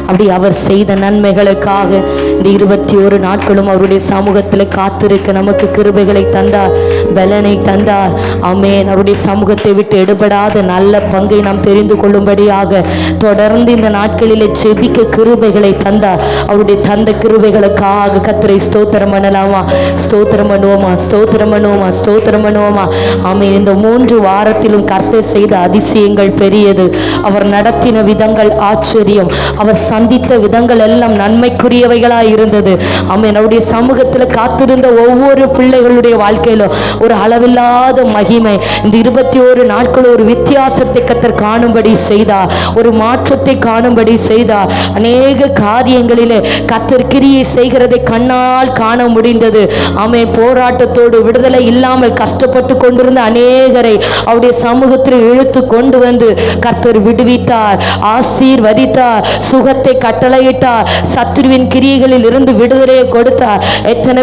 அப்படி அவர் செய்த நன்மைகளுக்காக இந்த 21 நாட்களும் அவருடைய சமூகத்தில் காத்திருக்க நமக்கு கிருபைகளை தந்தார், பலனை தந்தார். ஆமென். அவருடைய சமூகத்தை விட்டு எடுபடாத நல்ல பங்கை நாம் தெரிந்து கொள்ளும்படியாக தொடர்ந்து இந்த நாட்களிலே ஜெபிக்க கிருபைகளை தந்தார். அவருடைய தந்த கிருபைகளுக்காக கர்த்தரை ஸ்தோத்திரம் பண்ணலாமா? ஸ்தோத்திரம் பண்ணுவோமா? ஸ்தோத்திரம் பண்ணுவோமா? ஸ்தோத்திரம் பண்ணுவோமா? ஆமென். இந்த 3 வாரத்திலும் கர்த்தர் செய்த அதிசயங்கள் பெரியது. அவர் நடத்தின விதங்கள் ஆச்சரியம். அவர் சந்தித்த விதங்கள் எல்லாம் நன்மைக்குரியவைகளாய் இருந்தது. ஆமென். அவருடைய சமூகத்தில் காத்திருந்த ஒவ்வொரு பிள்ளைகளுடைய வாழ்க்கையிலும் ஒரு அளவில்லாத மகிமை. இந்த 21 நாட்கள் ஒரு வித்தியாசத்தை கர்த்தர் காணும்படி செய்தார், ஒரு மாற்றத்தை காணும்படி செய்தார். அநேக காரியங்களிலே கர்த்தர் கிரியை செய்கிறதை கண்ணால் காண முடிந்தது. ஆமென். போராட்டத்தோடு விடுதலை இல்லாமல் கஷ்டப்பட்டு கொண்டிருந்த அநேகரை அவருடைய சமூகத்தில் இழுத்து கொண்டு வந்து கர்த்தர் விடுவித்தார், ஆசீர்வதித்தார், சுகத்தை கட்டளையிட்டார், சத்துருவின் கிரியைகளில் இருந்து விடுதலையை கொடுத்தார். எத்தனை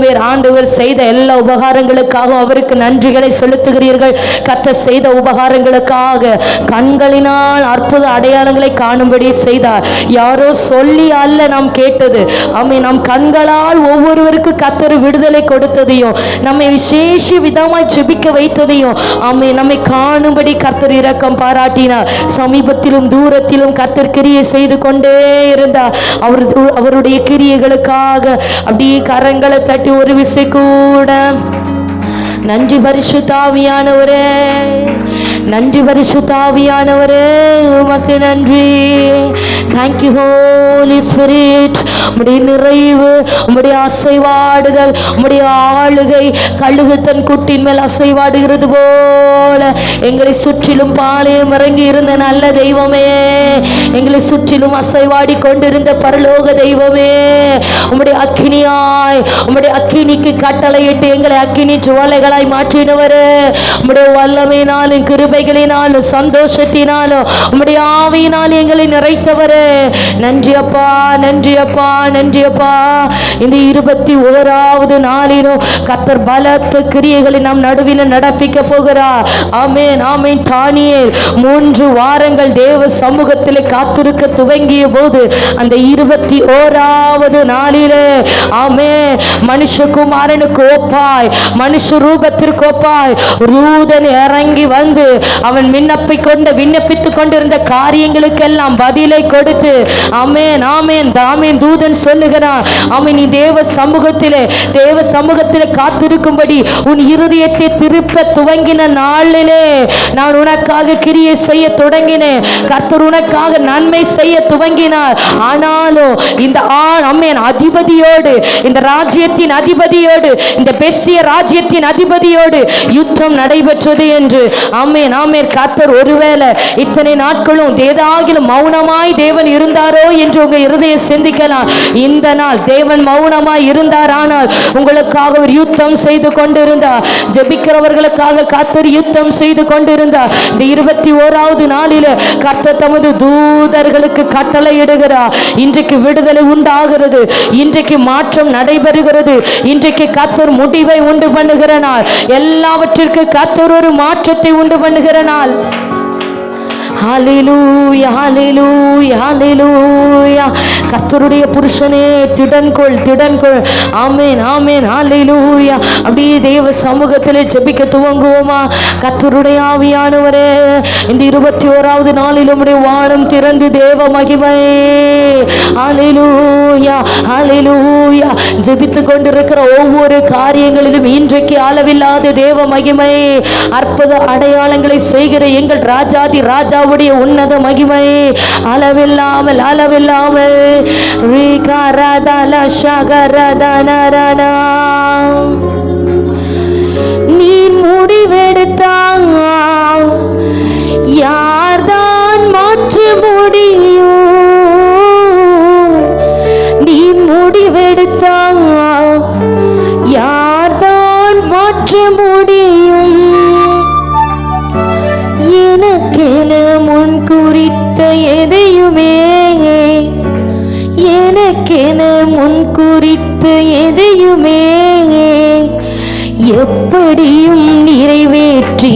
பேர் ஆண்டவர் செய்த எல்லா உபகாரங்களுக்காக அவருக்கு நன்றிகளை செலுத்துகிறீர்கள்? கர்த்தர் செய்த உபகாரங்களுக்காக கண்களினால் அற்புத அடையாளங்களை காணும்படி செய்தார். யாரோ சொல்லி அல்ல நாம் கேட்டது. ஆமென். நம் கண்களால் ஒவ்வொருவருக்கு கர்த்தர் விடுதலை கொடுத்ததையும் நம்மை விசேஷ விதமாய் ஜெபிக்க வைத்ததையும் ஆமென் நம்மை காணும்படி கர்த்தர் இரக்கம் பாராட்டினார். சமீபத்திலும் தூரத்திலும் கர்த்தர் கிரியை செய்து கொண்டே இருந்தார். அவருடைய கிரியைகளுக்காக அப்படியே கரங்களை தட்டி ஒரு விசை கூட நன்றி பரிசுத்த ஆவியானவரே, நன்றி பரிசுத்த ஆவியானவரே, உமக்கு நன்றி. Thank you Holy Spirit. உம்முடைய நிறைவு, உம்முடைய அசைவாடுதல், உம்முடைய ஆளுகை கழுகு தன் குட்டின் மேல் அசைவாடுகிறது போல எங்களை சுற்றிலும் பாளையம் இறங்கி இருந்த நல்ல தெய்வமே, எங்களை சுற்றிலும் அசைவாடி கொண்டிருந்த பரலோக தெய்வமே, உம்முடைய அக்கினியாய், உம்முடைய அக்கினிக்கு கட்டளையிட்டு எங்களை அக்கினி ஜுவாலைகளாய் மாற்றினவரே, உம்முடைய வல்லமையினாலும் கிருபைகளினாலும் சந்தோஷத்தினாலும் உம்முடைய ஆவியினால் எங்களை நிறைத்தவரே, நன்றி அப்பா, நன்றி அப்பா, நன்றி அப்பா. இந்த 21வது நாளிலும் கர்த்தர் பலத்த கிரியைகளை நாம் நடுவில் நடப்பிக்க போகிறார். ஆமென், ஆமென். தானியேல் 3 வாரங்கள் தேவ சமூகத்தில் காத்திருக்க துவங்கிய போது அந்த 21வது நாளிலே ஆமென் மனுஷகுமாரனுக்கு ஒப்பாய், மனுஷ ரூபத்திற்கு ஒப்பாய் ரூதன் இறங்கி வந்து அவன் விண்ணப்பித்துக் கொண்டிருந்த காரியங்களுக்கெல்லாம் பதிலை கொடுத்து ஆமென், ஆமென், ஆமென். தூதன் சொல்லுகிறான், ஆமென், நீ தேவ சமூகத்திலே காத்திருக்கும்படி உன் இருதயத்தை திருப்ப துவங்கின நாளிலே நான் உனக்காக கிரியை செய்ய தொடங்கினேன். கர்த்தர் உனக்காக நன்மை செய்ய துவங்கினார். ஆனாலும் இந்த ஆமென் அதிபதியோடு, இந்த ராஜ்யத்தின் அதிபதியோடு, இந்த பெசிய ராஜ்யத்தின் அதிபதியோடு யுத்தம் நடைபெற்றது என்று ஆமென், ஆமென். கர்த்தர் ஒருவேளை இத்தனை நாட்களும் ஏதாகிலும் மௌனமாய் தேவன் இருந்தாரோ என்று உங்க இருதயம் சிந்திக்கலாம். இந்த நாள் தேவன் மௌனமாய் இருந்தார், ஆனால் உங்களுக்காக ஒரு யுத்தம் செய்து கொண்டிருந்தார். ஜெபிக்கிறவர்களுக்காக கர்த்தர் யுத்தம் செய்து கொண்டிருந்தார். இந்த 21வது நாளில் கர்த்தர் தமது தூதர்களுக்கு கட்டளையிடுகிறார். இன்றைக்கு விடுதலை உண்டாகிறது, இன்றைக்கு மாற்றம் நடைபெறுகிறது, இன்றைக்கு கர்த்தர் முடிவை உண்டு பண்ணுகிற நாள், எல்லாவற்றிற்கு கர்த்தர் ஒரு மாற்றத்தை உண்டு பண்ணுகிற நாள். ஹல்லேலூயா, ஹல்லேலூயா, ஹல்லேலூயா. கர்த்தருடைய புருஷனே திடன்கொள், திடன்கொள். ஆமென், ஆமென், ஹல்லேலூயா. அப்படியே தேவ சமூகத்திலே ஜெபிக்க துவங்குவோமா? கர்த்தருடைய ஆவியானவரே, இந்த 21வது நாளில் உம்முடைய வானம் திறந்து தேவ மகிமை, ஹல்லேலூயா, ஹல்லேலூயா. ஜெபித்துக் கொண்டிருக்கிற ஒவ்வொரு காரியங்களிலும் இன்றைக்கு அளவில்லாத தேவ மகிமை, அற்புத அடையாளங்களை செய்கிற எங்கள் ராஜாதி ராஜாவுடைய உன்னத மகிமை, அளவில்லாமல் அளவில்லாமல் நீ முடிவெடுத்தால் யார்தான் மாற்ற முடியும்? நீ முடிவெடுத்தால் யார்தான் மாற்ற முடியும்? எனக்கென முன் குறித்த எதையுமே, எனக்கென முன் குறித்த எதையுமே எப்படியும் நிறைவேற்றி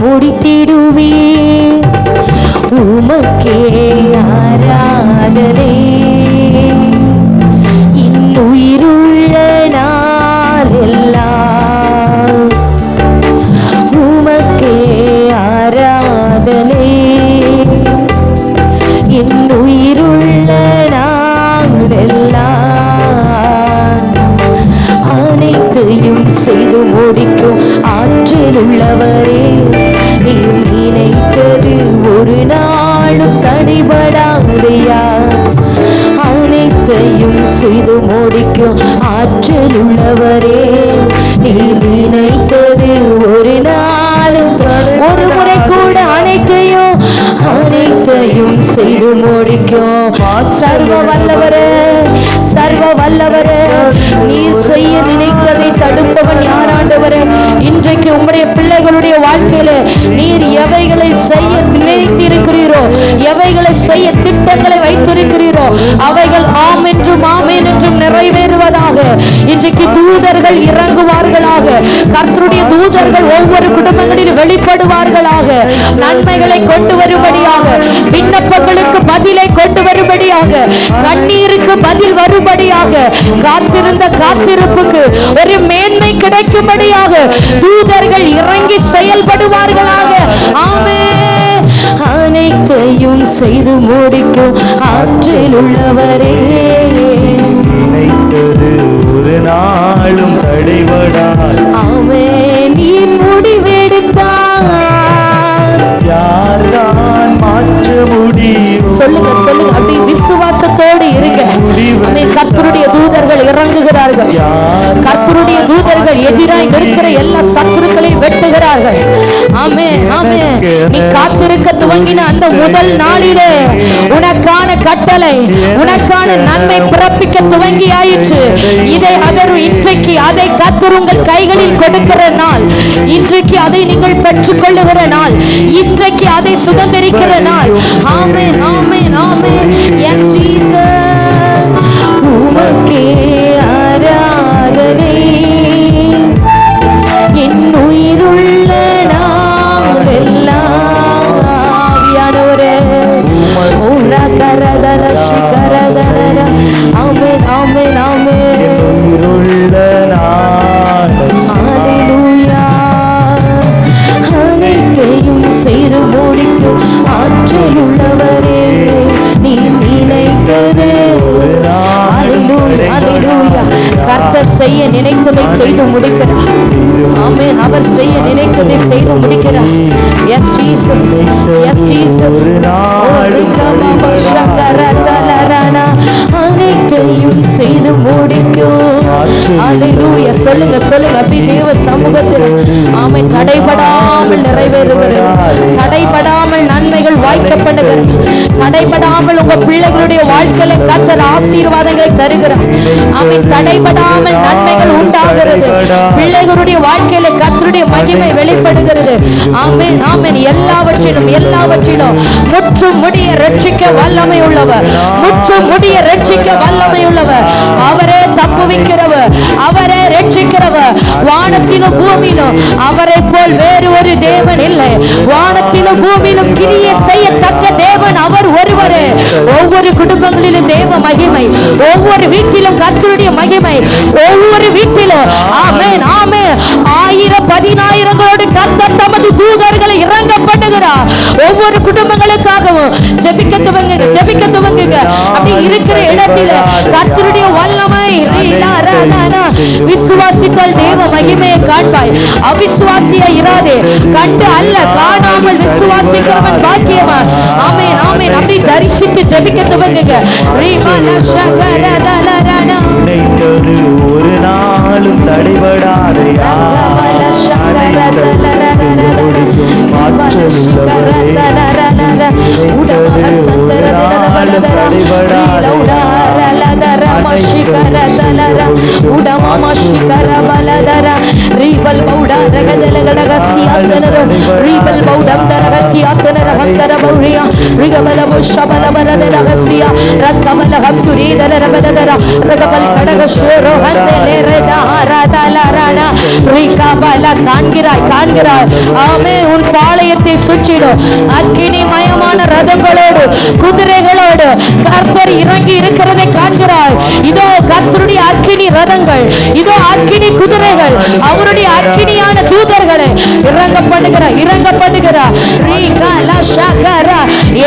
முடித்திடுவே. உமக்கே ஆராதனை இன்னுயிருள்ள நாளெல்லாம். உமக்கே ஆராதனை இன்னுயிருள்ள நாளெல்லாம். அனைத்தையும் செய்து முடிக்கும் ஆற்றல் உள்ளவரே, நீ நினைத்தது ஒரு நாளும் தடைபடாதையா. அனைத்தையும் செய்து முடிக்கும் ஆற்றல் உள்ளவரே, நீ நினைத்தது ஒரு நாளும். ஒரு முறை கூட அனைத்தையும் செய்து முடிக்கும் சர்வ வல்லவரே, சர்வ வல்லவரே, நீ செய்ய நினைத்ததை தடுப்பவன் யார் ஆண்டவரே? இன்றைக்கு உம்முடைய பிள்ளைகளுடைய வாழ்க்கையில நீர் எவைகளை செய்ய நினைத்திருக்கிறீரோ, எவைகளை செய்ய திட்டங்களை வைத்திருக்கிறீரோ, அவைகள் ஆம் என்றும் ஆமேன் என்றும் நிறைவேறுவதாக. இன்றைக்கு தூதர்கள் இறங்குவார்களாக. கர்த்தருடைய தூதர்கள் ஒவ்வொரு குடும்பங்களில் வெளிப்படுவார்களாக. நன்மைகளை கொண்டு வரும்படியாக, விண்ணப்பங்களுக்கு பதிலை கொண்டு வரும்படியாக, கண்ணீருக்கு பதில் வரும்படியாக, காத்திருந்த காத்திருப்புக்கு ஒரு மேன்மை கிடைக்கும்படியாக தூதர்கள் இறங்கி செயல்படுவார்களாக. ஆமென். அனைத்தையும் செய்து முடிக்கும் ஆற்றல் உள்ளவரே, நினைத்தது ஒரு நாளும் தடைபடாது. ஆமென். நீ முடிவெடுத்தார் யார்தான் மாற்ற முடியும்? சொல்லுங்க சொல்லுங்க, அப்படி விசுவாசத்தோடு இருங்க. கர்த்தருடைய தூதர்கள் இறங்குகிறார்கள். கர்த்தருடைய தூதர்கள் எதிராய் இருக்கிற எல்லா சத்துருக்களையும் வெட்டுகிறார்கள். ஆமென் ஆமென். நீ காத்திருக்க துவங்கின அந்த முதல் நாளிலே உனக்கான கட்டளை, உனக்கான நன்மை பிறப்பிக்க துவங்கி ஆயிற்று. இதை இன்றைக்கு அதை கர்த்தர் உங்கள் கைகளில் கொடுக்கிற நாள். இன்றைக்கு அதை நீங்கள் பெற்றுக் கொள்ளுகிற நாள். இன்றைக்கு அதை சுதந்திரிக்கிற நாள். Amen amen amen. Yes Jesus. உமக்கே ஆராதனை என் உயிருள்ள நாளெல்லாம். ஆவியானவரே, கரதர சிகரதர. ஆமென் ஆமென் ஆமென். உயிருள்ள நாள். ஹல்லேலூயா. அனைத்தையும் செய்து முடிக்கும் ஆற்றல் உள்ளவரே, நீ நினைத்தது. கர்த்தர் செய்ய நினைத்ததை செய்து முடிக்கிறார். ஆமென். அவர் செய்ய நினைத்ததை செய்து முடிக்கிறார். S Jesus, yes Jesus. அனைத்தையும் செய்து முடிக்கும். ஹல்லேலூயா. சொல்லுங்க சொல்லுங்க, அப்படி தேவ சமூகத்தில் ஆமென். தடைபடாமல் நிறைவேறுகிறது. தடைபடாமல் நன்மைகள் வாய்க்கப்படுகிறது. தடைபடாமல் உங்க பிள்ளைகளுடைய வாழ்க்கையில கர்த்தர் ஆசீர்வாதங்களை தருகிறார். ஆமென். தடைபடாமல் நன்மைகள் உண்டாகிறது. பிள்ளைகளுடைய வாழ்க்கையில கர்த்தருடைய மகிமை வெளிப்படுகிறது. ஆமென் ஆமென். எல்லாவற்றிலும் முற்றும் முடிய ரட்சிக்க வல்லமை உள்ளவர், முற்றும் முடிய ரட்சிக்க வல்லமை உள்ளவர். அவரே தப்புவிக்கிறவர், அவரே ரட்சிக்கிறவர். வானத்திலும் பூமியிலும் அவரை போல் வேறு ஒரு தேவன் இல்லை. வானத்திலும் பூமியிலும் கிரியை செய்யத்தக்க தேவன் அவர் ஒருவரே. ஒவ்வொரு குடும்பங்களிலும் தேவ மகிமை, ஒவ்வொரு வீட்டிலும் கர்த்தருடைய மகிமை, ஒவ்வொரு வீட்டிலும். ஆமென் ஆமென். 1000-10,000ங்களோடு கர்த்தர் தமது தூதர்களை இறங்க பண்ணுகிறார். ஒவ்வொரு குடும்பங்களுக்காகவும் ஜெபிக்க துவங்குங்க, ஜெபிக்க துவங்குங்க. அப்படி இருக்கிற இடத்தில் கர்த்தருடைய வல்லமை. விசுவாசித்தால் தேவ மகிமையை காண்பாய். அவிசுவாசியா இராதே. கண்டு அல்ல, காணாமல் விசுவாசிக்கிறவன் பாக்கியவான். ஆமென் ஆமென். அப்படி தரிசித்து ஜெபிக்க துவங்குங்க. நினைத்தது ஒரு நாளும் தடைபடாது. காண்கிறாய் காண்கிறாய். ஆமே, உன் பாளையத்தை சுற்றிடும் அக்கினி மயமான ரதங்களோடு குதிரைகளோடு கர்த்தர் இறங்கி இருக்கிறதை காண்கிறாய். இதோ கர்த்தருடைய அக்கினி ரதங்கள், இதோ அக்கினி குதிரைகள், அவருடைய அக்கினியான தூதர்களை இறங்கப்படுகிறார் இறங்கப்படுகிறார்.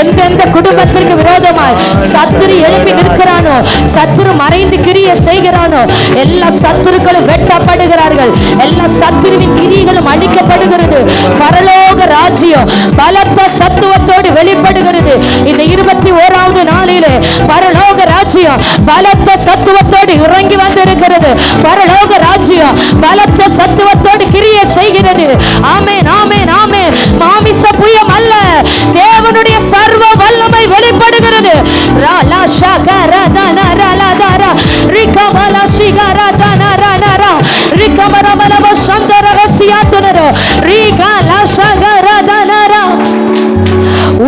எந்தெந்த குடும்பத்திற்கு விரோதமாய் சத்துரு எழுப்பி நிற்கிறானோ, சத்துரு மறைந்து கிரிய செய்கிறானோ, எல்லா சத்துருக்களும் வெட்டப்படுகிறார்கள். எல்லா சத்துருவின் கிரியைகளும் அழிக்கப்படுகிறது. பரலோக ராஜ்யம் பலத்த சத்துவத்தோடு வெளிப்படுகிறது. இந்த 21வது நாளிலே பரலோக ராஜ்யம் பலத்த சத்துவத்தோடு இறங்கி வந்திருக்கிறது. பரலோக ராஜ்யம் பலத்த சத்துவத்தோடு கிரியை செய்கிறது. ஆமென் ஆமென் ஆமென். மாமிச புயம் அல்ல, தேவனுடைய சர்வ வல்லமை வெளிப்படுகிறது. ராலா ஷகரா தனரா லதரா ரிகமலா ஷிகரா தனரா நரா ரிகமரமலவ சந்தர ரசியாத்துனரோ ரிகலா ஷகரா தனரா.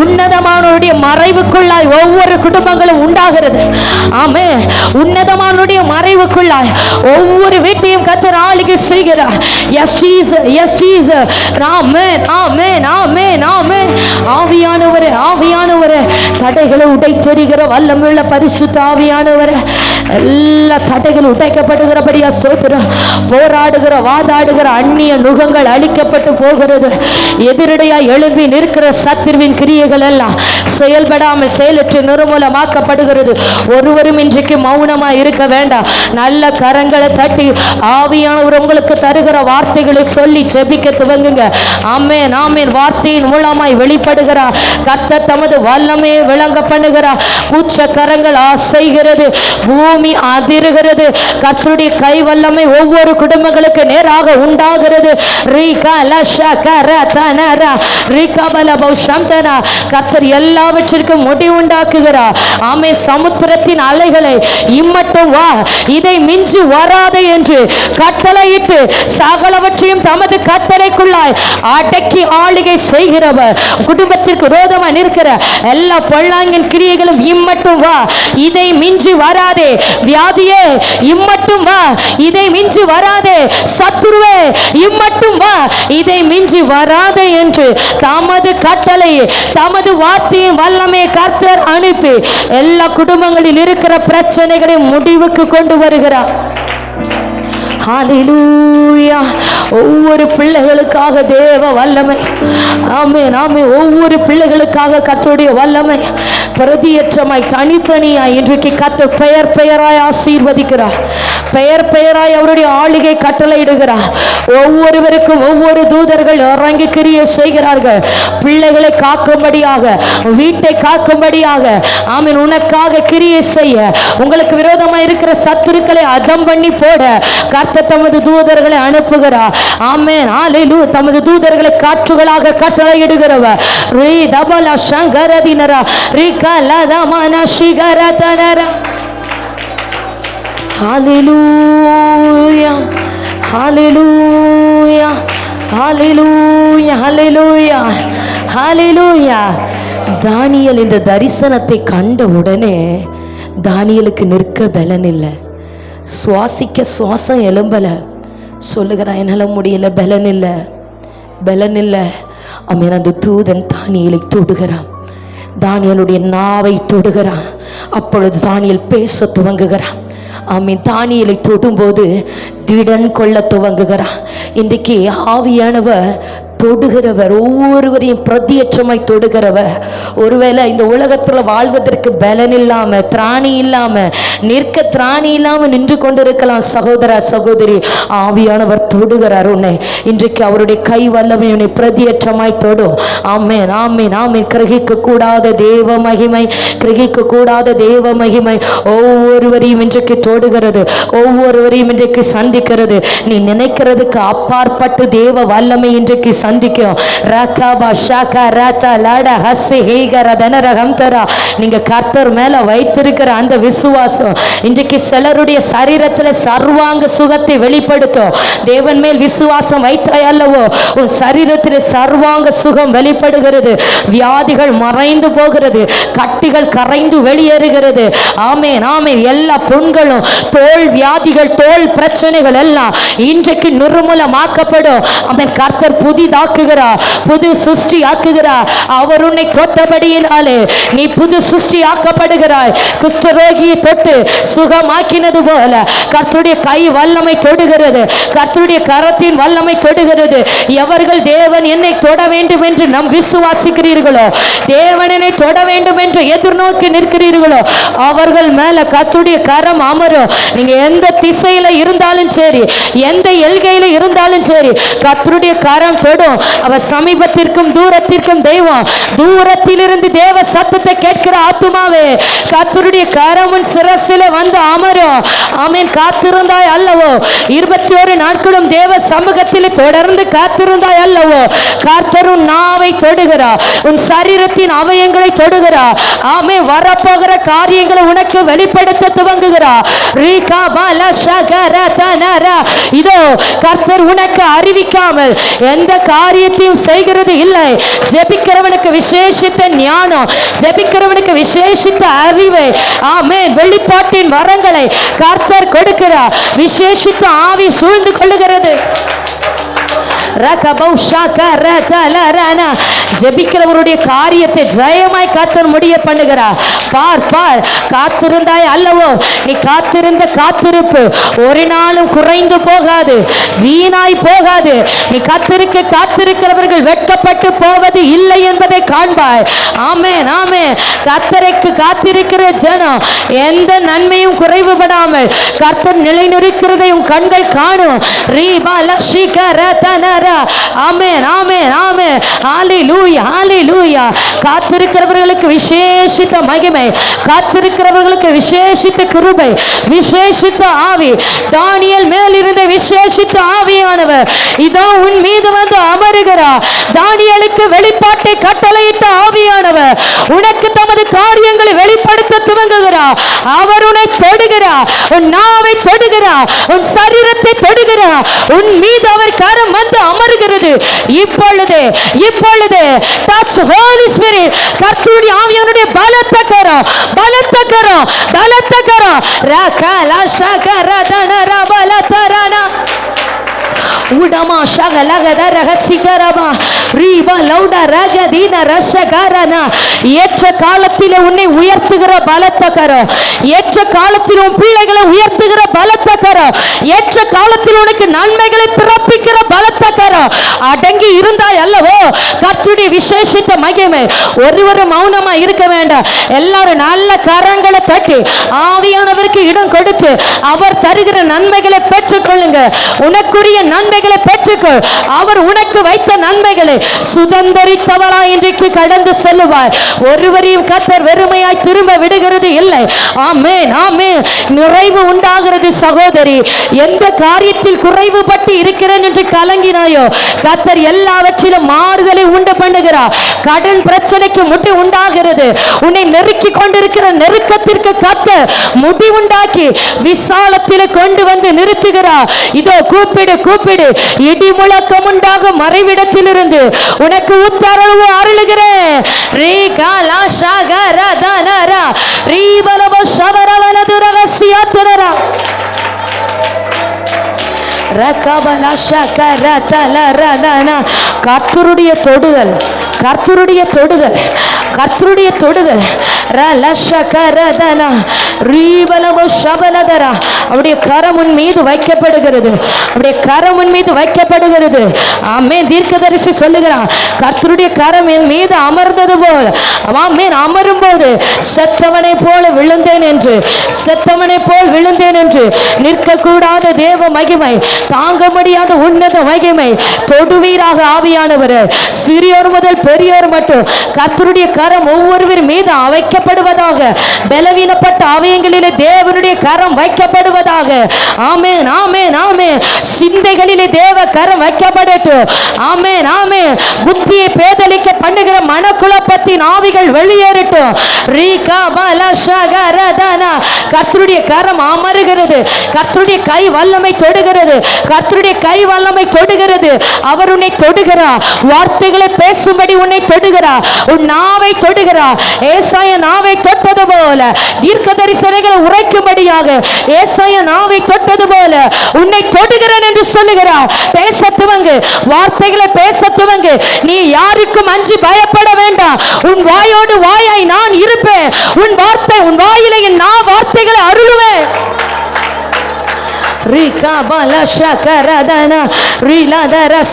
உன்னதமானவருடைய மறைவுக்குள்ளாய் ஒவ்வொரு குடும்பங்களும் உண்டாகிறது. ஆமே, உன்னதமானவருடைய மறைவுக்குள்ளாய் ஒவ்வொரு வீட்டையும் கர்த்தர் ஆளுகை செய்கிறார். Yes Jesus, yes Jesus. Amen amen amen amen. ஆவியானவரே ஆவியானவரே, தடைகளை உடைத்தெறிகிற வல்லமையுள்ள பரிசுத்த ஆவியானவரே, எல்லா தடைகளும் உடைக்கப்படுகிறபடியா ஸ்தோத்திரம். போராடுகிற வாதாடுகிற அந்நிய நுகங்கள் அழிக்கப்பட்டு போகிறது. எதிரடையா எழும்பி நிற்கிற சத்துருவின் கிரியைகள் எல்லாம் செயல்படாமல் செயலற்று நிர்மூலமாக்கப்படுகிறது. ஒருவரும் இன்றைக்கு மௌனமா இருக்க வேண்டாம். நல்ல கரங்களை தட்டி ஆவியானவர் உங்களுக்கு தருகிற வார்த்தைகளை சொல்லி ஜெபிக்க துவங்குங்க. ஆமென் ஆமென். வார்த்தையின் மூலமாய் வெளிப்படுகிறார் கர்த்தர். தமது வல்லமையை விளங்க பண்ணுகிறார். பூச்ச கரங்கள் அசைகிறது, பூமி அதிருகிறது. கர்த்தருடைய கை வல்லமை ஒவ்வொரு குடும்பங்களுக்கு நேராக உண்டாகிறது. கர்த்தர் எல்லாவற்றிற்கும் முடிவு உண்டாக்குகிறார். ஆமே, சமுத்திரத்தின் அலைகளை இம்மட்டும் வா, இதை மிஞ்சி வராது என்று கட்டளையிட்டு சகலவற்றையும் தமது கட்டளைக்குள்ளாய் அடக்கி ஆளுகை செய்கிறவர். குடும்பத்திற்கு விரோதமாக நிற்கிற எல்லா பொல்லாங்கின் கிரியைகளும் இம்மட்டும் வா, இதை மிஞ்சி வராதே. வியாதியே இம்மட்டும் வா, இதை மிஞ்சி வராதே. சத்துருவே இம்மட்டும் வா, இதை மிஞ்சி வராதே என்று தமது கட்டளை தமது வார்த்தையின் வல்லமை கர்த்தர் அனுப்பி எல்லா குடும்பங்களில் இருக்கிற பிரச்சனைகளை முடிவுக்கு கொண்டு வருகிறார். ஹல்லேலூயா. ஒவ்வொரு பிள்ளைகளுக்காக தேவ வல்லமை. ஆமென் ஆமென். ஒவ்வொரு பிள்ளைகளுக்காக கர்த்தருடைய வல்லமை பிரதியற்றமாய் தனித்தனியாய் இன்றைக்கு கர்த்தர் பெயர் பெயராய் ஆசீர்வதிக்கிறார். பெயர் பெயராய் அவருடைய ஆளுகை கட்டளையிடுகிறார். ஒவ்வொருவருக்கும் ஒவ்வொரு தூதர்கள் இறங்கி கிரியை செய்கிறார்கள். பிள்ளைகளை காக்கும்படியாக, வீட்டை காக்கும்படியாக. ஆமென். உனக்காக கிரியை செய்ய, உங்களுக்கு விரோதமாக இருக்கிற சத்துருக்களை அதம் பண்ணி போட கர்த்தர் தமது தூதர்களை அனுப்புகிறார். ஆமென் ஹல்லேலூயா. தமது தூதர்களை காற்றுகளாக கட்டளையிடுகிறவர். ரீ தபல சங்கரதினரா ரிகலதமன சிகரதனரா. ஹல்லேலூயா ஹல்லேலூயா ஹல்லேலூயா ஹல்லேலூயா ஹல்லேலூயா. தானியேல் இந்த தரிசனத்தை கண்ட உடனே தானியேலுக்கு நிற்க பலன் இல்லை, சுவாசிக்க சுவாசம் எழும்பல. சொல்லுகிறான், என்னால் முடியல, பலன் இல்லை பலன் இல்லை. அவன் அந்த தூதன் தானியேலை தொடுகிறான், தானியேலுடைய நாவை தொடுகிறான். அப்பொழுது தானியேல் பேச துவங்குகிறான். ஆமென். தானியேலை தொடும்போது திடன் கொள்ள துவங்குகிறான். இன்றைக்கு ஆவியானவர் தொடுகிறவர், ஒவ்வொருவரையும் பிரதியற்றமாய் தொடுகிறவர். ஒருவேளை இந்த உலகத்தில் வாழ்வதற்கு பலன் இல்லாம, திராணி இல்லாம, நிற்க திராணி இல்லாம நின்று கொண்டிருக்கலாம். சகோதர சகோதரி, ஆவியானவர் தொடுகிறார் உன்னை. இன்றைக்கு அவருடைய கை வல்லமை உன்னை பிரதியற்றமாய் தொடும். ஆமென் ஆமென் ஆமென். கிரகிக்க கூடாத தேவ மகிமை, கிரகிக்க கூடாத தேவ மகிமை ஒவ்வொருவரையும் இன்றைக்கு தொடுகிறது, ஒவ்வொருவரையும் இன்றைக்கு சந்திக்கிறது. நீ நினைக்கிறதுக்கு அப்பாற்பட்டு தேவ வல்லமை இன்றைக்கு சந்திக்கும். ரகாபா ஷாகா ராட்டா லாட ஹஸ்ஸி ஹீகர தனரகம் தரா. நீங்க கர்த்தர் மேல வைத்திருக்கிற அந்த விசுவாசம் இன்றைக்கு சிலருடைய சரீரத்துல சர்வாங்க சுகத்தை வெளிப்படுத்தும். தேவன் மேல் விசுவாசம் வைத்தாய் அல்லவோ, உன் சரீரத்தில் சர்வாங்க சுகம் வெளிப்படுகிறது. வியாதிகள் மறைந்து போகிறது, கட்டிகள் கரைந்து வெளியேறுகிறது. ஆமென் ஆமென். எல்லா புண்களும், தோல் வியாதிகள், தோல் பிரச்சனைகள் எல்லாம் இன்றைக்கு நிர்மூலமாக்கப்படும். ஆமென். கர்த்தர் புதிதாக்குகிறார், புது சிருஷ்டி ஆக்குகிறார். அவர் உன்னை தொட்டபடியினாலே நீ புது சிருஷ்டி ஆக்கப்படுகிறாய். குஷ்டரோகியை தொட்டு சுகமாக்கினது போல கர்த்தருடைய கை வல்லமை தொடுகிறது, கர்த்தருடைய கரத்தின் வல்லமை தொடுகிறது. எவர்கள் தேவன் என்னை தொட வேண்டும் என்று நம் விசுவாசிக்கிறீர்களோ, தேவனை தொட வேண்டும் என்று எதிர்நோக்கி நிற்கிறீர்களோ, அவர்கள் மேல கர்த்தருடைய கரம் அமரும். நீங்க எந்த திசையில இருந்தாலும் சரி, எந்த எல்கையில இருந்தாலும் சரி, கர்த்தருடைய கரம் தொடும். அவர் சமீபத்திற்கும் தூரத்திற்கும் தெய்வம். தூரத்திலிருந்து தேவ சத்தத்தை கேட்கிற ஆத்துமாவே, கர்த்தருடைய கரம் உன் சிரசில வந்து அமரும். ஆமென். காத்திருந்தாய் அல்லவோ, 21 நாட்களும் தேவ சமூகத்தில் தொடர்ந்து காத்திருந்தாய் அல்லவோ, கர்த்தர் உன் நாவை தொடுகிறார், உன் சரீரத்தின் அவயங்களை தொடுகிறார். ஆமென். வரப்போகிற காரியங்களை உனக்கு வெளிப்படுத்த துவங்குகிறார். இதோ கர்த்தர் உனக்கு அறிவிக்காமல் எந்த காரியத்தையும் செய்கிறது இல்லை. ஜெபிக்கிறவனுக்கு விசேஷித்த ஞானம், ஜெபிக்கிறவனுக்கு விசேஷித்த அறிவை, ஆமென், வெளிப்பாட்டின் வரங்களை கர்த்தர் கொடுக்கிறார். விசேஷித்த ஆவி சூழ்ந்து கொள்ளுகிறது. ஜெபிக்கிறவருடைய காரியத்தை ஜெயமாய் கர்த்தர் முடிய பண்ணுகிறார். பார் பார், காத்திருந்தாய் அல்லவோ, நீ காத்திருந்த காத்திருப்பு ஒரு நாளும் குறைந்து போகாது, வீணாய் போகாது. நீ காத்திருக்கிறவர்கள் வெட்கப்பட்டு போவது இல்லை என்பதை காண்பாய். ஆமென் ஆமென். கர்த்தருக்கு காத்திருக்கிற ஜனம் எந்த நன்மையும் குறைவுபடாமல் கர்த்தர் நிலைநிறுக்கிறதை உன் கண்கள் காணும். ஆமென் ஆமென் ஆமென். ஹalleluya ஹalleluya. காத்திருக்கிறவர்களுக்கு விசேஷித்த மகிமை, காத்திருக்கிறவர்களுக்கு விசேஷித்த கிருபை, விசேஷித்த ஆவி. தானியேல் மேல் இருந்த விசேஷித்த ஆவியானவர் இதோ உன் மீது வந்து அமருகிறார். தானியேலுக்கு வெளிப்பாட்டை கட்டளையிட்ட ஆவியானவர் உனக்கு தமது காரியங்களை வெளிப்படுத்த துவங்குகிறார். அவர் உன்னை தொடுகிறார், உன் நாவை தொடுகிறார், உன் சரீரத்தை தொடுகிறார். உன் மீது அவர் கரம் வந்து அமருகிறது. இப்பொழுது இப்பொழுது டச் ஹோலி ஸ்பிரிட். கர்த்தருடைய ஆவியானுடைய பலத்த கரம், பலத்த கரம், பலத்த கரம். ரகலா ஷகரதன பலதரன உடமா ஷகலகத ரகசிகரமா ரீபா லௌட ரகதீன ரஷகரனா. ஏற்ற காலத்திலே உன்னை உயர்த்துகிற பலத்த கரம், ஏற்ற காலத்தில் உன் பிள்ளைகளை உயர்த்துகிற பலத்த கரம், ஏற்ற காலத்தில் உனக்கு நன்மைகளை பிறப்பிக்கிற பலத்த கரம். அடங்கி இருந்தாய் அல்லவோ, கர்த்தருடைய விசேஷித்த மகிமை. ஒருவரும் மௌனமா இருக்க வேண்டாம். எல்லாரும் நல்ல கரங்களை தட்டி ஆவியானவருக்கு இடம் கொடுத்து அவர் தருகிற நன்மைகளை பெற்றுக்கொள்ளுங்க. உனக்குரிய நன்மைகளை பெற்றுக்கொள். அவர் உனக்கு வைத்த நன்மைகளை சுதந்தரித்தவளாய் இன்றைக்கு கடந்து செல்லுவார். ஒருவரையும் கர்த்தர் வெறுமையாய் திரும்ப விடுகிறது இல்லை. ஆமென் ஆமென். நிறைவு உண்டாகிறது சகோதரி. எந்த காரியத்தில் குறைவுபட்டு இருக்கிறேன் என்று கலங்கினாயோ, கர்த்தர் எல்லாவற்றிலும் மாறுதலை உண்டு பண்ணுகிறார். கடன் பிரச்சனைக்கு முடி உண்டாகிறது. உன்னை நெருக்கி கொண்டிருக்கிற நெருக்கத்திற்கு கர்த்தர் முடி உண்டாக்கி விசாலத்தில் கொண்டு வந்து நிறுத்துகிறார். இதோ கூப்பிடு கூப்பிடு, இடி முழக்கம் உண்டாக மறைவிடத்திலிருந்து உனக்கு உத்தரவு அருளுகிறேன். ரீகாலா ஷகரதனரா ரீபலவ ஷவரவலது ரகசியத்துனரா ரகபலா ஷகரதலரதன. கர்த்தருடைய தொடுதல், கர்த்தருடைய தொடுதல், கர்த்தருடைய தொடுதல். அவருடைய கரம் உன் மீது வைக்கப்படுகிறது, அவருடைய கரம் உன் மீது வைக்கப்படுகிறது. ஆமென். தீர்க்கதரிசி சொல்லுகிறான், கர்த்தருடைய கரம் என் மீது அமர்ந்தது போல், ஆமென், அமரும் போது செத்தவனை போல விழுந்தேன் என்று, செத்தவனை போல் விழுந்தேன் என்று. நிற்கக்கூடாத தேவ மகிமை, தாங்க முடியாத உன்னத மகிமை தொடுவீராக ஆவியானவர். சிறியோர் முதல் பெரியோர் மட்டும் கர்த்தருடைய கரம் ஒவ்வொருவர் மீது வைக்க வைக்கப்படுவதாக. பலவீனப்பட்ட அவயங்களிலே தேவனுடைய கரம் வைக்கப்படுவதாக. ஆமென் ஆமென் ஆமென். சிந்தைகளிலே தேவ கரம் வைக்கப்படட்டும். ஆமென் ஆமென். புத்தியை பேதலிக்க பண்ணுகிற மனக்குழப்பத்தின் ஆவிகள் வெளியேறட்டும். ரீகா பலஷகரதனா. கர்த்தருடைய கரம் அமருகிறது. கர்த்தருடைய கை வல்லமை தொடுகிறது. கர்த்தருடைய கை வல்லமை தொடுகிறது. அவர் உன்னை தொடுகிறார். வார்த்தைகளை பேசும்படி உன்னை தொடுகிறார். உன் நாவை தொடுகிறார். ஏசாயா நாவை தொட்டது போல, தீர்க்க தரிசனங்களை உரைக்கும்படியாக ஏசாயா நாவை தொட்டது போல உன்னை தொடுகிறேன் என்று சொல்லுகிறார். பேச துவங்கு. வார்த்தைகளை பேச துவங்கு. நீ யாருக்கும் அஞ்சி பயப்பட வேண்டாம். உன் வாயோடு வாயாய் நான் இருப்பேன். உன் வாயிலே நான் வார்த்தைகளை அருளுவேன்.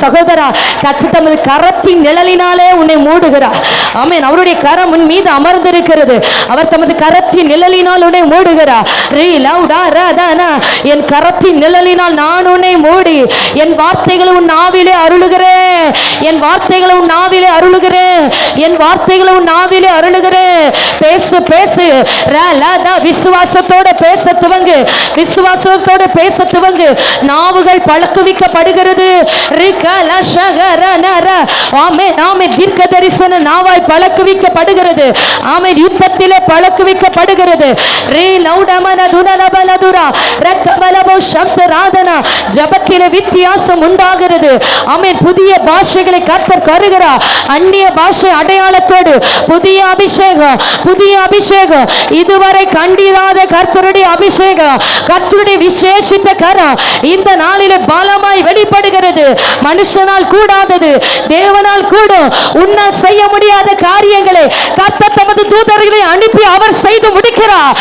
சகோதரா, கர்த்தர் தமது கரத்தின் நிழலினாலே உன்னை மூடுகிறார். ஆமென். அவருடைய கரம் உன் மீது அமர்ந்திருக்கிறது. அவர் தமது கரத்தின் நிழலினால் உன்னை மூடுகிறார். என் கரத்தின் நிழலினால் நான் உன்னை மூடி என் வார்த்தைகளை உன் நாவிலே அருளுகிறேன். என் வார்த்தைகளை உன் நாவிலே அருளுகிறேன். என் வார்த்தைகளை உன் நாவிலே அருளுகிறேன். பேசு பேசு. விசுவாசத்தோட பேச துவங்கு. விசுவாசத்தோட பேச துவங்கு. நாவுகள் பழக்குவிக்கப்படுகிறது. தீர்க்க தரிசன நாவாய் பழக்குவிக்கப்படுகிறது. ஆமென். யுத்தத்திலே பழக்குவிக்கப்படுகிறது. ஜபத்திலே வித்தியாசம் உண்டாகிறது. ஆமென். புதிய பாஷைகளை கர்த்தர் கருகிறார். அந்நிய பாஷை அடையாளத்தோடு புதிய அபிஷேகம், புதிய அபிஷேகம். இதுவரை கண்டிராத கர்த்தருடைய அபிஷேகம், கர்த்தருடைய விசேஷித்த கரம் இந்த நாளிலே பலமாய் வெளிப்படுகிறது. மனுஷனால் கூடாதது தேவனால் கூடும். உன்னால் செய்ய முடியாத காரியங்களை கர்த்தர் தமது தூதர்களை அனுப்பி அவர் செய்து முடிக்கிறார்.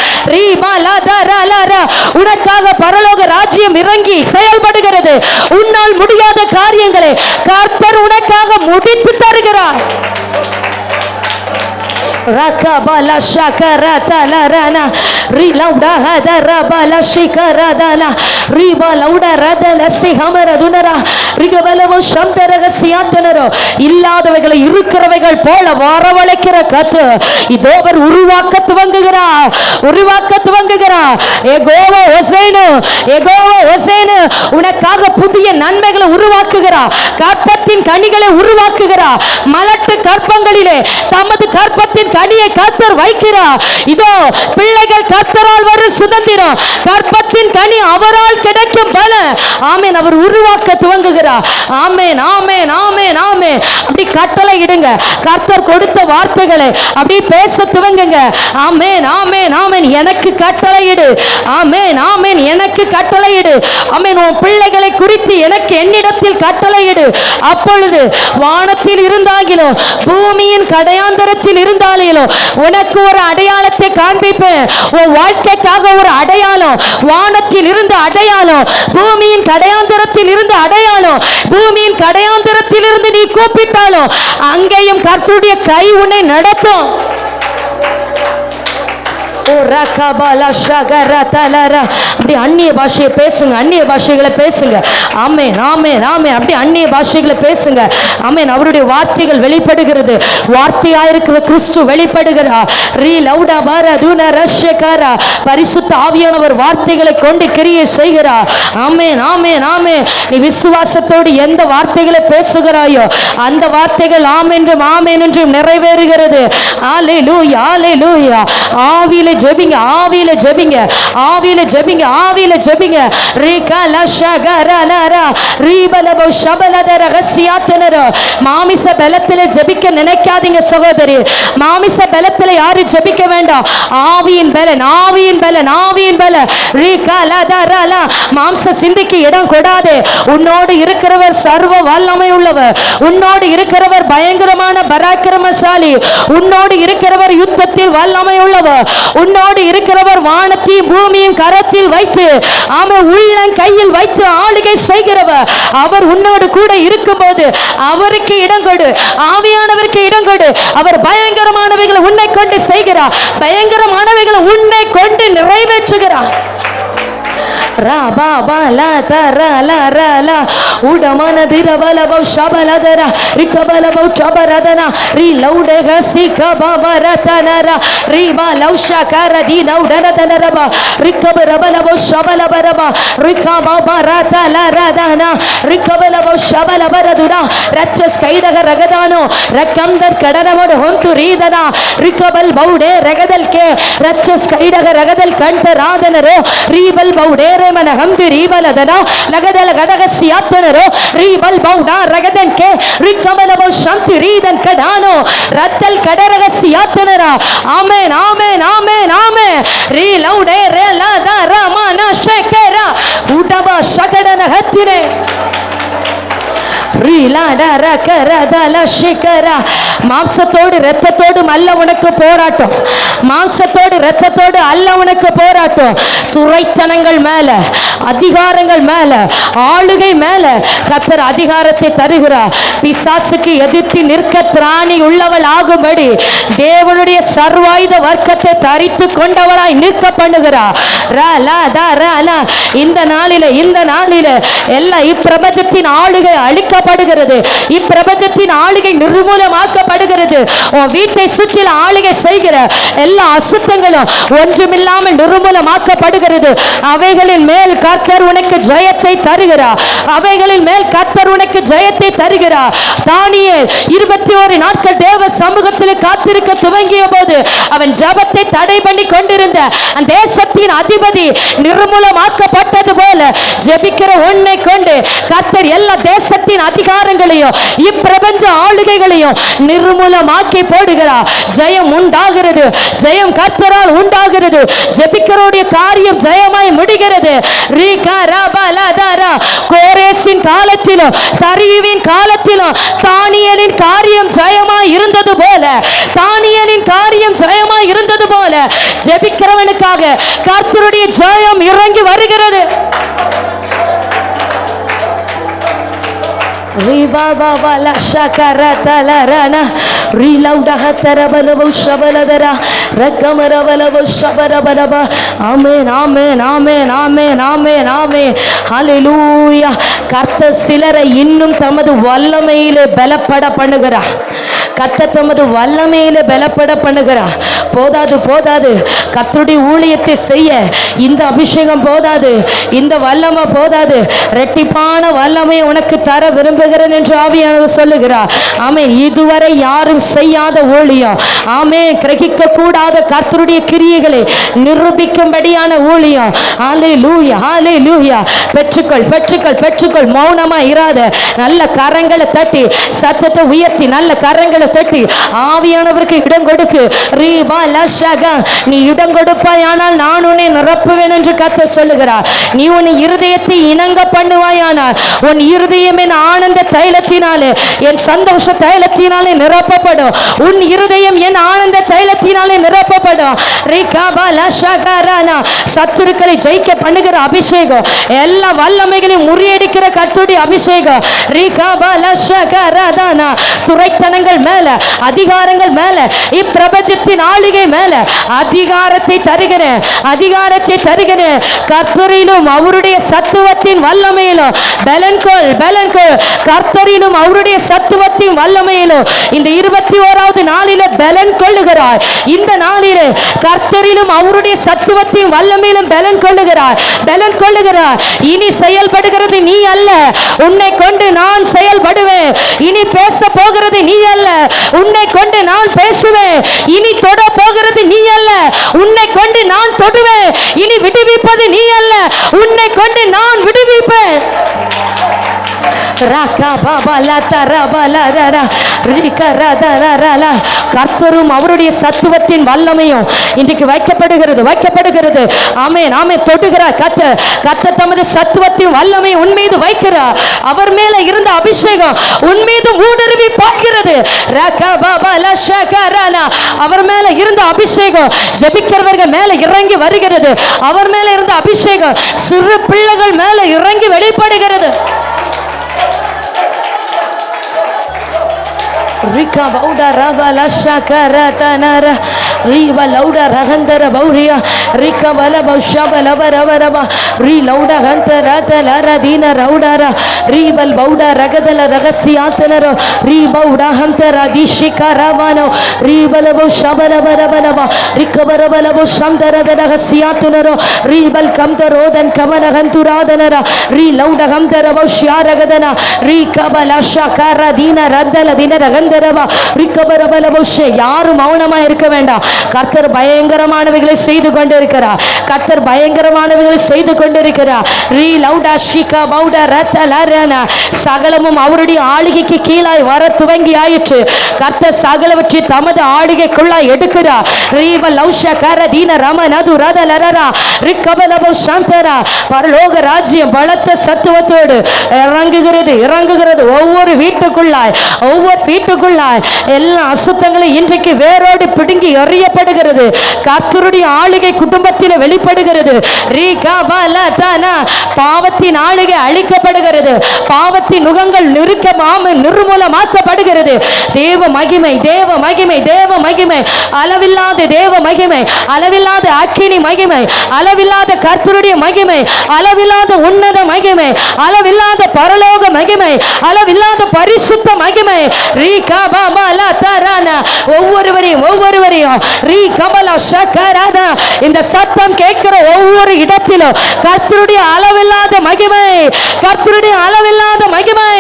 உனக்காக பரலோக ராஜ்யம் இறங்கி செயல்படுகிறது. உன்னால் முடியாத காரியங்களை கர்த்தர் உனக்காக முடித்து தருகிறார். Rakabala shakara talarana rilauda hadara bala shikara dala ribalauda radala sihamara dunara rigabalavu shamdaraga siyatanaro இல்லாதவைகளை இருக்கிறவைகள் போல வரவழைக்கிற கர்த்தர் இதோ அவர் உருவாக்க துவங்குகிறார். உருவாக்க துவங்குகிறார். யெகோவா ஹோசேனு உனக்காக புதிய நன்மைகளை உருவாக்குகிறார். கற்பத்தின் கனிகளை உருவாக்குகிறார். மலட்டு கற்பங்களிலே தமது கற்பத்தின் கனியை கர்த்தர் வைக்கிறார். இதோ பிள்ளைகள் கர்த்தரால் வரும் சுதந்திரம். கற்பத்தின் கனி அவரால் கிடைக்கும் பல. ஆமென். அவர் உருவாக்க துவங்குகிறார். ஆமென் ஆமென் ஆமென் ஆமென். அப்படி கட்டளை இடுங்க. கர்த்தர் கொடுத்த வார்த்தைகளை அப்படி பேச துவங்குங்க. ஆமென் ஆமென் ஆமென். எனக்கு கட்டளை இடு. ஆமென் ஆமென். எனக்கு கட்டளை இடு. ஆமென். உன் பிள்ளைகளை குறித்து எனக்கு என்னிடத்தில் கட்டளை இடு. அப்பொழுது வானத்தில் இருந்தாகிலும் பூமியின் கடையாந்தரத்தில் இருந்தாலும் உனக்கு ஒரு அடையாளத்தை காண்பிப்பேன். உன் வாழ்க்கைக்காக ஒரு அடையாளம். வானத்தில் இருந்து அடையாளம், பூமியின் கடையாந்தரத்தில் இருந்து அடையாளம். பூமியின் கடையாந்தரத்தில் இருந்து நீ கூப்பிட்டாலும் அங்கேயும் கர்த்தருடைய கை உன்னை நடத்தும். அப்படி அந்நிய பாஷையை பேசுங்க. அந்நிய பாஷைகளை பேசுங்க. ஆமென் ஆமென் ஆமென். அப்படி அந்நிய பாஷைகளை பேசுங்க. ஆமென். அவருடைய வார்த்தைகள் வெளிப்படுகிறது. வார்த்தையாயிருக்கிற கிறிஸ்து வெளிப்படுகிறார். பரிசுத்த ஆவியானவர் வார்த்தைகளை கொண்டு கிரியை செய்கிறார். ஆமென் ஆமென் ஆமென். நீ விசுவாசத்தோடு எந்த வார்த்தைகளை பேசுகிறாயோ அந்த வார்த்தைகள் ஆமென்றும் ஆமென் என்றும் நிறைவேறுகிறது. அல்லேலூயா அல்லேலூயா. ஆவியிலே ஜெபிங்க. ஆவியிலே ஜெபிங்க. ஆவியிலே ஜெபிங்க. ஆவியிலே ஜெபிங்க. மாமிச பலத்திலே ஜெபிக்க நினைக்காதீங்க சகோதரி. மாமிச பலத்திலே யாரும் ஜெபிக்க வேண்டாம். ஆவியின் பலன், ஆவியின் பலன், ஆவியின் பலன். மாம்ச சிந்திக்கு இடம் கொடாதே. உன்னோடு இருக்கிறவர் சர்வ வல்லமை உள்ளவர். உன்னோடு இருக்கிறவர் பயங்கரமான பராக்கிரமசாலி. உன்னோடு இருக்கிறவர் யுத்தத்தில் வல்லமை உள்ளவர். உன்னோடு இருக்கிறவர் வானத்தையும் பூமியும் கரத்தில் வைத்து அவன் உள்ளன் கையில் வைத்து ஆளுகை செய்கிறவர். அவர் உன்னோடு கூட இருக்கும்போது அவருக்கு இடம் கொடு. ஆவியானவருக்கு இடம் கொடு. அவர் பயங்கரமானவைகளை உன்னை கொண்டு செய்கிறார். பயங்கரமானவைகளை உன்னை கொண்டு நிறைவேற்றுகிறார். ராபாபாலா தரலரல உடமனதிரபலபௌ ஷபலதர ரிகபலபௌ ஷபரதன ரிலௌடக சிகபபரதனர ரிபலௌஷகரதினௌடனதனரப ரிகபரபலபௌ ஷபலபரப ரிகபபரதலரதன ரிகபலபௌ ஷபலபரதுர ரச்சஸ் கைடக ரகதானோ ரக்கம்தர் கடனமோட ಹೊಂತು ರೀದನ ರಿಕಬಲ್ ಬೌಡೆ ರಗದಲ್ ಕೆ ರಚ್ಚಸ್ ಕೈಡಗ ರಗದಲ್ ಕಂಠ ರಾದನರೋ ರೀಬಲ್ ಬೌಡೆ ರೇಮನ ಹಂದಿ ರೀಬಲದನ ಲಗದಲ ಗಡಗ ಸಿಯಾತನರೋ ರೀಬಲ್ ಬೌಡ ರಗದಲ್ ಕೆ ರಿಕಬಲ ಬೌ ಶಾಂತಿ ರೀದನ್ ಕಡಾನೋ Ratlam ಕಡರಗ ಸಿಯಾತನರ amen amen amen amen ರೀ ಲೌಡೆ ರೇ ಲದ ರಮನ ಶೇಖರ ಉಡಬ ಶಕಡನ ಹತ್ತಿನೆ மாம்சத்தோடு இரத்தத்தோடும் அல்ல உனக்கு போராட்டம். மாம்சத்தோடு இரத்தத்தோடு அல்ல உனக்கு போராட்டம். துரைத்தனங்கள் மேல, அதிகாரங்கள் மேல, ஆளுகை மேல கர்த்தர் அதிகாரத்தை தருகிறார். பிசாசுக்கு எதிர்த்து நிற்க திராணி உள்ளவள் ஆகும்படி தேவனுடைய சர்வாயுத வர்க்கத்தை தரித்து கொண்டவளாய் நிற்க பண்ணுகிறார். இந்த நாளில எல்லாம் இப்பிரபஞ்சத்தின் ஆளுகை அழிக்கப்படுகிறது. இப்பிரபஞ்சத்தின் ஆளுகை நிர்மூலமாக்கப்படுகிறது. உன் வீட்டை சுற்றி ஆளுகை செய்கிற எல்லா அசுத்தங்களும் ஒன்றுமில்லாமல் நிர்மூலமாக்கப்படுகிறது. அவைகளின் மேல் கர்த்தர் உனக்கு ஜெயத்தை தருகிறார். அவைகளின் மேல் கர்த்தர் உனக்கு ஜெயத்தை தருகிறார். தானியேல் 21 நாட்கள் தேவ சமூகத்தில் காத்திருக்க துவங்கிய போது அவன் ஜெபத்தை தடை பண்ணி கொண்டிருந்த அந்த தேசத்தின் அதிபதி நிர்மூலமாக்கப்பட்டது போல ஜெபிக்கிற உன்னை கொண்டு கர்த்தர் எல்லா தேசத்தின் அதிகாரங்களையும் இப்பிரபஞ்ச ஆளுகைகளையும் நிர்மூலமாக்கி போடுகிறார். ஜெயம் உண்டாகிறது. ஜெயம் கர்த்தரால் உண்டாகிறது. ஜெபிக்கிறோடைய காரியம் ஜெயமாய் முடிகிறது. கோரேசின் காலத்திலும் தரியுவின் காலத்திலும் தானியேலின் காரியம் ஜெயமாய் இருந்தது போல, தானியேலின் காரியம் ஜெயமாய் இருந்தது போல ஜெபிக்கிறவனுக்காக கர்த்தருடைய ஜெயம் இறங்கி வருகிறது. கர்த்தர் சிலரை இன்னும் தமது வல்லமையிலே பலப்பட பண்ணுகிறார். கர்த்தர் தமது வல்லமையிலே பலப்பட பண்ணுகிறார். போதாது போதாது, கர்த்தருடைய ஊழியத்தை செய்ய இந்த அபிஷேகம் போதாது, இந்த வல்லமை போதாது, இரட்டிப்பான வல்லமையை உனக்கு தர விரும்புகிறேன் என்று ஆவியானவர் சொல்லுகிறார். ஆமென். இதுவரை யாரும் செய்யாத ஊழியம், ஆமென், கிரகிக்க கூடாத கர்த்தருடைய கிரியைகளை நிரூபிக்கும்படியான ஊழியம். ஹல்லேலூயா, ஹல்லேலூயா. பெற்றுக்கொள், பெற்றுக்கொள், பெற்றுக்கொள். மௌனமா இராத, நல்ல கரங்களை தட்டி, சத்தத்தை உயர்த்தி, நல்ல கரங்களை தட்டி ஆவியானவருக்கு இடம் கொடுத்து, நீ இடம் கொடுப்பாயானால் நான் உன்னை நிரப்புவேன் என்று கர்த்தர் சொல்லுகிறார். நீ உன் இருதயத்தை இணங்க பண்ணுவாயானால் உன் இருதயம் என் ஆனந்த தைலத்தினாலே, என் சந்தோஷ தைலத்தினாலே நிரப்பப்படும். உன் இருதயம் என் ஆனந்த தைலத்தினாலே நிரப்பப்படும். சத்துருக்களை ஜெயிக்க பண்ணுகிற அபிஷேகம், எல்லா வல்லமைகளையும் முறியடிக்கிற கர்த்தருடைய அபிஷேகம். துரைத்தனங்கள் மேல, அதிகாரங்கள் மேல, இப்பிரபஞ்சத்தின் ஆளுகை மேல அதிகாரத்தை தருகிறேன், அதிகாரத்தை தருகிறேன். கர்த்தரிலும் அவருடைய சத்துவத்தின் வல்லமையிலும் பலன்கொள், பலன்கொள். கர்த்தரிலும் அவருடைய சத்துவத்தின் வல்லமையிலும் இந்த 21வது நாளிலே பலன் கொள்ளுகிறாய். இந்த நாளிலே கர்த்தரிலும் அவருடைய சத்துவத்தின் வல்லமையிலும் பலன் கொள்ளுகிறாய், பலன் கொள்ளுகிறாய். இனி செயல்படுகிறது நீ அல்ல, உன்னை கொண்டு நான் செயல்படுவேன். இனி பேச போகிறது நீ அல்ல, உன்னை கொண்டு நான் பேசுவேன். இனி தொட போகிறது நீ அல்ல, உன்னை கொண்டு நான் தொடுவேன். இனி விடுவிப்பது நீ அல்ல, உன்னை கொண்டு நான் விடுவிப்பேன். கர்த்தரும் அவருடைய சத்துவத்தின் வல்லமையும் இன்றைக்கு வைக்கப்படுகிறது, வைக்கப்படுகிறது. ஆமென், ஆமென். தொடுகிறார் கர்த்தர், கர்த்தர் தமது சத்துவத்தின் வல்லமை உன் மீது வைக்கிறார். அவர் மேல இருந்த அபிஷேகம் உன் மீது ஊடுருவி பாய்கிறது. அவர் மேல இருந்த அபிஷேகம் ஜெபிக்கிறவர்கள் மேல இறங்கி வருகிறது. அவர் மேல இருந்த அபிஷேகம் சிறு பிள்ளைகள் மேல இறங்கி வெளிப்படுகிறது. ரீவ லௌட ரகந்தர பௌரியா ரிக்கபல பௌஷபல வரவரவ ரீ லௌட ஹந்தர தலர தீன ரௌடர ரீபல் பௌட ரகதல ரகசியாத்தனர ரீ பௌட ஹந்தர திஷிகரவனோ ரீபல பௌஷபல வரவரவ ரிக்கபரபல பௌஷந்தர ரகசியாத்தனர ரீபல் கம்தரோதன் கமன ஹந்துராதனர ரீ லௌட ஹந்தர பௌஷ்யாரகதன ரீ கபல ஷகர தீன ரந்தல தின ரகந்தரவ ரிக்கபரபல பௌஷ. யாரும் மௌனமா இருக்க வேண்டாம். கர்த்தர் பயங்கரமானவைகளை செய்து கொண்டிருக்கிறார். கர்த்தர் பயங்கரமானவைகளை செய்து கொண்டிருக்கிறார். ரீ லௌடா ஷிகா பௌடா ரத்தலரன சகலமும் அவருடைய ஆளுகைக்கு கீழாய் வர துவங்கி ஆயிற்று. கர்த்தர் சகலவற்றை தமது ஆளுகைக்குள்ளாய் எடுக்கிறார். ரீவ லௌஷ கர தீன ரமனது ரதலரரா ரிக்கபலபௌ சாந்தரா. பரலோக ராஜ்யம் பலத்த சத்துவத்தோடு இறங்குகிறது இறங்குகிறது. ஒவ்வொரு வீட்டுக்குள்ளாய் எல்லா அசுத்தங்களும் இன்றைக்கு வேரோடு பிடுங்கி எறியப்படுகிறது. கர்த்தருடைய ஆளுகை குடும்பத்தில் வெளிப்படுகிறது. பாவத்தின் ஆளுகை அழிக்கப்படுகிறது. பாவத்தின் நுகங்கள் நிர்மூலமாக்கப்படுகிறது. தேவ மகிமை தேவ மகிமை தேவ மகிமை அளவில்லாத தேவ மகிமை அளவில்லாத அக்கினி மகிமை அளவில்லாத கர்த்தருடைய மகிமை அளவில்லாத உன்னத மகிமை அளவில்லாத பரலோக மகிமை அளவில்லாத பரிசுத்த மகிமை. ஒவ்வொருவரையும் இந்த சத்தம் கேட்கிற ஒவ்வொரு இடத்திலும் கர்த்தருடைய அளவில்லாத மகிமை கர்த்தருடைய அளவில்லாத மகிமை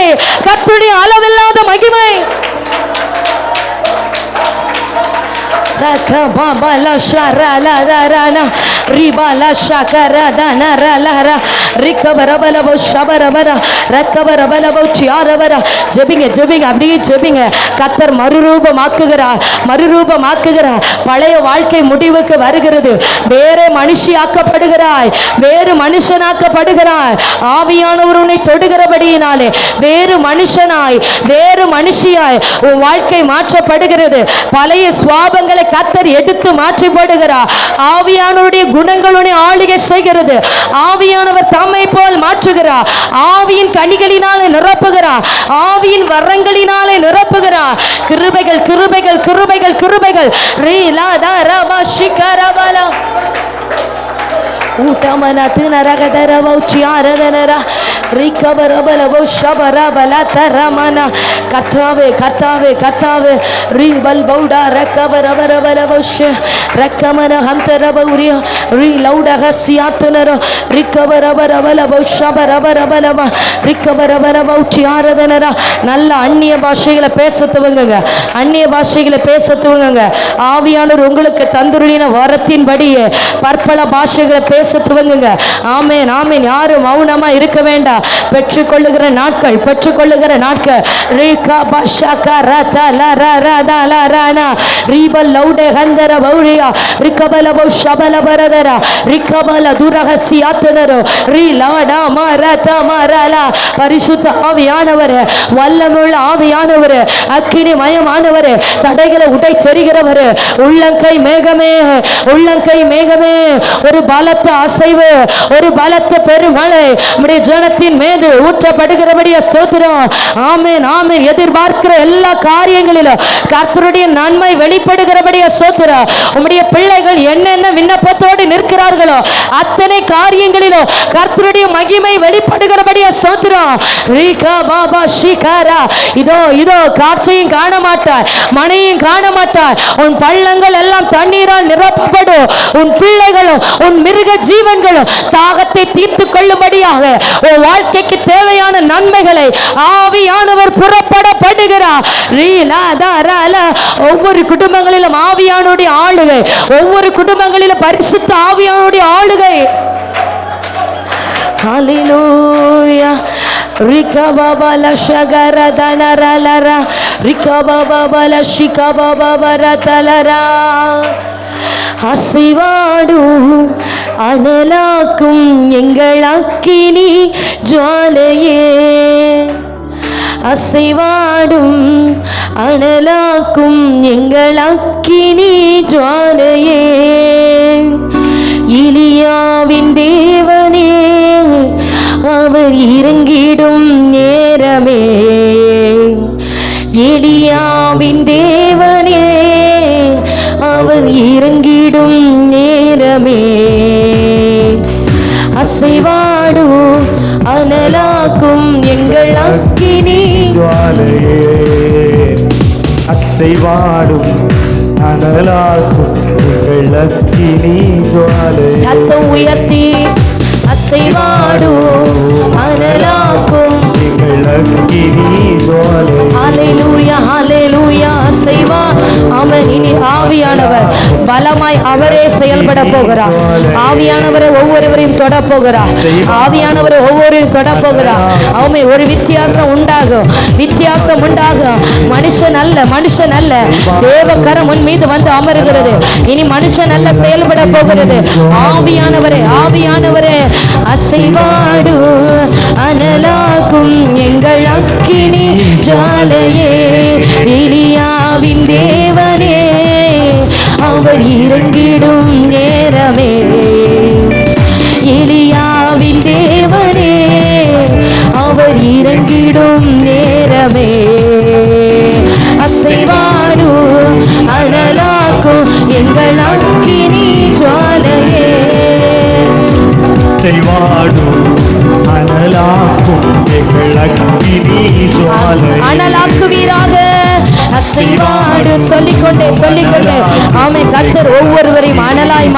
கர்த்தருடைய அளவில்லாத மகிமை. Rakabala sharala darana ribala shakara danara lara rikabarabala bo shabarabara rakabarabala bo chiarabara. ஜெபிங்க ஜெபிங்க அப்படியே ஜெபிங்க. கர்த்தர் மறுரூபமாக்குகிறார். பழைய வாழ்க்கை முடிவுக்கு வருகிறது. வேறு மனுஷியாக்கப்படுகிறாய், வேறு மனுஷனாக்கப்படுகிறாய். ஆவியானவர் உன்னை தொடுகிறபடியினாலே வேறு மனுஷனாய் வேறு மனுஷியாய் உன் வாழ்க்கை மாற்றப்படுகிறது. பழைய சுவாபங்களை கர்த்தர் எடுத்து மாற்றி போடுகிறார். ஆவியானவருடைய குணங்களுடைய ஆளுகை செய்கிறது. ஆவியானவர் தம்மை போல் மாற்றுகிறார். ஆவியின் கனிகளினாலே நிரப்புகிறார். ஆவியின் வரங்களினாலே நிரப்புகிறார். கிருபைகள் கிருபைகள் கிருபைகள் கிருபைகள். ஊட்டமன தினரகதர வௌச்சியாரதனர ரிகபரபல வௌஷபரபல தரமன. கர்த்தாவே கர்த்தாவே கர்த்தாவே ரிபல் பௌடா ரகபரபரபல வௌஷ ரக்கமன ஹந்தர பௌரிய ரி லௌடக சியாத்தனர ரிகபரபரபல வௌஷபரபரபல ரிகபரபல வௌச்சியாரதனர. நல்ல அந்நிய பாஷைகளை பேச துவங்குங்க. அந்நிய பாஷைகளை பேச துவங்குங்க. ஆவியானவர் உங்களுக்கு தந்துருளின வரத்தின்படியே பற்பல பாஷைகளை பேச துவங்குங்க. ஆமென் ஆமென். யாரும் மௌனமா இருக்க வேண்டாம். பெற்றுக்கொள்ளுகிற நாட்கள் பெற்றுக்கொள்ளுகிற நாட்கள். ரீகா பஷகா ரதல ரரதலரனா ரீபல் லௌடே ஹந்தர பௌரியா ரிகபல பௌஷபல பரதர ரிகபல துரஹசியாத்தனரோ ரீ லாடா மரத மரலா. பரிசுத்த ஆவியானவர், வல்லமுள்ள ஆவியானவர், அக்கினி மயமானவர், தடைகளை உடைச்செறிகிறவர், உள்ளங்கை மேகமே உள்ளங்கை மேகமே, ஒரு பலத்த அசைவு, ஒரு பலத்த பெருமழை நம்முடைய ஜனத்தின் மீது ஊற்றப்படுகிறபடிய ஸ்தோத்திரம். ஆமென் ஆமென். எதிர்பார்க்கிற எல்லா காரியங்களிலும் கர்த்தருடைய நன்மை வெளிப்படுகிறபடிய ஸ்தோத்திரம். உம்முடைய பிள்ளைகள் என்னென்ன விண்ணப்பத்தோடு நிற்கிறார்களோ அத்தனை காரியங்களிலும் கர்த்தருடைய மகிமை வெளிப்படுகிறபடிய ஸ்தோத்திரம். ரீகா பாபா ஷிகாரா. இதோ இதோ காற்றையும் காண மாட்டாய், மழையும் காண மாட்டாய். உன் பள்ளங்கள் எல்லாம் தண்ணீரால் நிரப்பப்படும். உன் பிள்ளைகளும் உன் மிருக ஜீவன்களும் தாகத்தை தீர்த்து கொள்ளும்படியாக உன் வாழ்க்கைக்கு தேவையான நன்மைகளை ஆவியானவர் புறப்படப்படுகிறார். ஒவ்வொரு குடும்பங்களிலும் ஆவியானுடைய ஆளுகை, ஒவ்வொரு குடும்பங்களிலும் பரிசுத்த ஆவியானுடைய ஆளுகை. ஹல்லேலூயா. ரிகபபல ஷகரதனரலரா ரிகபபல ஷிகபபரதலரா. அசைவாடும் அனலாக்கும் எங்கள் அக்கினி ஜுவாலையே, அசைவாடும் அனலாக்கும் எங்கள் அக்கினி ஜுவாலையே. எலியாவின் தேவனே அவர் இறங்கிடும் நேரமே, எலியாவின் தேவனே அவர் இறங்கிடும் நேரமே அசைவாடும் அனலாக்கும் எங்கள் அக்கினி ஜுவாலையே அசைவாடும் அனலாக்கும் எங்கள் அக்கினி ஜுவாலையே சத்தம் உயர்த்தி அசைவாடும் அனலாக்கும் எங்கள் அக்கினி ஜுவாலையே ஹல்லேலூயா ஹல்லேலூயா அசைவா ஆமென். இனி ஆவியானவர் பலமாய் அவரே செயல்பட போகிறார். ஆவியானவரை ஒவ்வொருவரையும் தொட போகிறார். ஆவியானவரை ஒவ்வொருவரையும் தொட போகிறார். ஆமென். ஒரு வித்தியாசம் உண்டாகும், வித்தியாசம் உண்டாகும். மனுஷன் அல்ல தேவக்கரம் உன் மீது வந்து அமருகிறது. இனி மனுஷன் அல்ல செயல்பட போகிறது. ஆவியானவரே அசைவாடு அனலாக்கும் எங்கள் அக்கினி ஜாலையே எலியாவின் தேவனே அவர் இறங்கிடும் நேரமே எலியாவின் தேவனே அவர் இறங்கிடும் நேரமே அசைவாடு அனலாக்கும் எங்கள் அக்கினி ஜாலையே அசைவாடும் அனலாக்கும் எங்கள் அக்கினி ஜுவாலையே அனலாக்குவீராக அசைவாடு சொல்லிக்கொண்டே ஆமென். கர்த்தர் ஒவ்வொருவரையும் அனலாய்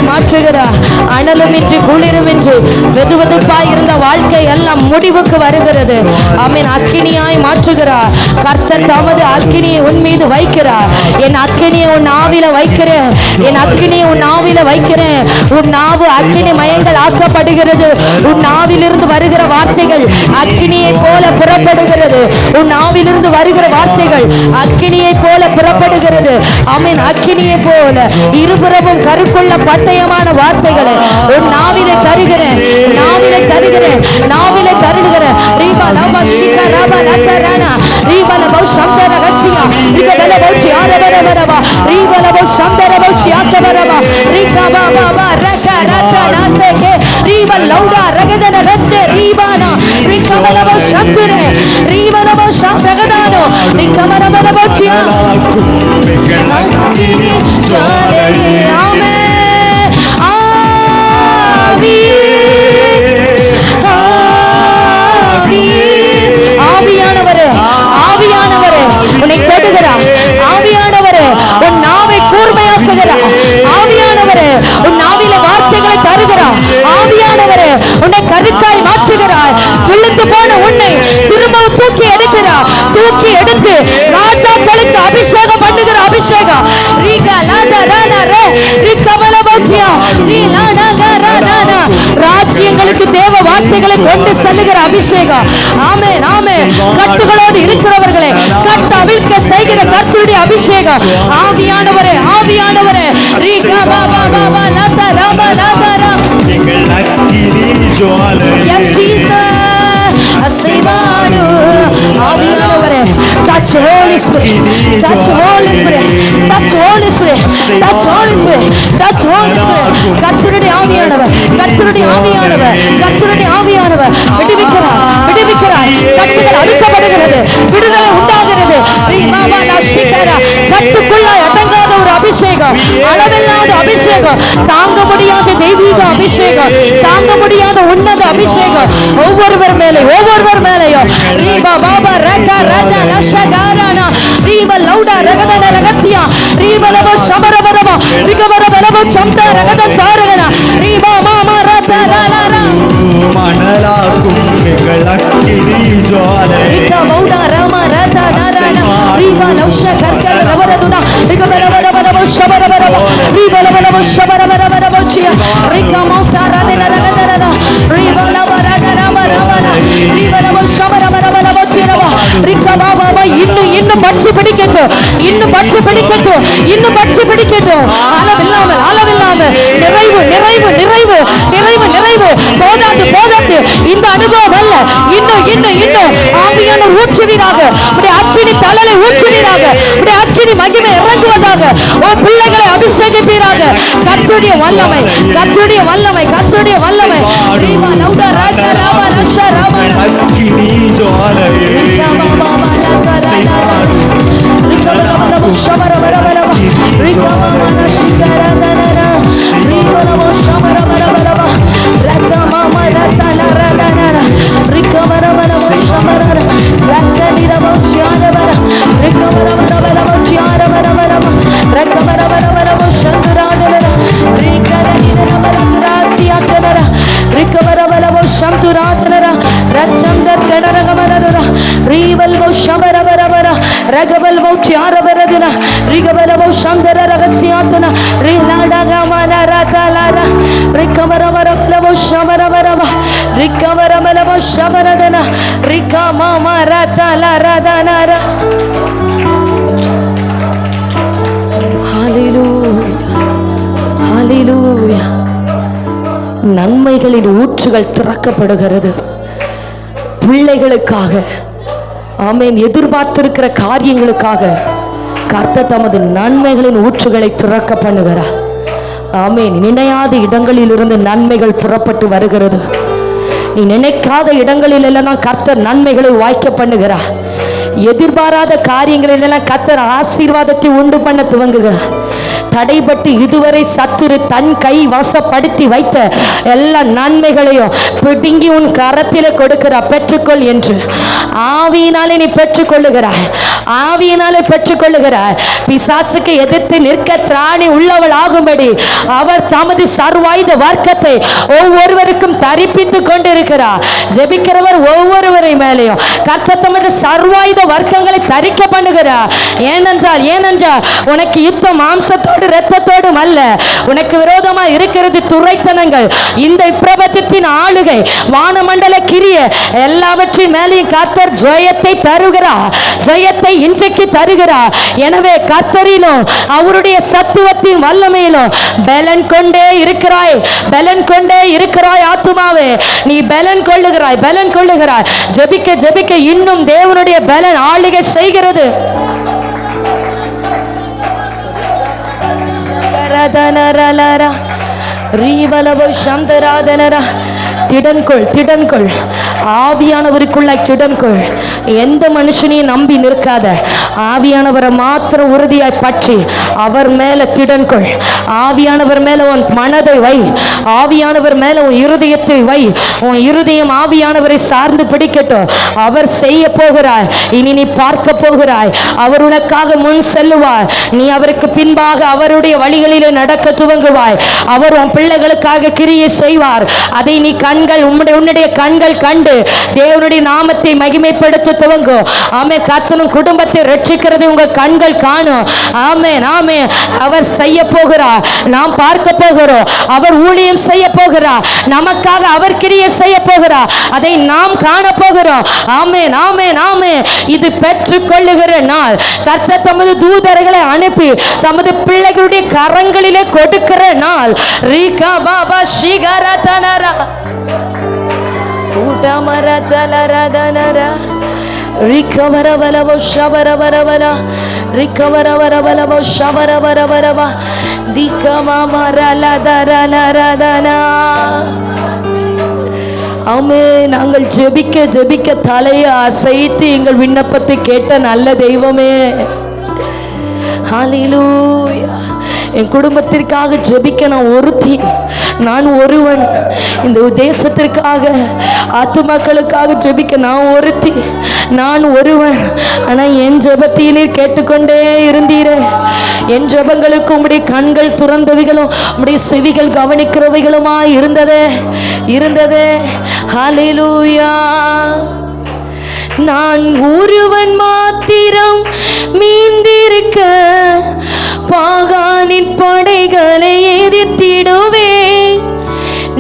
மாற்றுகிறார். அனலுமின்றி குளிருமின்றி வெதுவெதுப்பாய் இருந்த வாழ்க்கை எல்லாம் முடிவுக்கு வருகிறது. ஆமென். அக்கினியாய் மாற்றுகிறார் கர்த்தர். தமது அக்கினியை உன் மீது வைக்கிறார். என் அக்கினியை உன் ஆவில வைக்கிறேன். உன் நாவு அக்கினி மயங்கள் ஆக்கப்படுகிறது. உன் நாவிலிருந்து வருகிற வார்த்தைகள் அக்கினியை போல புறப்படுகிறது. உன் நாவிலிருந்து வருகிற வார்த்தைகள் அக்கினியை போல புறப்படுகிறது. ஆமென். அக்கினியை போல இருபுறமும் கருக்குள்ள பட்டயமான வார்த்தைகளை உன் நாவிலே தருகிறேன். ரீபா லவா ஷிகா ரபா லதரானா ரீபா லவா சம்தர ரசியா ரிகா லவா சியாரபரபரவா ரீபா லவா சம்தர லவா சியாத்தபரவா ரிகா பாபா ரகா நாசேகே ரீபா லௌடா ரகதன ரச்சே ரீபானா ரிகா லவா சம்துரே ரீபா லவா சம்ரகதானோ ரிகா லவா சியா அக்கினி ஜாலையே ஆமென். ஆவியானவரே உன்னை தொடுகிறார். ஆவியானவரே உன் நாவை கூர்மையாக்குகிறார். ஆவியானவரே உன் நாவில வார்த்தைகளை தருகிறார். ஆவியானவரே உன்னை கருத்தாய் மாற்றுகிறார். விழுந்து போன உன்னை திரும்பவும் தூக்கி எடுத்து ராஜாக்களுக்கு அபிஷேகம் பண்ணுகிற அபிஷேகம் ராஜ்யங்களுக்கு தேவ வார்த்தைகளை கொண்டு செல்லுகிற அபிஷேகம். ஆமென் ஆமென். கட்டுகளோடு இருக்கிறவர்களை கட்டு அவிழ்க்க செய்கிற கர்த்தருடைய அபிஷேகம். ஆவியானவரே எங்கள் அக்கினி ஜுவாலையே Yes Jesus. அசைவாடு ஆவியானவரே touch Holy Spirit கர்த்தருடைய ஆவியானவர் விடுவிக்கிறார். கட்டுகள் அறுக்கப்படுகிறது, விடுதலை உண்டாகிறது. கட்டுக்குள்ளாய் அடங்காத ஒரு அபிஷேகம், அளவில்லாத அபிஷேகம், தாங்க முடியாத தெய்வீக அபிஷேகம், தாங்க முடியாத உன்னத அபிஷேகம் ஒவ்வொருவர் மேலேயும் ரீபா பாபா ரகா ராஜா லஷகாரானா ரீபா லௌடா ரகதன ரகத்தியா ரீபா லவ சமரவரவ ரிகவரவரவ சம்தா ரகத தாரகனா ரீபா மாமா ராஜா லாலாரா மணலாக்கும் எங்கள் அக்கினி ஜுவாலையே ரிகா மௌடா ராமா ராஜா நாரானா ரீபா லௌஷ கர்கர ரவரதுனா ரிகவரவரவரவ சமரவரவ ரீபா லவ சமரவரவரவ சியா ரிகா மௌடா ராதன ரகதன ரீபா லவ ராஜா ராமா ராமா ரீபா லவ சமரவரவரவ சியா ரிகா பாபா இன்னும் பற்றி பிடிக்கட்டும். அளவில்லாமல் நிறைவு போதாது. இந்த அனுபவம் அல்ல, இன்னும் ஆவியானவர் ஊற்றுவீராக. உடைய அக்கினி தழலை ஊற்றுவீராக. உடைய அக்கினி மகிமை இறங்குவதாக. உன் பிள்ளைகளை அபிஷேகிப்பீராக. கர்த்தருடைய வல்லமை ரீவா லௌடா ராஜா ராவா லஷா ராவா அக்கினி ஜுவாலையே ரிகா ಚಾರಬರದಿನ ರಿಗಬಲವೋ ಶಂದರ ರಹಸ್ಯಾತನ ರಿಲಾಡಗಮನ ರತಲರ ರಿಕಮರಮರಬಲವೋ ಶಮರಮರವ ರಿಕಮರಮಲವೋ ಶಮರದನ ರಿಕಮಮ ರತಲರದನರ. ஹல்லேலூயா ஹல்லேலூயா. நன்மைகளின் ஊற்றுகள் திறக்கப்படுகிறது பிள்ளைகளுக்காக. ஆமென். எதிர்பார்த்திருக்கிற காரியங்களுக்காக கர்த்தர் தமது நன்மைகளின் ஊற்றுகளை திறக்க பண்ணுகிறார். ஆமென். நினையாத இடங்களிலிருந்து நன்மைகள் புறப்பட்டு வருகிறது. நீ நினைக்காத இடங்களில் எல்லாம் கர்த்தர் நன்மைகளை வாய்க்க பண்ணுகிறார். எதிர்பாராத காரியங்களிலெல்லாம் கர்த்தர் ஆசீர்வாதத்தை உண்டு பண்ண துவங்குகிறார். தடைபட்டு இதுவரை சத்துரு தன் கை வசப்படுத்தி வைத்த எல்லா நன்மைகளையும் பிடுங்கி உன் கரத்திலே கொடுக்கிறார். பெற்றுக்கொள் என்று ஆவியினாலே நீ பெற்றுக்கொள்ளுகிறாய். ஆவியினாலே பெற்றுக்கொள்ளுகிறாய். பிசாசுக்கு எதிர்த்து நிற்க திராணி உள்ளவள் ஆகும்படி அவர் தமது சர்வாயுத வர்க்கத்தை ஒவ்வொருவருக்கும் தரிப்பித்து கொண்டிருக்கிறார். ஜெபிக்கிறவர் ஒவ்வொருவரை மேலேயும் கர்த்தர் தமது சர்வாயுத வர்க்கங்களை தரிக்க பண்ணுகிறார். ஏனென்றால் உனக்கு யுத்தம் மாம்சத்தோடு இரத்தத்தோடும் அல்ல. உனக்கு விரோதமா இருக்கிறது துரைத்தனங்கள், இந்த பிரபஞ்சத்தின் ஆளுகை, வானமண்டல கிரிய, எல்லாவற்றின் மேலேயும் கர்த்தர் ஜெயத்தை தருகிறார். ஜெயத்தை இன்றைக்கு தருகிறார். எனவே கர்த்தரிலும் அவருடைய சத்துவத்தின் வல்லமையிலும் பலன் கொண்டே இருக்கிறாய். பலன் கொண்டே இருக்கிறாய் ஆத்துமாவே. நீ பலன் கொள்ளுகிறாய், பலன் கொள்ளுகிறாய். ஜெபிக்க ஜெபிக்க இன்னும் தேவனுடைய பலன் ஆளுகை செய்கிறது. திடன்கொள், திடன்கொள். ஆவியானவருக்குள்ளாய் திடன்கொள். எந்த மனுஷனையும் நம்பி நிற்காத. ஆவியானவரை மாத்திரம் உறுதியாய் பற்றி அவர் மேல திடன்கொள். ஆவியானவர் மேல உன் மனதை வை. ஆவியானவர் மேல உன் இருதயத்தை வை. உன் இருதயம் ஆவியானவரை சார்ந்து பிடிக்கட்டும். அவர் செய்ய போகிறாய். இனி நீ பார்க்க போகிறாய். அவர் உனக்காக முன் செல்லுவார். நீ அவருக்கு பின்பாக அவருடைய வழிகளிலே நடக்க துவங்குவாய். அவர் உன் பிள்ளைகளுக்காக கிரியை செய்வார். அதை நீ உன்னுடைய கண்கள் கண்டு தேவனுடைய நாமத்தை மகிமைப்படுத்த துவங்கும். ஆமென். கர்த்தரும் குடும்பத்தை ரட்சிக்கிறது உங்கள் கண்கள் காணும். ஆமென், ஆமென். அவர் செய்ய போகிறார். நாம் பார்க்க போகிறோம். அவர் ஊழியம் செய்ய போகிறார். நமக்காக அவர் கிரியை செய்ய போகிறார். அதை நாம் காண போகிறோம். ஆமென், ஆமென், ஆமென். இது பெற்றுக் கொள்ளுகிற நாள். கர்த்தர் தமது தூதர்களை அனுப்பி தமது பிள்ளைகளுடைய கரங்களிலே கொடுக்கிற நாள். ரீகா பாபா ஷிகரதனரா ஊடமரதலரதனரா ரிகவரவலவோ ஷபரவரவலா ரிகவரவரவலவோ ஷபரவரவரவா திகமமரலதரலரதனா. ஆமே. நாங்கள் ஜெபிக்க ஜெபிக்க தலையை அசைத்து எங்கள் விண்ணப்பத்தை கேட்ட நல்ல தெய்வமே. ஹல்லேலூயா. என் குடும்பத்திற்காக ஜெபிக்க நான் ஒருத்தி, நான் ஒருவன். இந்த தேசத்திற்காக ஆத்துமாக்களுக்காக ஜெபிக்க நான் ஒருத்தி, நான் ஒருவன். ஆனால் என் ஜெபத்திலே கேட்டுக்கொண்டே இருந்தீரே. என் ஜெபங்களுக்கு உம்முடைய கண்கள் துறந்தவைகளும் உம்முடைய செவிகள் கவனிக்கிறவைகளுமா இருந்ததே இருந்ததே. ஹல்லேலூயா. நான் ஒருவன் மாத்திரம் மீந்திருக்க பாகானின் படைகளை எதிர்த்திடுவேன்.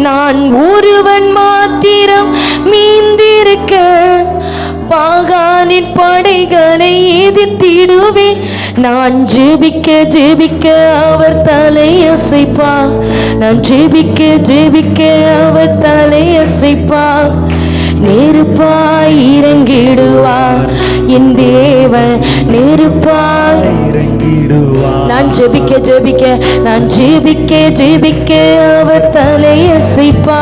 நான் ஒருவன் மாத்திரம் மீந்திருக்க பாகானின் படைகளை எதிர்த்திடுவேன். நான் ஜெபிக்க ஜெபிக்க அவர் தலையசைப்பா. நான் ஜெபிக்க ஜெபிக்க அவர் தலையசைப்பா. நெருப்பாய் இறங்கிடுவார் என் தேவன். நெருப்பாய் இறங்கிடுவார். நான் ஜெபிக்க ஜெபிக்க, நான் ஜெபிக்க ஜெபிக்க அவர் தலையசைப்பா.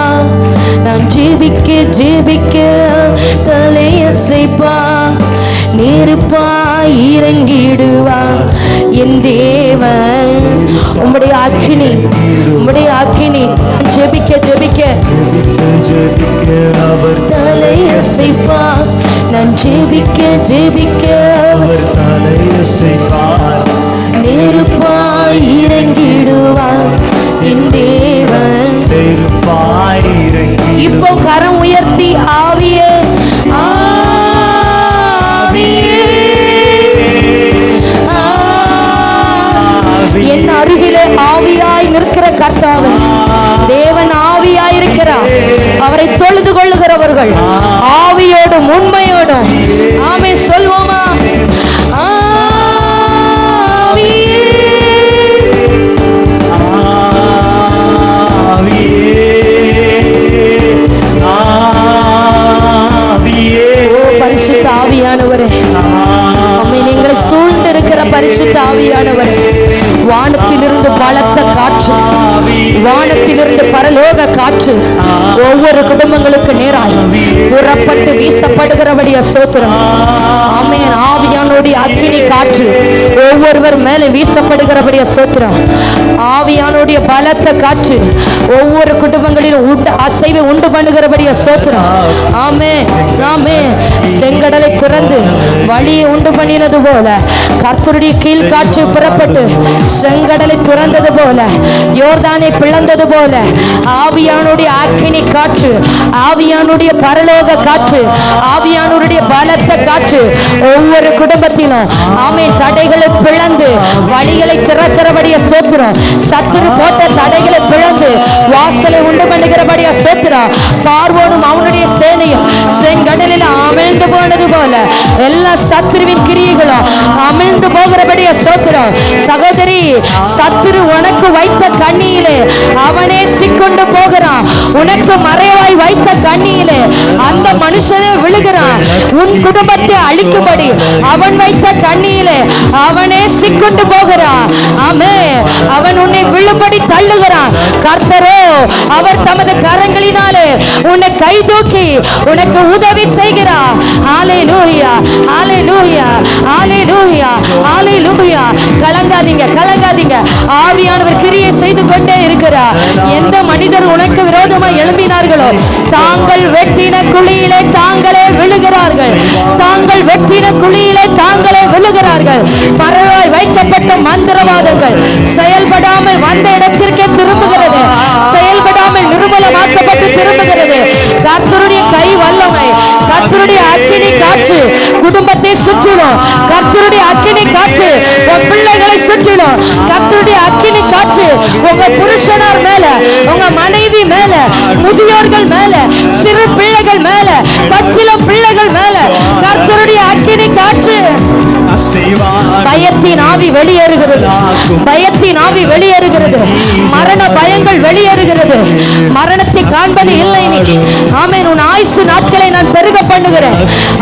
நான் ஜெபிக்க ஜெபிக்க தலையசைப்பா. நெருப்பாய் இறங்கிடுவார் என் தேவன். உம்முடைய அக்கினி, உம்முடைய அக்கினி. ஜெபிக்க ஜெபிக்க அவர் தலையசைப்பார். நான் ஜெபிக்க ஜெபிக்க அவர் தலையசைப்பார். நெருப்பாய் இறங்கிடுவார் என் தேவன். நெருப்பாய் இறங்கி. இப்போ கரம் உயர்த்தி ஆவியே ஆவியே உள்ளத்தோடும் உண்மையோடும் ஆமே சொல்வோமா? பரிசுத்த ஆவியானவரே, நீங்களை சூழ்ந்திருக்கிற பரிசுத்த ஆவியானவரே, வானத்திலிருந்து பலத்த காற்று, வானத்திலிருந்து பரலோக காற்று ஒவ்வொரு குடும்பங்களுக்கு நேராய் புறப்பட்டு வீசப்படுகிறபடிய ஸ்தோத்திரம். ஆமென். ஆவியானுடைய அக்கினி காற்று ஒவ்வொருவர் மேலே வீசப்படுகிறபடிய ஸ்தோத்திரம். ஆவியானுடைய பலத்த காற்று ஒவ்வொரு குடும்பங்களிலும் அசைவை உண்டு பண்ணுகிறபடிய ஸ்தோத்திரம். ஆமென், ஆமென். செங்கடலை திறந்து வழியை உண்டு பண்ணினது போல கர்த்தருடைய கீழ் காற்று புறப்பட்டு செங்கடலை துறந்தது போல, யோர்தானை பிளந்தது போல, ஆவியானுடைய அக்கினி காற்று, ஆவியானுடைய பரலோக காற்று, ஆவியானுடைய பலத்த காற்று ஒவ்வொரு குடும்பத்திலும் ஆமென் தடைகளை பிளந்து வழிகளை திறக்கிறபடிய ஸ்தோத்திரம். சத்துரு போட்ட தடைகளை பிளந்து வாசலை உண்டு பண்ணுகிறபடிய ஸ்தோத்திரம். பார்வோனும் அவனுடைய சேனையும் செங்கடலில் அமிழ்ந்து போனது போல எல்லா சத்துருவின் கிரியைகளும் அமிழ்ந்து போகிறபடிய ஸ்தோத்திரம். சகோதரி, சத்துரு உனக்கு வைத்த கண்ணியிலே அவனே சிக்கொண்டு போகிறான். உனக்கு மறைவாய் வைத்த கண்ணியிலே அந்த மனுஷனே விழுகிறான். உன் குடும்பத்தை அழிக்கும்படி அவன் வைத்த கண்ணியிலே அவனே சிக்கொண்டு போகிறான். ஆமே, அவன் உன்னை விழும்படி தள்ளுகிறான். கர்த்தரோ அவர் தமது கரங்களினாலே உன்னை கை தூக்கி உனக்கு உதவி செய்கிறார். ஹalleluya, ஹalleluya, ஹalleluya, ஹalleluya. கலங்காதீங்க, கலங்காதீங்க. ஆவியானவர் கிரியை செய்து கொண்டே இருக்கிறார். எந்த மனிதர் உனக்கு விரோதமாய் எழும்பினார்களோ தாங்கள் வெட்டின குழியிலே தாங்களே விழுகிறார்கள். தாங்கள் வெட்டின குழியிலே தாங்களே விழுகிறார்கள். மறைவாய் வைக்கப்பட்ட மந்திரவாதங்கள் செயல்படாமல் வந்த இடத்திற்கே திரும்புகிறது. செயல்படாமல் நிர்மூலமாக்கப்பட்டு திரும்புகிறது. கர்த்தருடைய கை வல்லமை, கர்த்தருடைய அக்கினி காற்று குடும்பத்தை சுற்றிலும், கர்த்தருடைய அக்கினி காற்று உங்க பிள்ளைகளை சுற்றிலும், கர்த்தருடைய அக்கினி காற்று உங்க புருஷனார் மேல, உங்க மனைவி மேல, முதியோர்கள் மேல, சிறு பிள்ளைகள் மேல, பச்சிளம் பிள்ளைகள் மேல கர்த்தருடைய அக்கினி காற்று. பயத்தின் ஆவி வெளியேறுகிறது, பயத்தின் ஆவி வெளியேறுகிறது. மரண பயங்கள் வெளியேறுகிறது. மரணத்தை காண்பது இல்லை நீ. ஆமென். உன் ஆயுசு நாட்களை நான் பெருக பண்ணுகிறேன்.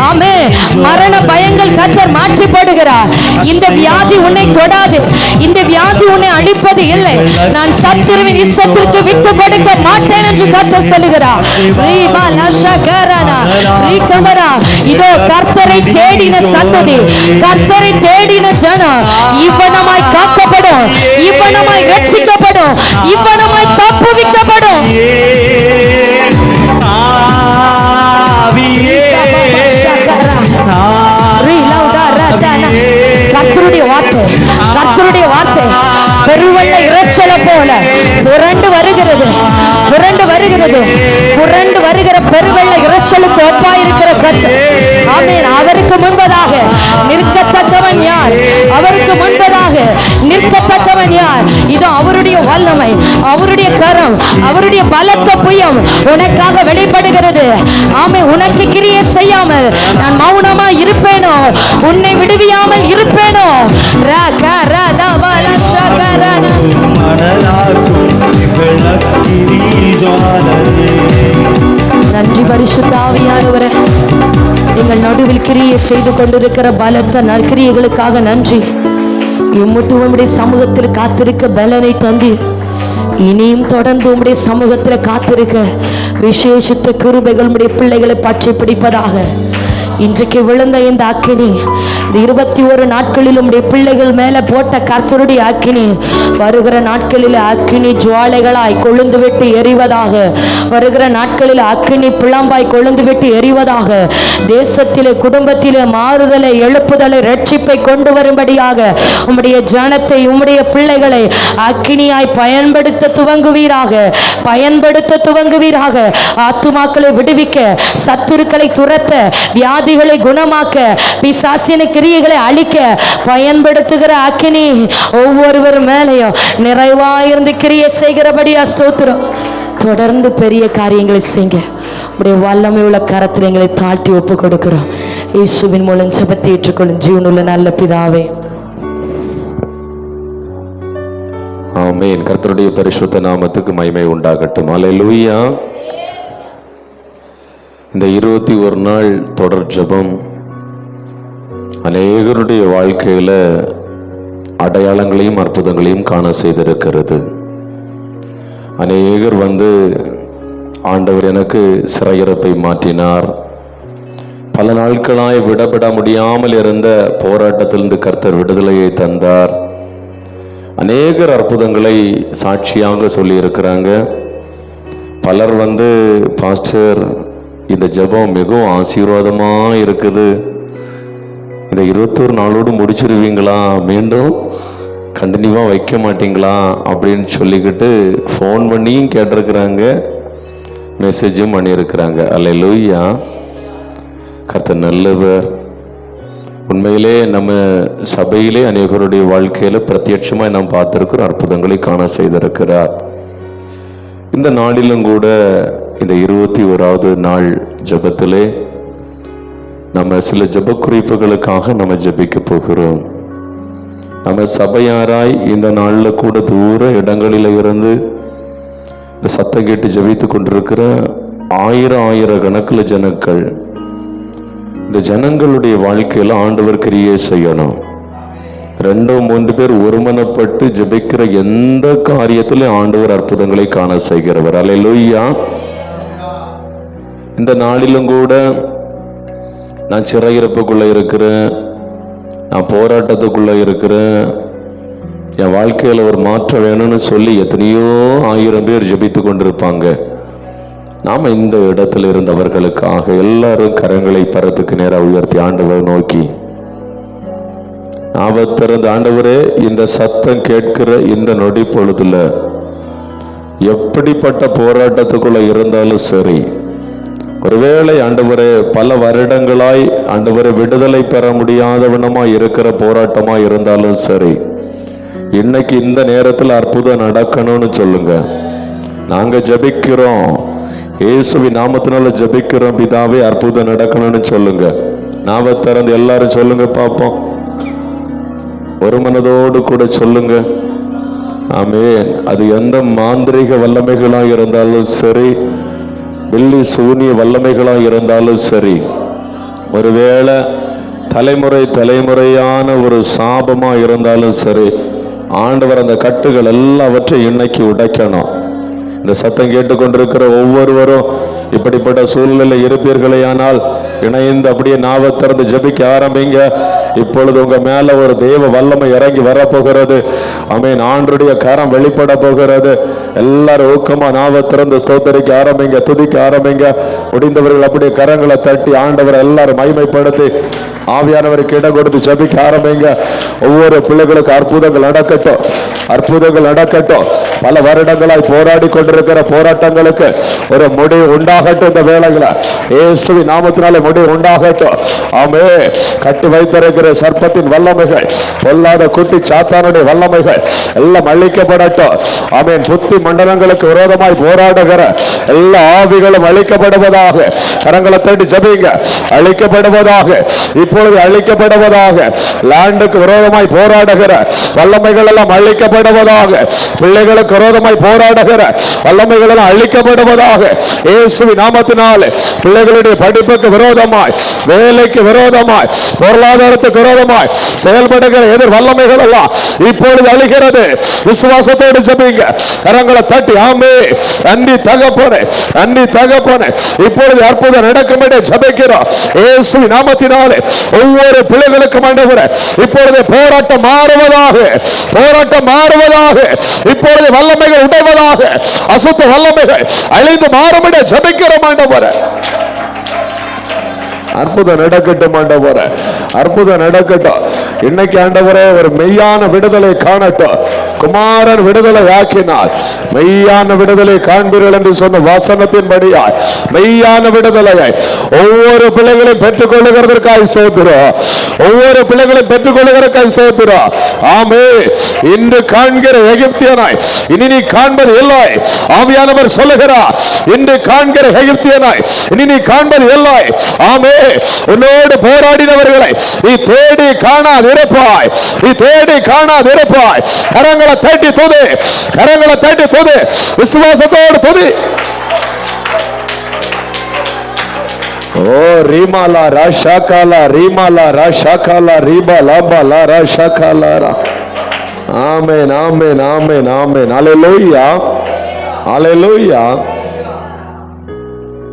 ஆமென். மரண பயங்கள் கர்த்தர் மாற்றி போடுகிறார். இந்த வியாதி உன்னை தொடாது. இந்த வியாதி உன்னை அழிப்பது இல்லை. நான் சத்துருவின் இஷ்டத்திற்கு விட்டு கொடுக்க மாட்டேன் என்று கர்த்தர் சொல்லுகிறார். இதோ கர்த்தரை தேடின சந்ததி, கர்த்தரை தேடின ஜனம் இவ்வனமாய் காக்கப்படும், இவ்வனமாய் ரட்சிக்கப்படும், இவ்வனமாய் தப்புவிக்கப்படும். கர்த்தருடைய வார்த்தை, கர்த்தருடைய வார்த்தை பெருவெள்ள இரைச்சல போல புரண்டு வருகிறது, புரண்டு வருகிறது. புரண்டு வருகிற பெருவெள்ள இரைச்சலுக்கு ஒப்பாயிருக்கிற கர்த்தர். ஆமென். அவருக்கு முன்பதாக நிற்கத்தக்கவன் யார்? அவருக்கு முன்பதாக நிற்கத்தக்கவன் யார்? இது அவருடைய வல்லமை, அவருடைய கரம், அவருடைய பலத்த புயம் உனக்காக வெளிப்படுகிறது. ஆமே, உனக்கு கிரியை செய்யாமல் நான் மௌனமா இருப்பேனோ? உன்னை விடுவியாமல் இருப்பேனோ? நன்றி பரிசுத்த ஆவியானவரே, எங்கள் நடுவில் கிரியை செய்து கொண்டிருக்கிற பலத்த நற்கிரியைகளுக்காக நன்றி. இம்மட்டும் உம்முடைய சமூகத்தில் காத்திருக்க பலனை தந்தி, இனியும் தொடர்ந்து உம்முடைய சமூகத்தில் காத்திருக்க விசேஷித்த கிருபைகள் உம்முடைய பிள்ளைகளை பற்றி பிடிப்பதாக. இன்றைக்கு விழுந்த இந்த அக்கினி, இந்த 21 நாட்களில் உம்முடைய பிள்ளைகள் மேல போட்ட கர்த்தருடைய அக்கினி வருகிற நாட்களில் அக்கினி ஜுவாலைகளாய் கொழுந்து விட்டு எரிவதாக. வருகிற நாட்களில் அக்கினி பிளம்பாய் கொழுந்து விட்டு எரிவதாக. தேசத்திலே, குடும்பத்திலே மாறுதலை, எழுப்புதலை, ரட்சிப்பை கொண்டு வரும்படியாக உம்முடைய ஜனத்தை, உம்முடைய பிள்ளைகளை அக்கினியாய் பயன்படுத்த துவங்குவீராக, பயன்படுத்த துவங்குவீராக. ஆத்துமாக்களை விடுவிக்க, சத்துருக்களை துரத்த, வியாதிகளை குணமாக்க, பிசாசின கிரியைகளை அழிக்க பயன்படுத்துகிற அக்கினி ஒவ்வொருவர் மேலையும் நிறைவாயிருந்து கிரியை செய்கிறபடியா ஸ்தோத்திரம். தொடர்ந்து பெரிய காரியங்களை செய்யுங்க. உடைய வல்லமை உள்ள கரத்தில் எங்களை தாழ்த்தி ஒப்பு கொடுக்கிறோம். இயேசுவின் மூலம் ஜெபத்தை ஏற்றுக்கொள்ளும் ஜீவனுள்ள நல்ல பிதாவே. ஆமென். கர்த்தருடைய பரிசுத்த நாமத்துக்கு மகிமை உண்டாகட்டும். அல்லேலூயா. இந்த 21 நாள் தொடர் ஜெபம் அநேகருடைய வாழ்க்கையில அடையாளங்களையும் அற்புதங்களையும் காண செய்திருக்கிறது. அநேகர் ஆண்டவர் எனக்கு சிறையிருப்பை மாற்றினார், பல நாட்களாய் விடப்பட முடியாமல் இருந்த போராட்டத்திலிருந்து கர்த்தர் விடுதலையை தந்தார், அநேகர் அற்புதங்களை சாட்சியாக சொல்லி இருக்கிறாங்க. பலர் பாஸ்டர் இந்த ஜெபம் மிகவும் ஆசீர்வாதமாக இருக்குது, இந்த 21 நாளோடு முடிச்சிருவீங்களா, மீண்டும் கண்டினியூவாக வைக்க மாட்டீங்களா அப்படின்னு சொல்லிக்கிட்டு ஃபோன் பண்ணியும் கேட்டிருக்கிறாங்க, மெசேஜும் பண்ணியிருக்கிறாங்க. அல்லேலூயா. கர்த்தர் நல்லவர். உண்மையிலே நம்ம சபையிலே அநேகருடைய வாழ்க்கையில் பிரத்யட்சமாக நாம் பார்த்திருக்கிற அற்புதங்களை காண செய்திருக்கிறார். இந்த நாளிலும் கூட இந்த 21வது நாள் ஜெபத்திலே நம்ம சில ஜெப குறிப்புகளுக்காக நம்ம ஜெபிக்க போகிறோம். நம்ம சபையாராய் இந்த நாளில் கூட தூர இடங்களில் இருந்து இந்த சத்தம் கேட்டு ஜெபித்து கொண்டிருக்கிற ஆயிரம் கணக்கில் ஜனங்கள், இந்த ஜனங்களுடைய வாழ்க்கையில் ஆண்டவர் கிரியை செய்யணும். 2-3 பேர் ஒருமனப்பட்டு ஜெபிக்கிற எந்த காரியத்திலும் ஆண்டவர் அற்புதங்களை காண செய்கிறவர். அல்லேலூயா. இந்த நாளிலும் கூட நான் சிறையிருப்புக்குள்ள இருக்கிறேன், நான் போராட்டத்துக்குள்ள இருக்கிறேன், என் வாழ்க்கையில் ஒரு மாற்றம் வேணும்னு சொல்லி எத்தனையோ 1000 பேர் ஜெபித்து கொண்டிருப்பாங்க. நாம் இந்த இடத்துல இருந்தவர்களுக்காக எல்லாரும் கரங்களை பரத்துக்கு நேராக உயர்த்தி ஆண்டவர் நோக்கி ஆபத்திறந்த ஆண்டவரே, இந்த சத்தம் கேட்கிற இந்த நொடி பொழுதுல எப்படிப்பட்ட போராட்டத்துக்குள்ள இருந்தாலும் சரி, ஒருவேளை ஆண்டவரே பல வருடங்களாய் ஆண்டவரை விடுதலை பெற முடியாதவனமாய் இருக்கிற போராட்டமா இருந்தாலும் சரி, இன்னைக்கு இந்த நேரத்தில் அற்புதம் நடக்கணும்னு சொல்லுங்க. நாங்க ஜெபிக்கிறோம், இயேசுவின் நாமத்தினால ஜெபிக்கிறோம் பிதாவே, அற்புதம் நடக்கணும்னு சொல்லுங்க. நாம திறந்து எல்லாரும் சொல்லுங்க பார்ப்போம். ஒரு மனதோடு கூட சொல்லுங்க. ஆமென். அது எந்த மாந்திரிக வல்லமைகளா இருந்தாலும் சரி, வெள்ளி சூனிய வல்லமைகளா இருந்தாலும் சரி, ஒருவேளை தலைமுறையான ஒரு சாபமா இருந்தாலும் சரி, ஆண்டவர் அந்த கட்டுகள் எல்லாவற்றையும் இன்னைக்கு உடைக்கணும். இந்த சத்தம் கேட்டுக்கொண்டிருக்கிற ஒவ்வொருவரும் இப்படிப்பட்ட சூழ்நிலை இருப்பீர்களே ஆனால் இணைந்து அப்படியே நாவை திறந்து ஜெபிக்க ஆரம்பிங்க. இப்பொழுது உங்க மேல ஒரு தேவ வல்லமை இறங்கி வரப்போகிறது. ஆமென். ஆண்டவருடைய கரம் வெளிப்பட போகிறது. எல்லாரும் ஊக்கமா நாவை திறந்து ஸ்தோத்தரிக்க ஆரம்பிங்க, துதிக்க ஆரம்பிங்க. முடிந்தவர்கள் அப்படியே கரங்களை தட்டி ஆண்டவரை எல்லாரும் மகிமைப்படுத்தி ஆவியானவருக்கு இடம் கொடுத்து ஜெபிக்க ஆரம்பிங்க. ஒவ்வொரு பிள்ளைகளுக்கு அற்புதங்கள் நடக்கட்டும், அற்புதங்கள் நடக்கட்டும். பல வருடங்களாய் போராடி கொண்டிருக்கிற போராட்டங்களுக்கு ஒரு முடிவு உண்டாகட்டும். இந்த வேளையில இயேசுவின் நாமத்தினாலே முடிவு உண்டாகட்டும். ஆமே. கட்டி வைத்திருக்கிற சர்ப்பத்தின் வல்லமைகள், பொல்லாத குட்டி சாத்தானுடைய வல்லமைகள் எல்லாம் அழிக்கப்படட்டும். ஆமென். புத்தி மண்டலங்களுக்கு விரோதமாய் போராடுகிற எல்லா ஆவிகளும் அழிக்கப்படுவதாக. கரங்களை தட்டி ஜெபிங்க. அழிக்கப்படுவதாக, இப்பொழுது அழிக்கப்படுவதாக. லேண்டுக்கு விரோதமாய் போராடுகிற வல்லமைகள் எல்லாம் அழிக்கப்படுவதாக. பிள்ளைகளுக்கு விரோதமாய் போராடுகிற வல்லமைகள் எல்லாம் அழிக்கப்படுவதாக. இயேசுவின் நாமத்தினாலே பிள்ளைகளுடைய படிப்புக்கு விரோதமாய், வேலைக்கு விரோதமாய், பொருளாதாரத்துக்கு விரோதமாய் செயல்படுகிற எதிர் வல்லமைகள் எல்லாம் இப்பொழுது அழிகிறது. விசுவாசத்தோடு ஜெபிங்க. கரங்களை தட்டி ஆமே. நன்றி தகப்பனே, நன்றி தகப்பனே. இப்பொழுது அற்புதம் நடக்கும்படி ஜெபிக்கிறோம். இயேசுவின் நாமத்தினாலே ஒவ்வொரு பிள்ளைகளுக்கும் ஆண்டவரே இப்பொழுது போராட்டம் மாறுவதாக, போராட்டம் மாறுவதாக. இப்பொழுது வல்லமைகள் உடைவதாக. அசுத்த வல்லமைகள் அழிந்து மாறும்படி ஜெபிக்கிறோம் ஆண்டவரே. அற்புதம் நடக்கட்டும் ஆண்டவரே, அற்புதம் நடக்கட்டும். இன்னைக்கு ஆண்டவரே ஒரு மெய்யான விடுதலை காணட்டும். குமாரன் விடுதலை ஆக்கினார், மெய்யான விடுதலை காண்பீர்கள் என்று சொன்ன வசனத்தின்படியாய் மெய்யான விடுதலையை ஒவ்வொரு பிள்ளைகளையும் பெற்றுக் கொள்ளுகிறதற்காக ஸ்தோத்திரம். ஒவ்வொரு பிள்ளைகளையும் பெற்றுக் கொள்ளுகிறதற்காக ஸ்தோத்திரம். ஆமே. இன்று காண்கிற எகிப்தியனாய் இனி நீ காண்பது இல்லை. ஆவியானவர் சொல்லுகிறார், இன்று காண்கிற எகிப்தியனாய் இனி நீ காண்பது இல்லை. ஆமே. உன்னோடு போராடினவர்களை நீ தேடி காணாதிருப்பாய், நீ தேடி காணாதிருப்பாய். கரங்களை தட்டி துதி, கரங்களை தட்டி துதி, விசுவாசத்தோடு துதி. ஓ ரீமாலா ராஷாகாலா, ரீமாலா ராஷாகாலா, ரீபா லாபா லா ராஷாகாலா. ஆமென், ஆமென், ஆமென், ஆமென். அல்லேலூயா, அல்லேலூயா.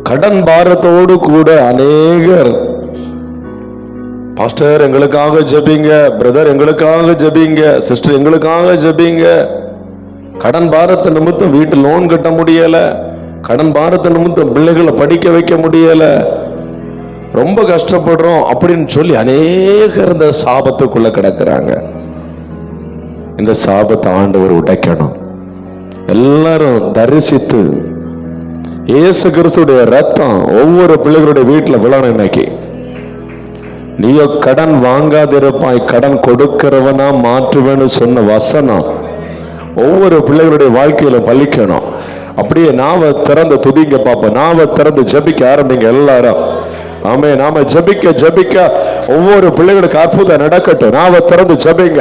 கடன் பாரத்தோடு கூட அநேகர், பாஸ்டர் எங்களுக்காக ஜெபிங்க, பிரதர் எங்களுக்காக ஜெபிங்க, சிஸ்டர் எங்களுக்காக ஜெபிங்க. கடன் பாரத்தை நிமித்தம் வீட்டு லோன் கட்ட முடியல, கடன் பாரத்தை நிமித்தம் பிள்ளைகளை படிக்க வைக்க முடியல, ரொம்ப கஷ்டப்படுறோம் அப்படின்னு சொல்லி அநேகர் இந்த சாபத்துக்குள்ள கிடக்குறாங்க. இந்த சாபத்தை ஆண்டவர் உடைக்கணும். எல்லாரும் தரிசித்து இயேசு கிறிஸ்துடைய ரத்தம் ஒவ்வொரு பிள்ளைகளுடைய வீட்டில் விழணும். இன்னைக்கு நீயோ கடன் வாங்காதிருப்பாய், கடன் கொடுக்கிறவனா மாற்றுவேன்னு சொன்ன வசனம் ஒவ்வொரு பிள்ளைகளுடைய வாழ்க்கையில பலிக்கணும். அப்படியே நாம திறந்து துதிங்க பாப்போம், நாம திறந்து ஜபிக்க ஆரம்பிங்க எல்லாரும். ஆமே. நாம ஜபிக்க ஜபிக்க ஒவ்வொரு பிள்ளைகளுக்கு அற்புதம் நடக்கட்டும். நாம திறந்து ஜபிங்க.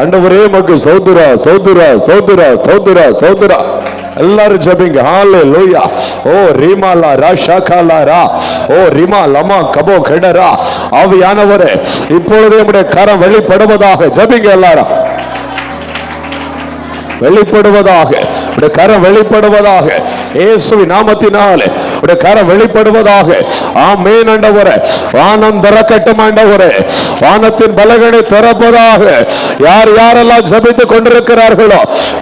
ஆண்டவரே உமக்கு ஸ்தோத்திரம், ஸ்தோத்திரம், ஸ்தோத்திரம், ஸ்தோத்திரம், ஸ்தோத்திரம். எல்லாரும் ஜபிங்க. ஹalleluya. ஓ ரீமாலா ராஷாகாலா ரா, ஓ ரிமா லமா கபோ கெடரா. ஆவியானவரே இப்பொழுதே உம்முடைய கரம் வெளிப்படுவதாக ஜபிங்க. எல்லாரும் வெளிப்படுவதாக, உடைய கரம் வெளிப்படுவதாக, இயேசுவின் நாமத்தினாலே உடைய கரம் வெளிப்படுவதாக. ஆமென் ஆண்டவரே. வானம் திறக்கட்டும் ஆண்டவரே, வானத்தின் பலகனை திறப்பதாக. யார் யாரெல்லாம் ஜெபித்துக் கொண்டிருக்கிறார்களோ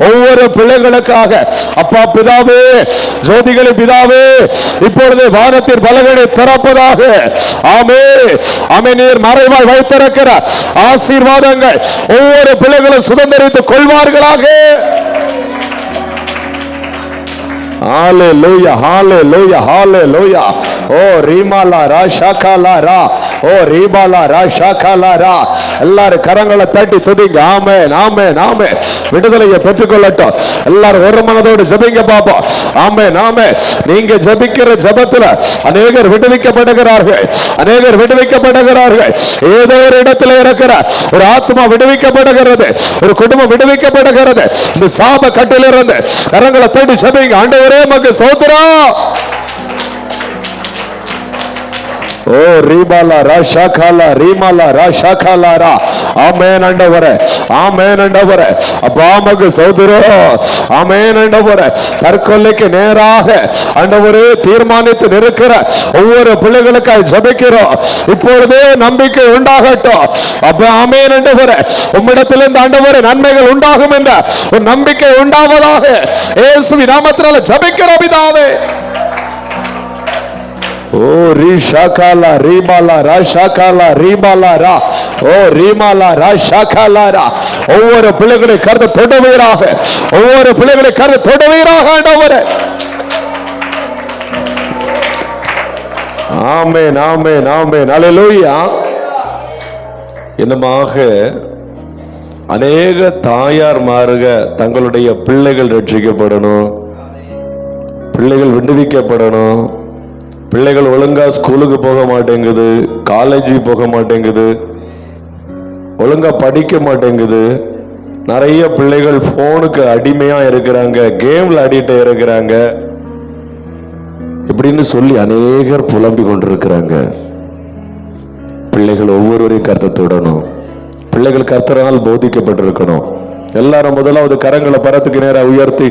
ஒவ்வொரு பிள்ளைகளுக்காக அப்பா பிதாவே, ஜோதிகளின் பிதாவே, இப்பொழுது வானத்தின் பலகனை திறப்பதாக. ஆமென், ஆமென். நீர் மறைவாய் வைத்திருக்கிற ஆசீர்வாதங்கள் ஒவ்வொரு பிள்ளைகளும் சுதந்திரித்துக் கொள்வார்களாக. ஹalleluya, hallelujah, hallelujah. ஓ ரீமாலா ராஷாகாலா ரா, ஓ ரீபாலா ராஷாகாலா ரா. எல்லாரும் கரங்களை தட்டி துதிங்க. ஆமென், ஆமென், ஆமென். விடுதலையை பெற்றுக்கொள்ளட்டும். எல்லாரும் ஒரு மனதோடு ஜெபிங்க பாப்போம். ஆமென், ஆமென். நீங்க ஜெபிக்கிற ஜெபத்துல அநேகர் விடுவிக்கப்படுகிறார்கள், அநேகர் விடுவிக்கப்படுகிறார்கள். ஏதோ ஒரு இடத்துல இருக்கிற ஒரு ஆத்மா விடுவிக்கப்படுகிறது, ஒரு குடும்பம் விடுவிக்கப்படுகிறது. இந்த சாப கட்டிலிருந்து கரங்களை தட்டி ஜெபிங்க. ஆண்டவரே உமக்கு ஸ்தோத்திரம். ஓ ரீபாலா ராஷாகாலா, ரீமாலா ராஷாகாலா ரா. ஆமென் ஆண்டவரே, ஆமென் ஆண்டவரே. அப்பா உமக்கு ஸ்தோத்திரம். ஆமென் ஆண்டவரே. தற்கொலைக்கு நேராக ஆண்டவரே தீர்மானித்து நிற்கிற ஒவ்வொரு பிள்ளைகளுக்காக ஜெபிக்கிறோம். இப்பொழுதே நம்பிக்கை உண்டாகட்டும். அப்பா ஆமென் ஆண்டவரே. உம்மிடத்திலிருந்து ஆண்டவரே நன்மைகள் உண்டாகும் என்ற ஒரு நம்பிக்கை உண்டாவதாக இயேசுவின் நாமத்தினால ஜெபிக்கிறோம் பிதாவே. ஓ ரீஷாகாலா, ரீபாலா ராஷாகாலா, ரீபாலா ரா, ஓ ரீமாலா ராஷாகாலா ரா. ஒவ்வொரு பிள்ளைகளை கருத்து தொடுவீராக, ஒவ்வொரு பிள்ளைகளை கருத்து தொடுவீராக ஆண்டவரே. ஆமென், ஆமென், ஆமென். அல்லேலூயா. என்னமாக அநேக தாயார்மாருக தங்களுடைய பிள்ளைகள் ரட்சிக்கப்படணும், பிள்ளைகள் விடுவிக்கப்படணும். பிள்ளைகள் ஒழுங்கா ஸ்கூலுக்கு போக மாட்டேங்குது, காலேஜுக்கு போக மாட்டேங்குது, ஒழுங்கா படிக்க மாட்டேங்குது. நிறைய பிள்ளைகள் போனுக்கு அடிமையா இருக்கிறாங்க, கேம்ல அடிக்ட் இருக்கிறாங்க இப்படின்னு சொல்லி அநேகர் புலம்பிக் கொண்டிருக்கிறாங்க. பிள்ளைகள் ஒவ்வொருவரையும் கர்த்தத்துடனும், பிள்ளைகள் கர்த்தரால் போதிக்கப்பட்டிருக்கணும். எல்லாரும் முதலாவது கரங்களை பரத்துக்கு நேரா உயர்த்தி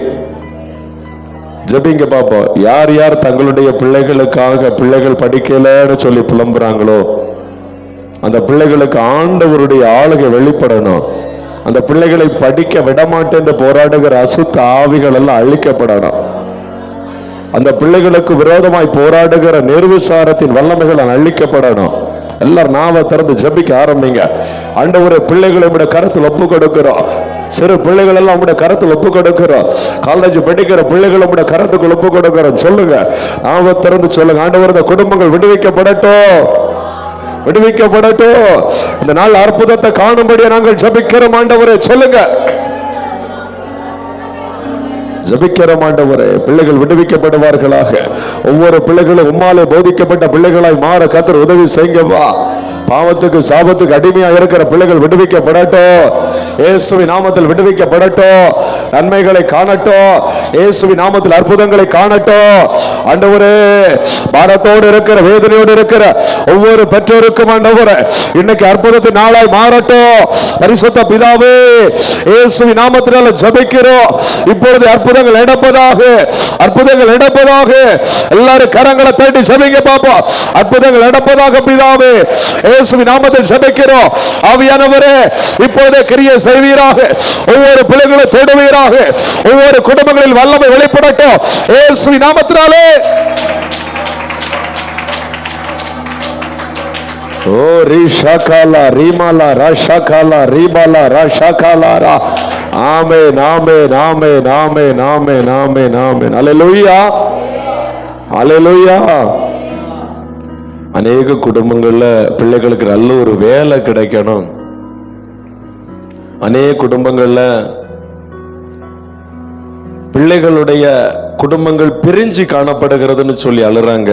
ஜெபிங்க பாப்போம். யார் யார் தங்களுடைய பிள்ளைகளுக்காக பிள்ளைகள் படிக்கலன்னு சொல்லி புலம்புறாங்களோ அந்த பிள்ளைகளுக்கு ஆண்டவருடைய ஆளுகை வெளிப்படணும். அந்த பிள்ளைகளை படிக்க விடமாட்டேன் என்று போராடுகிற அசுத்த ஆவிகள் எல்லாம் அழிக்கப்படணும். அந்த பிள்ளைகளுக்கு விரோதமாய் போராடுகிற நிர்விசாரத்தின் வல்லமைகள் அழிக்கப்படணும். எல்லாரும் நாவை திறந்து ஜெபிக்க ஆரம்பிங்க. ஆண்டவரே, பிள்ளைகளை உம்முடைய கரத்தில் ஒப்பு கொடுக்கிறோம். சிறு பிள்ளைகள் எல்லாம் உம்முடைய கரத்தில் ஒப்பு கொடுக்கிறோம். காலேஜ் படிக்கிற பிள்ளைகள் உம்முடைய கரத்துக்குள் ஒப்பு கொடுக்கிறோம். சொல்லுங்க, நாவை திறந்து சொல்லுங்க. ஆண்டவரே, இந்த குடும்பங்கள் விடுவிக்கப்படட்டும், விடுவிக்கப்படட்டும். இந்த நாள் அற்புதத்தை காணும்படியா நாங்கள் ஜெபிக்கிறோம். ஆண்டவரே சொல்லுங்க, ஜெபிக்கிறோம். ஆண்டவரே, பிள்ளைகள் விடுவிக்கப்படுவார்களாக. ஒவ்வொரு பிள்ளைகளும் உம்மாலே போதிக்கப்பட்ட பிள்ளைகளாய் மாற கர்த்தர் உதவி செய்யுங்கப்பா. பாவத்துக்கு சாபத்துக்கு அடிமையா இருக்கிற பிள்ளைகள் விடுவிக்கப்படட்டும். இயேசுவின் நாமத்தில் விடுவிக்கப்படட்டும். நன்மைகளை காணட்டும். இயேசுவின் நாமத்தில் அற்புதங்களை காணட்டும். ஆண்டவரே, பாரத்தோடு இருக்கிற, வேதனையோடு இருக்கிற ஒவ்வொரு பெற்றோருக்கும் ஆண்டவரே, இன்னைக்கு அற்புதத்தின் நாளாய் மாறட்டும். பரிசுத்த பிதாவே, இயேசுவின் நாமத்தினால ஜெபிக்கிறோம். இப்பொழுது அற்புதங்கள் நடப்பதாக, அற்புதங்கள் நடப்பதாக. எல்லாரும் கரங்களை தட்டி ஜெபிங்க பாப்பா. அற்புதங்கள் நடப்பதாக பிதாவே, இயேசுவின் நாமத்தில் ஜெபிக்கிறோம். ஆவியானவரே, இப்பொழுதே கிரியை செய்வீராக. ஒவ்வொரு பிள்ளைகளை தொடுவீராக. ஒவ்வொரு குடும்பங்களில் வல்லமை வெளிப்படட்டும் இயேசுவின் நாமத்தினாலே. ஓ ரிஷாகாலா ரீமாலா ராஷாகாலா ரீபாலா ராஷாகாலாரா. ஆமென், amen, amen, amen, amen, amen, ஆமென். அல்லேலூயா, அல்லேலூயா. அநேக குடும்பங்கள்ல பிள்ளைகளுக்கு நல்ல ஒரு வேலை கிடைக்கணும். அநேக குடும்பங்கள்ல பிள்ளைகளுடைய குடும்பங்கள் பிரிஞ்சு காணப்படுகிறதுன்னு சொல்லி அழுறாங்க.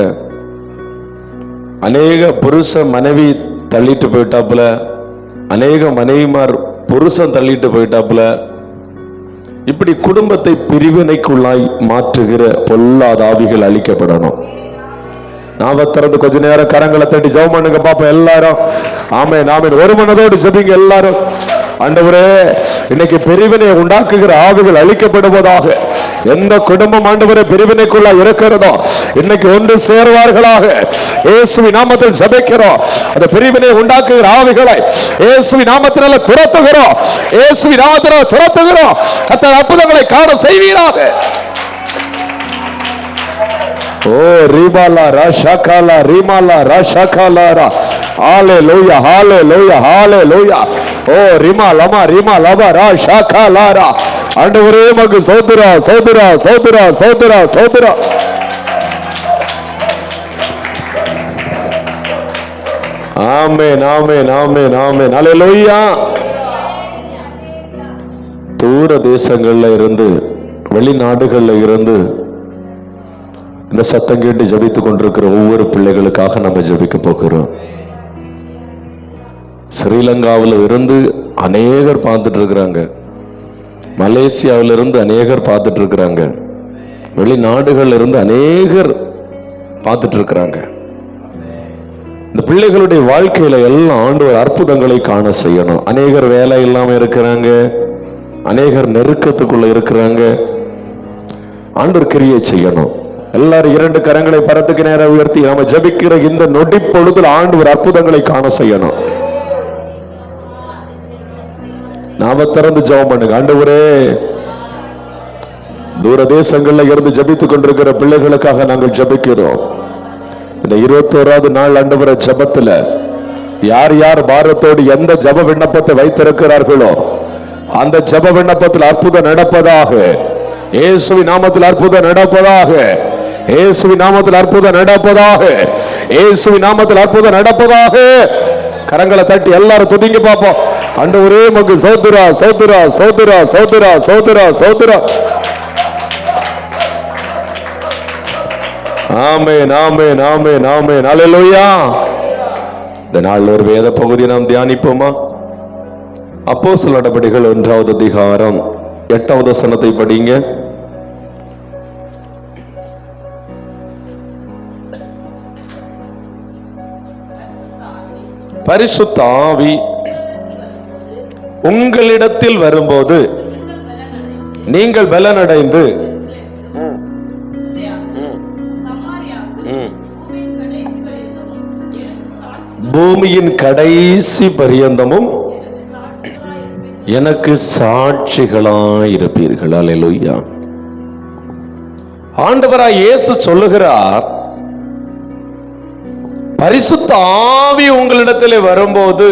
அநேக புருஷ மனைவி தள்ளிட்டு போயிட்டாப்புல, அநேக மனைவிமார் புருஷன் தள்ளிட்டு போயிட்டாப்புல. இப்படி குடும்பத்தை பிரிவினைக்குள்ளாய் மாற்றுகிற பொல்லாத ஆவிகள் அழிக்கப்படணும். நாம திறந்து கொஞ்ச நேரம் கரங்களை தட்டி ஜெபம் பண்ணுங்க பாப்போம் எல்லாரும். ஆமென், ஆமென். ஒரு மனதோடு ஜெபிங்க எல்லாரும். ஆண்டவரே, இன்னைக்கு பிரிவினை உண்டாக்குகிற ஆவிகள் அழிக்கப்படுவதாக. எந்த குடும்பம் ஆண்டவரே பிரிவினைக்குள்ள இருக்கிறதோ இன்னைக்கு ஒன்று சேர்வார்களாக. இயேசுவின் நாமத்தில் ஜெபிக்கிறோம். அந்த பிரிவினை உண்டாக்குகிற ஆவிகளை இயேசுவின் நாமத்தினால துரத்துகிறோம். இயேசுவின் நாமத்தினால துரத்துகிறோம். அத்தனை அற்புதங்களை காண செய்வீராக. ஓ ரீபாலா ராஷாகாலா ரீமாலா ராஷாகாலாரா. ஹalleluya, ஹalleluya, ஹalleluya. ஓ ரிமா லமா ரிமா லபா ராஷாகாலாரா. ஆண்டவரே உமக்கு ஸ்தோத்திரம், ஸ்தோத்திரம், ஸ்தோத்திரம், ஸ்தோத்திரம், ஸ்தோத்திரம். ஆமென், ஆமென், ஆமென், ஆமென். ஹalleluya. தூர தேசங்கள்ல இருந்து, வெளிநாடுகள்ல இருந்து இந்த சத்தம் கேட்டு ஜபித்துக் கொண்டிருக்கிற ஒவ்வொரு பிள்ளைகளுக்காக நம்ம ஜபிக்க போகிறோம். ஸ்ரீலங்காவில் இருந்து அநேகர் பார்த்துட்டு இருக்கிறாங்க. மலேசியாவில் இருந்து அநேகர் பார்த்துட்டு இருக்கிறாங்க. வெளிநாடுகள் இருந்து அநேகர் பார்த்துட்டு இருக்கிறாங்க. இந்த பிள்ளைகளுடைய வாழ்க்கையில எல்லாம் ஆண்டவர் அற்புதங்களை காண செய்யணும். அநேகர் வேலை இல்லாம இருக்கிறாங்க, அநேகர் நெருக்கத்துக்குள்ள இருக்கிறாங்க. ஆண்டவர் கிரியை செய்யணும். எல்லாரும் இரண்டு கரங்களை பரத்துக்கு நேரம் உயர்த்தி நாம ஜபிக்கிற இந்த நொடி பொழுதில் ஆண்டவர் அற்புதங்களை காண செய்யணும். நாம திறந்து ஜெபம் பண்ணுங்க. ஆண்டவரே, தூர தேசங்கள்ல இருந்து ஜபித்துக் கொண்டிருக்கிற பிள்ளைகளுக்காக நாங்கள் ஜபிக்கிறோம். இந்த 21வது நாள் ஆண்டவரே ஜபத்துல யார் யார் பாரத்தோடு எந்த ஜப விண்ணப்பத்தை வைத்திருக்கிறார்களோ அந்த ஜப விண்ணப்பத்தில் அற்புதம் நடப்பதாக. இயேசுவின் நாமத்தில் அற்புதம் நடப்பதாக. இயேசுவின் நாமத்தில் அற்புதம் நடப்பதாக. இயேசுவின் நாமத்தில் அற்புதம் நடப்பதாக. கரங்களை தட்டி எல்லாரும் துதிங்க பாப்போம். ஆண்டவரே உமக்கு ஸ்தோத்திரம், ஸ்தோத்திரம், ஸ்தோத்திரம், ஸ்தோத்திரம், ஸ்தோத்திரம், ஸ்தோத்திரம். ஆமென், ஆமென், ஆமென், ஆமென். ஹல்லேலூயா. இந்த நாள் ஒரு வேத பகுதியை நாம் தியானிப்போமா? அப்போஸ்தலர் நடபடிகள் 1வது அதிகாரம் 8வது வசனத்தை படிங்க. பரிசுத்த ஆவி உங்களிடத்தில் வரும்போது நீங்கள் பலனடைந்து பூமியின் கடைசி பரியந்தமும் எனக்கு சாட்சிகளாயிருப்பீர்கள். அல்லேலூயா. ஆண்டவராய் இயேசு சொல்லுகிறார், பரிசுத்த ஆவி உங்களிடத்திலே வரும்போது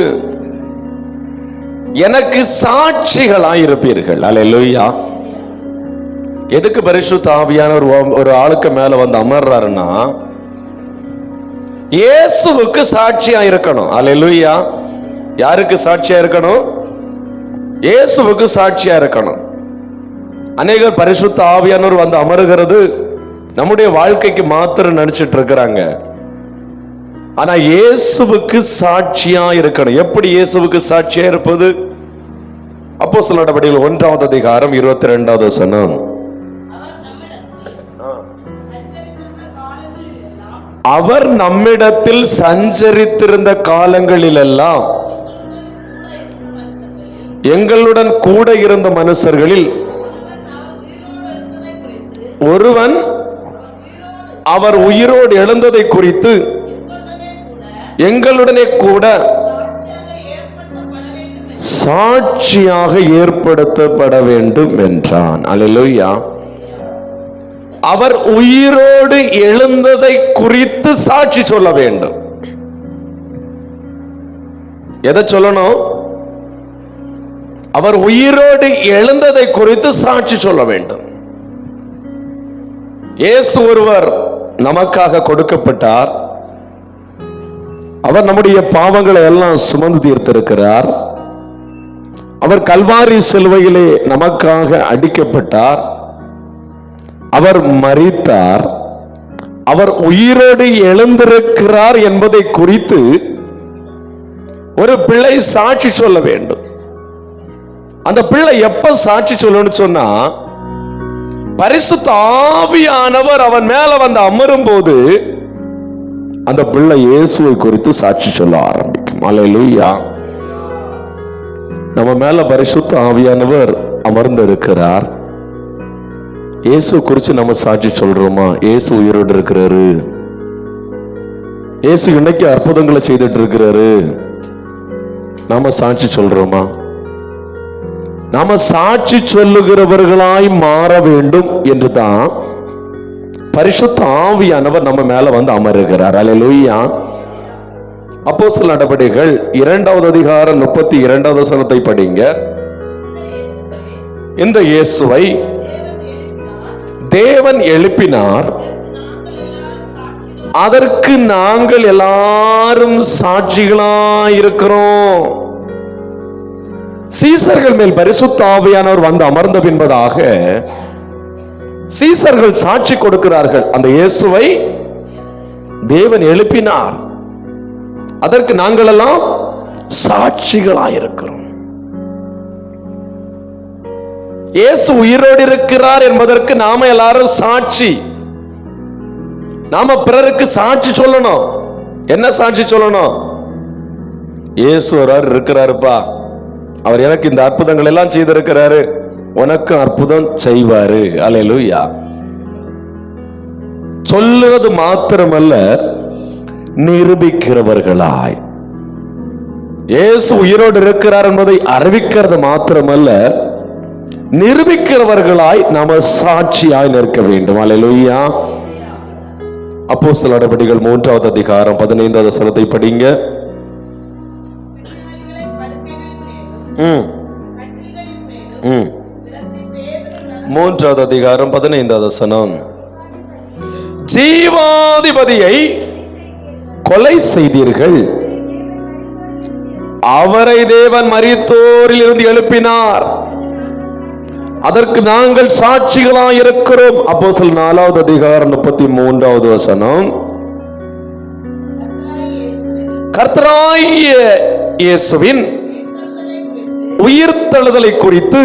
எனக்கு சாட்சிகளாய் இருப்பீர்கள். அல்லேலூயா. எதுக்கு பரிசுத்த ஆவியானவர் ஒரு ஆளுக்கு மேல வந்து அமர்றாருன்னா, இயேசுவுக்கு சாட்சியா இருக்கணும். அல்லேலூயா. யாருக்கு சாட்சியா இருக்கணும்? இயேசுவுக்கு சாட்சியா இருக்கணும். அநேகர் பரிசுத்த ஆவியானவர் வந்து அமருகிறது நம்முடைய வாழ்க்கைக்கு மாத்திரம் நினைச்சிட்டு இருக்கிறாங்க. ஆனா இயேசுவுக்கு சாட்சியா இருக்கணும். எப்படி இயேசுவுக்கு சாட்சியா இருப்பது? அப்போஸ்தலர் நடவடிக்கைகள் 1ஆம் அதிகாரம் 22வது வசனம். அவர் நம்மிடத்தில் சஞ்சரித்திருந்த காலங்களிலெல்லாம் எங்களுடன் கூட இருந்த மனுஷர்களில் ஒருவன் அவர் உயிரோடு எழுந்ததை குறித்து எங்களுடனே கூட சாட்சியாக ஏற்படுத்தப்பட வேண்டும் என்றான். அல்லேலூயா. அவர் உயிரோடு எழுந்ததை குறித்து சாட்சி சொல்ல வேண்டும். எதை சொல்லணும்? அவர் உயிரோடு எழுந்ததை குறித்து சாட்சி சொல்ல வேண்டும். இயேசு ஒருவர் நமக்காக கொடுக்கப்பட்டார். அவர் நம்முடைய பாவங்களை எல்லாம் சுமந்து தீர்த்திருக்கிறார். அவர் கல்வாரி சிலுவையிலே நமக்காக அடிக்கப்பட்டார். அவர் மரித்தார். அவர் உயிரோடு எழுந்திருக்கிறார் என்பதை குறித்து ஒரு பிள்ளை சாட்சி சொல்ல வேண்டும். அந்த பிள்ளை எப்ப சாட்சி சொல்லணும்னு சொன்னா, பரிசுத்த ஆவியானவர் அவன் மேல வந்து அமரும் போது அந்த பிள்ளை இயேசுவை குறித்து சாட்சி சொல்ல ஆரம்பிக்கும். அல்லேலூயா. நம்ம மேல பரிசுத்த ஆவியானவர் அமர்ந்து இருக்கிறார். இயேசு குறித்து நம்ம சாட்சி சொல்றோமா? இயேசு உயிரோடு இருக்கிறாரு. இயேசு இன்னைக்கு அற்புதங்களை செய்துட்டு இருக்கிறாரு. நாம சாட்சி சொல்றோமா? நாம சாட்சி சொல்லுகிறவர்களாய் மாற வேண்டும் என்று தான் பரிசுத்த ஆவியானவர் நம்ம மேல வந்து அமருகிறார். அல்லேலூயா. அப்போஸ்தலர் நடவடிக்கைகள் 2வது அதிகாரம் 32வது வசனத்தை படிங்க. இந்த இயேசுவை தேவன் எழுப்பினார், அதற்கு நாங்கள் எல்லாரும் சாட்சிகளாய் இருக்கிறோம். சீசர்கள் மேல் பரிசுத்த ஆவியானவர் வந்து அமர்ந்த பின்பதாக சீசர்கள் சாட்சி கொடுக்கிறார்கள். அந்த இயேசுவை தேவன் எழுப்பினார், அதற்கு நாங்கள் எல்லாம் சாட்சிகளாயிருக்கிறோம். இயேசு உயிரோடு இருக்கிறார் என்பதற்கு நாம எல்லாரும் சாட்சி. நாம பிறருக்கு சாட்சி சொல்லணும். என்ன சாட்சி சொல்லணும்? இயேசு ஒருவர் இருக்கிறாருப்பா, அவர் எனக்கு இந்த அற்புதங்கள் எல்லாம் செய்திருக்கிறாரு, உனக்கு அற்புதம் செய்வாரு. அல்லேலூயா. சொல்லுவது மாத்திரமல்ல, நிரூபிக்கிறவர்களாய். இயேசு உயிரோடு இருக்கிறார் என்பதை அறிவிக்கிறது மாத்திரமல்ல, நிரூபிக்கிறவர்களாய் நாம சாட்சியாய் நிற்க வேண்டும். அல்லேலூயா. அப்போஸ்தலர் நடவடிக்கைகள் 3வது அதிகாரம் 15வது வசனத்தை படிங்க. 3வது அதிகாரம் 15வது வசனம். ஜீவாதிபதியை கொலை செய்தீர்கள், அவரை தேவன் மரித்தோரில் இருந்து எழுப்பினார், அதற்கு நாங்கள் சாட்சிகளாய் இருக்கிறோம். அப்போஸ்தலர் 4வது அதிகாரம் 33வது வசனம். கர்த்தராகிய இயேசுவின் உயிர்த்தெழுதலை குறித்து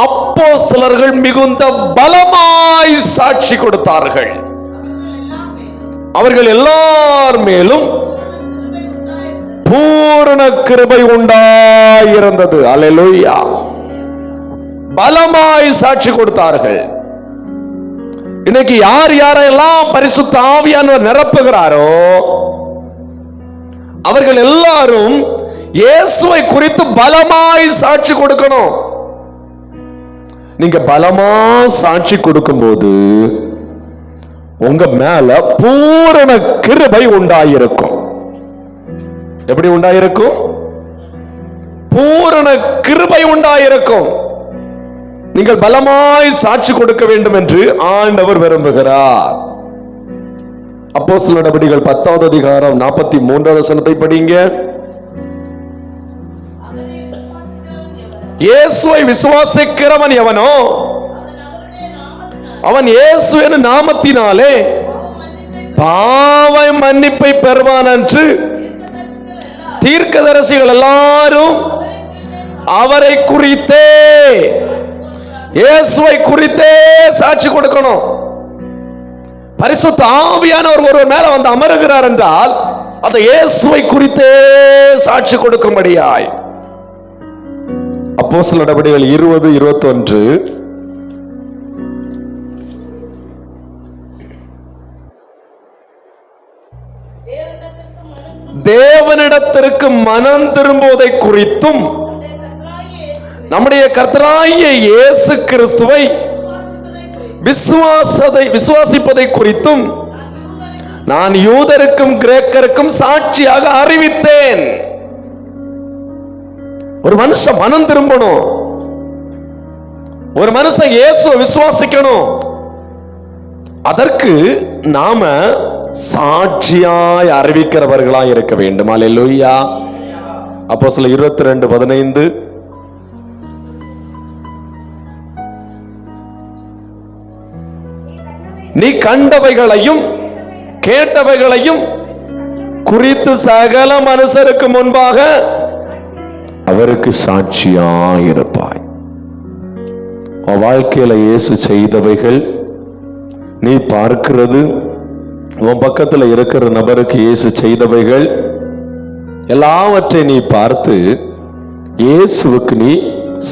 அப்போஸ்தலர்கள் மிகுந்த பலமாய் சாட்சி கொடுத்தார்கள். அவர்கள் எல்லார் மேலும் பூரண கிருபை உண்டாயிருந்தது. அல்லேலூயா. பலமாய் சாட்சி கொடுத்தார்கள். இன்னைக்கு யார் யாரெல்லாம் பரிசுத்த ஆவியானவர் நிரப்புகிறாரோ அவர்கள் எல்லாரும் இயேசுவை குறித்து பலமாய் சாட்சி கொடுக்கணும். நீங்க பலமா சாட்சி கொடுக்கும்போது உங்க மேல பூரண கிருபை உண்டாயிருக்கும். எப்படி உண்டாயிருக்கும்? பூரண கிருபை உண்டாயிருக்கும். நீங்கள் பலமாய் சாட்சி கொடுக்க வேண்டும் என்று ஆண்டவர் விரும்புகிறார். அப்போஸ்தலர் நடபடிகள் 10வது அதிகாரம் 43வது வசனத்தை படிங்க. இயேசுவை விசுவாசிக்கிறவன் எவனோ அவன் இயேசு என்னும் நாமத்தினாலே பாவ மன்னிப்பை பெறுவான் என்று தீர்க்கதரிசிகள் எல்லாரும் அவரை குறித்தே, இயேசுவை குறித்தே சாட்சி கொடுக்கணும். பரிசுத்த ஆவியானவர் ஒருவர் மேல வந்து அமருகிறார் என்றால் அந்த இயேசுவை குறித்தே சாட்சி கொடுக்கும்படியாய். அப்போஸ்தலர் நடபடிகள் 20:21 தேவனிடத்திற்கு மனம் திரும்புவதை குறித்தும் நம்முடைய கர்த்தராகிய இயேசு கிறிஸ்துவை விசுவாசிப்பதை குறித்தும் நான் யூதருக்கும் கிரேக்கருக்கும் சாட்சியாக அறிவித்தேன். ஒரு மனுஷன் மனம் திரும்பணும், ஒரு மனுஷன் இயேசுவை விசுவாசிக்கணும். அதற்கு நாம சாட்சியாய் அறிவிக்கிறவர்களாய் இருக்க வேண்டும். அல்லேலூயா. அப்போஸ்தலர் 22:15 நீ கண்டவைகளையும் கேட்டவைகளையும் குறித்து சகல மனுஷருக்கு முன்பாக அவருக்கு சாட்சியாயிருப்பாய். உன் வாழ்க்கையில இயேசு செய்தவைகள் நீ பார்க்கிறது, உன் பக்கத்துல இருக்கிற நபருக்கு இயேசு செய்தவைகள் எல்லாவற்றை நீ பார்த்து இயேசுவுக்கு நீ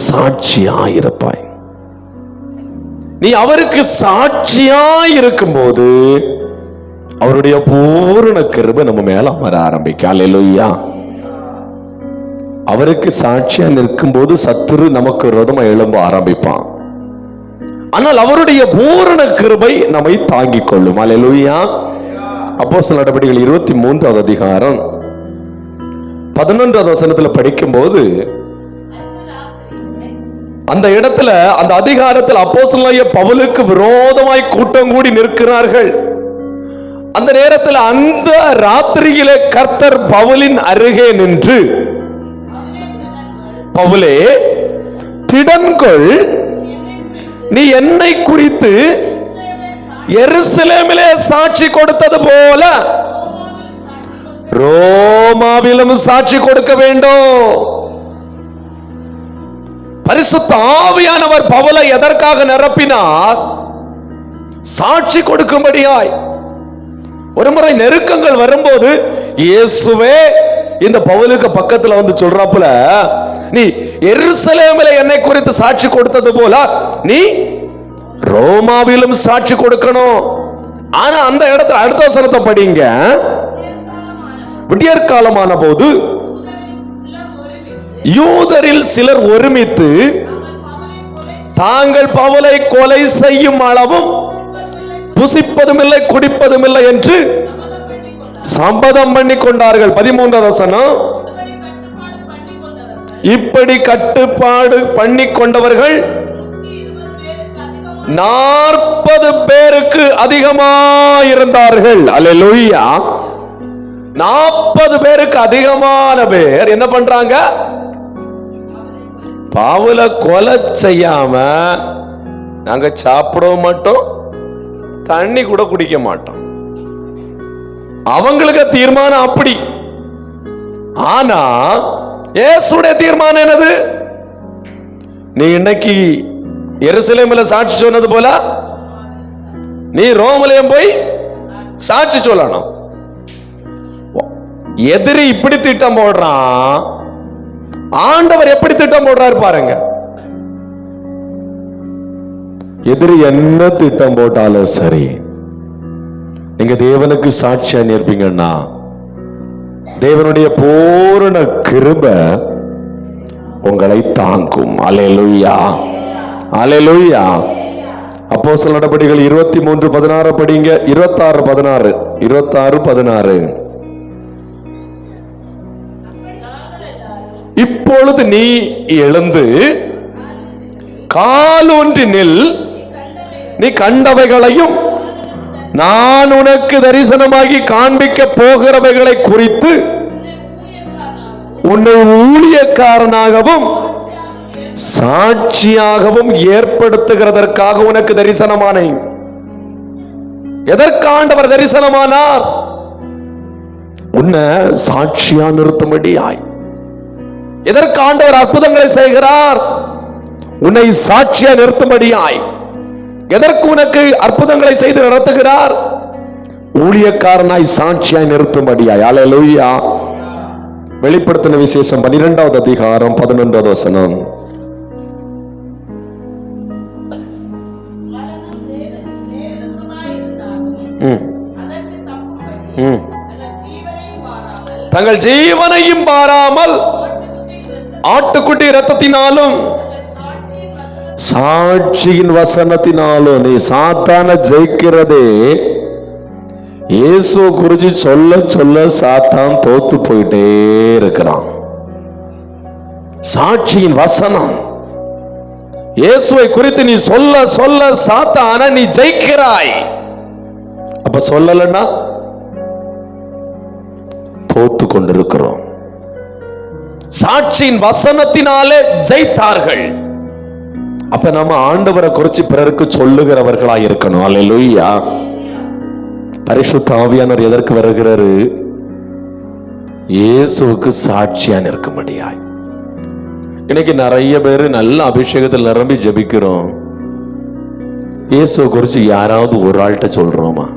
சாட்சியாயிருப்பாய். நீ அவருக்கு சாட்சியாயிருக்கும் போது அவருடைய பூரண கிருபை நம்ம மேல அமர ஆரம்பிக்கும். அல்லேலூயா. அவருக்கு சாட்சியா நிற்கும் போது சத்துரு நமக்கு விரோதமா எழும்ப ஆரம்பிப்பான். ஆனால் அவருடைய பூரண கிருபை நம்மை தாங்கிக் கொள்ளும். அல்லேலூயா. அப்போஸ்தலர் நடபடிகள் 23வது அதிகாரம் 11வது வசனத்துல படிக்கும் போது அந்த இடத்துல, அந்த அதிகாரத்தில் அப்போஸ்தலனாகிய பவுலுக்கு விரோதமாய் கூட்டம் கூடி நிற்கிறார்கள். அந்த நேரத்தில் அந்த ராத்திரியிலே கர்த்தர் பவுலின் அருகே நின்று, பவுலே திடன்கொள், நீ என்னை குறித்து எருசலேமிலே சாட்சி கொடுத்தது போல ரோமாவிலும் சாட்சி கொடுக்க வேண்டும். பரிசுத்த ஆவியானவர் பவுலை எதற்காக நிரப்பினார்? சாட்சி கொடுக்கும்படியாய். ஒரு முறை நெருக்கங்கள் வரும்போது இயேசுவே இந்த பவுலுக்கு பக்கத்துல வந்து சொல்றாப்புல, நீ எருசலேமிலே என்னை குறித்து சாட்சி கொடுத்தது போல நீ ரோமாவிலும் சாட்சி கொடுக்கணும். ஆனா அந்த இடத்துல அடுத்த வசனத்தை படிங்க. விடியற் காலமான போது யூதரில் சிலர் ஒருமித்து தாங்கள் பவுலை கொலை செய்யும் அளவும் புசிப்பதும் இல்லை குடிப்பதும் இல்லை என்று சபதம் பண்ணி கொண்டார்கள். 13வது வசனம். இப்படி கட்டுப்பாடு பண்ணி கொண்டவர்கள் 40 பேருக்கு அதிகமாயிருந்தார்கள். அல்லேலூயா. 40 பேருக்கு அதிகமான பேர் என்ன பண்றாங்க? பவுலை கொலை செய்யாம நாங்க சாப்பிடவும் மாட்டோம், தண்ணி கூட குடிக்க மாட்டோம். அவங்களுக்கு தீர்மானம் அப்படி. ஆனா இயேசுடைய தீர்மானம் என்னது? நீ இன்னைக்கு எருசலேமில சாட்சி சொன்னது போல நீ ரோமலையும் போய் சாட்சி சொல்லணும். எதிரி இப்படி திட்டம் போடுறான், ஆண்டவர் எப்படி திட்டம் போடுறாரு பாருங்க. எதிரி என்ன திட்டம் போட்டாலும் சரி, நீங்க தேவனுக்கு சாட்சியா நிற்பீங்கன்னா தேவனுடைய பூரண கிருபை உங்களை தாங்கும். அல்லேலூயா. அல்லேலூயா. அப்போஸ்தலர் நடபடிகள் 23:16 படிங்க. 26:16 26:16. இப்பொழுது நீ எழுந்து காலூன்றி நில், நீ கண்டவைகளையும் நான் உனக்கு தரிசனமாகி காண்பிக்க போகிறவைகளை குறித்து உன்னை ஊழியக்காரனாகவும் சாட்சியாகவும் ஏற்படுத்துகிறதற்காக உனக்கு தரிசனமானேன். எதற்காண்டவர் தரிசனமானார்? உன்னை சாட்சியா நிறுத்தும்படியாய். எதற்காண்டவர் அற்புதங்களை செய்கிறார்? உன்னை சாட்சியா நிறுத்தும்படியாய். எதற்கு உனக்கு அற்புதங்களை செய்து நடத்துகிறார்? ஊழியக்காரனாய் சாட்சியாய் நிறுத்தும்படியாய். அல்லேலூயா. வெளிப்படுத்தின விசேஷம் 12வது அதிகாரம் 11வது வசனம். தங்கள் ஜீவனையும் பாராமல் ஆட்டுக்குட்டி இரத்தத்தினாலும் சாட்சியின் வசனத்தினாலும் நீ சாத்தான ஜெயிக்கிறதே. இயேசு குறிச்சு சொல்ல சொல்ல சாத்தான் தோத்து போயிட்டே இருக்கிறான். சாட்சியின் வசனம், இயேசுவை குறித்து நீ சொல்ல சொல்ல சாத்தான நீ ஜெயிக்கிறாய். அப்ப சொல்லலன்னா தோத்து கொண்டிருக்கிறோம். சாட்சியின் வசனத்தினாலே ஜெயித்தார்கள். அப்ப நம்ம ஆண்டவரை குறிச்சு பிறருக்கு சொல்லுகிறவர்களா இருக்கணும். அல்லேலூயா. பரிசுத்த ஆவியானவர் எதற்கு வருகிறாரு? இயேசுவுக்கு சாட்சியா நிற்கும்படியாய். இன்னைக்கு நிறைய பேர் நல்ல அபிஷேகத்தில் நிரம்பி ஜெபிக்கிறோம். இயேசுவை குறிச்சு யாராவது ஒரு ஆள்கிட்ட சொல்றோமா?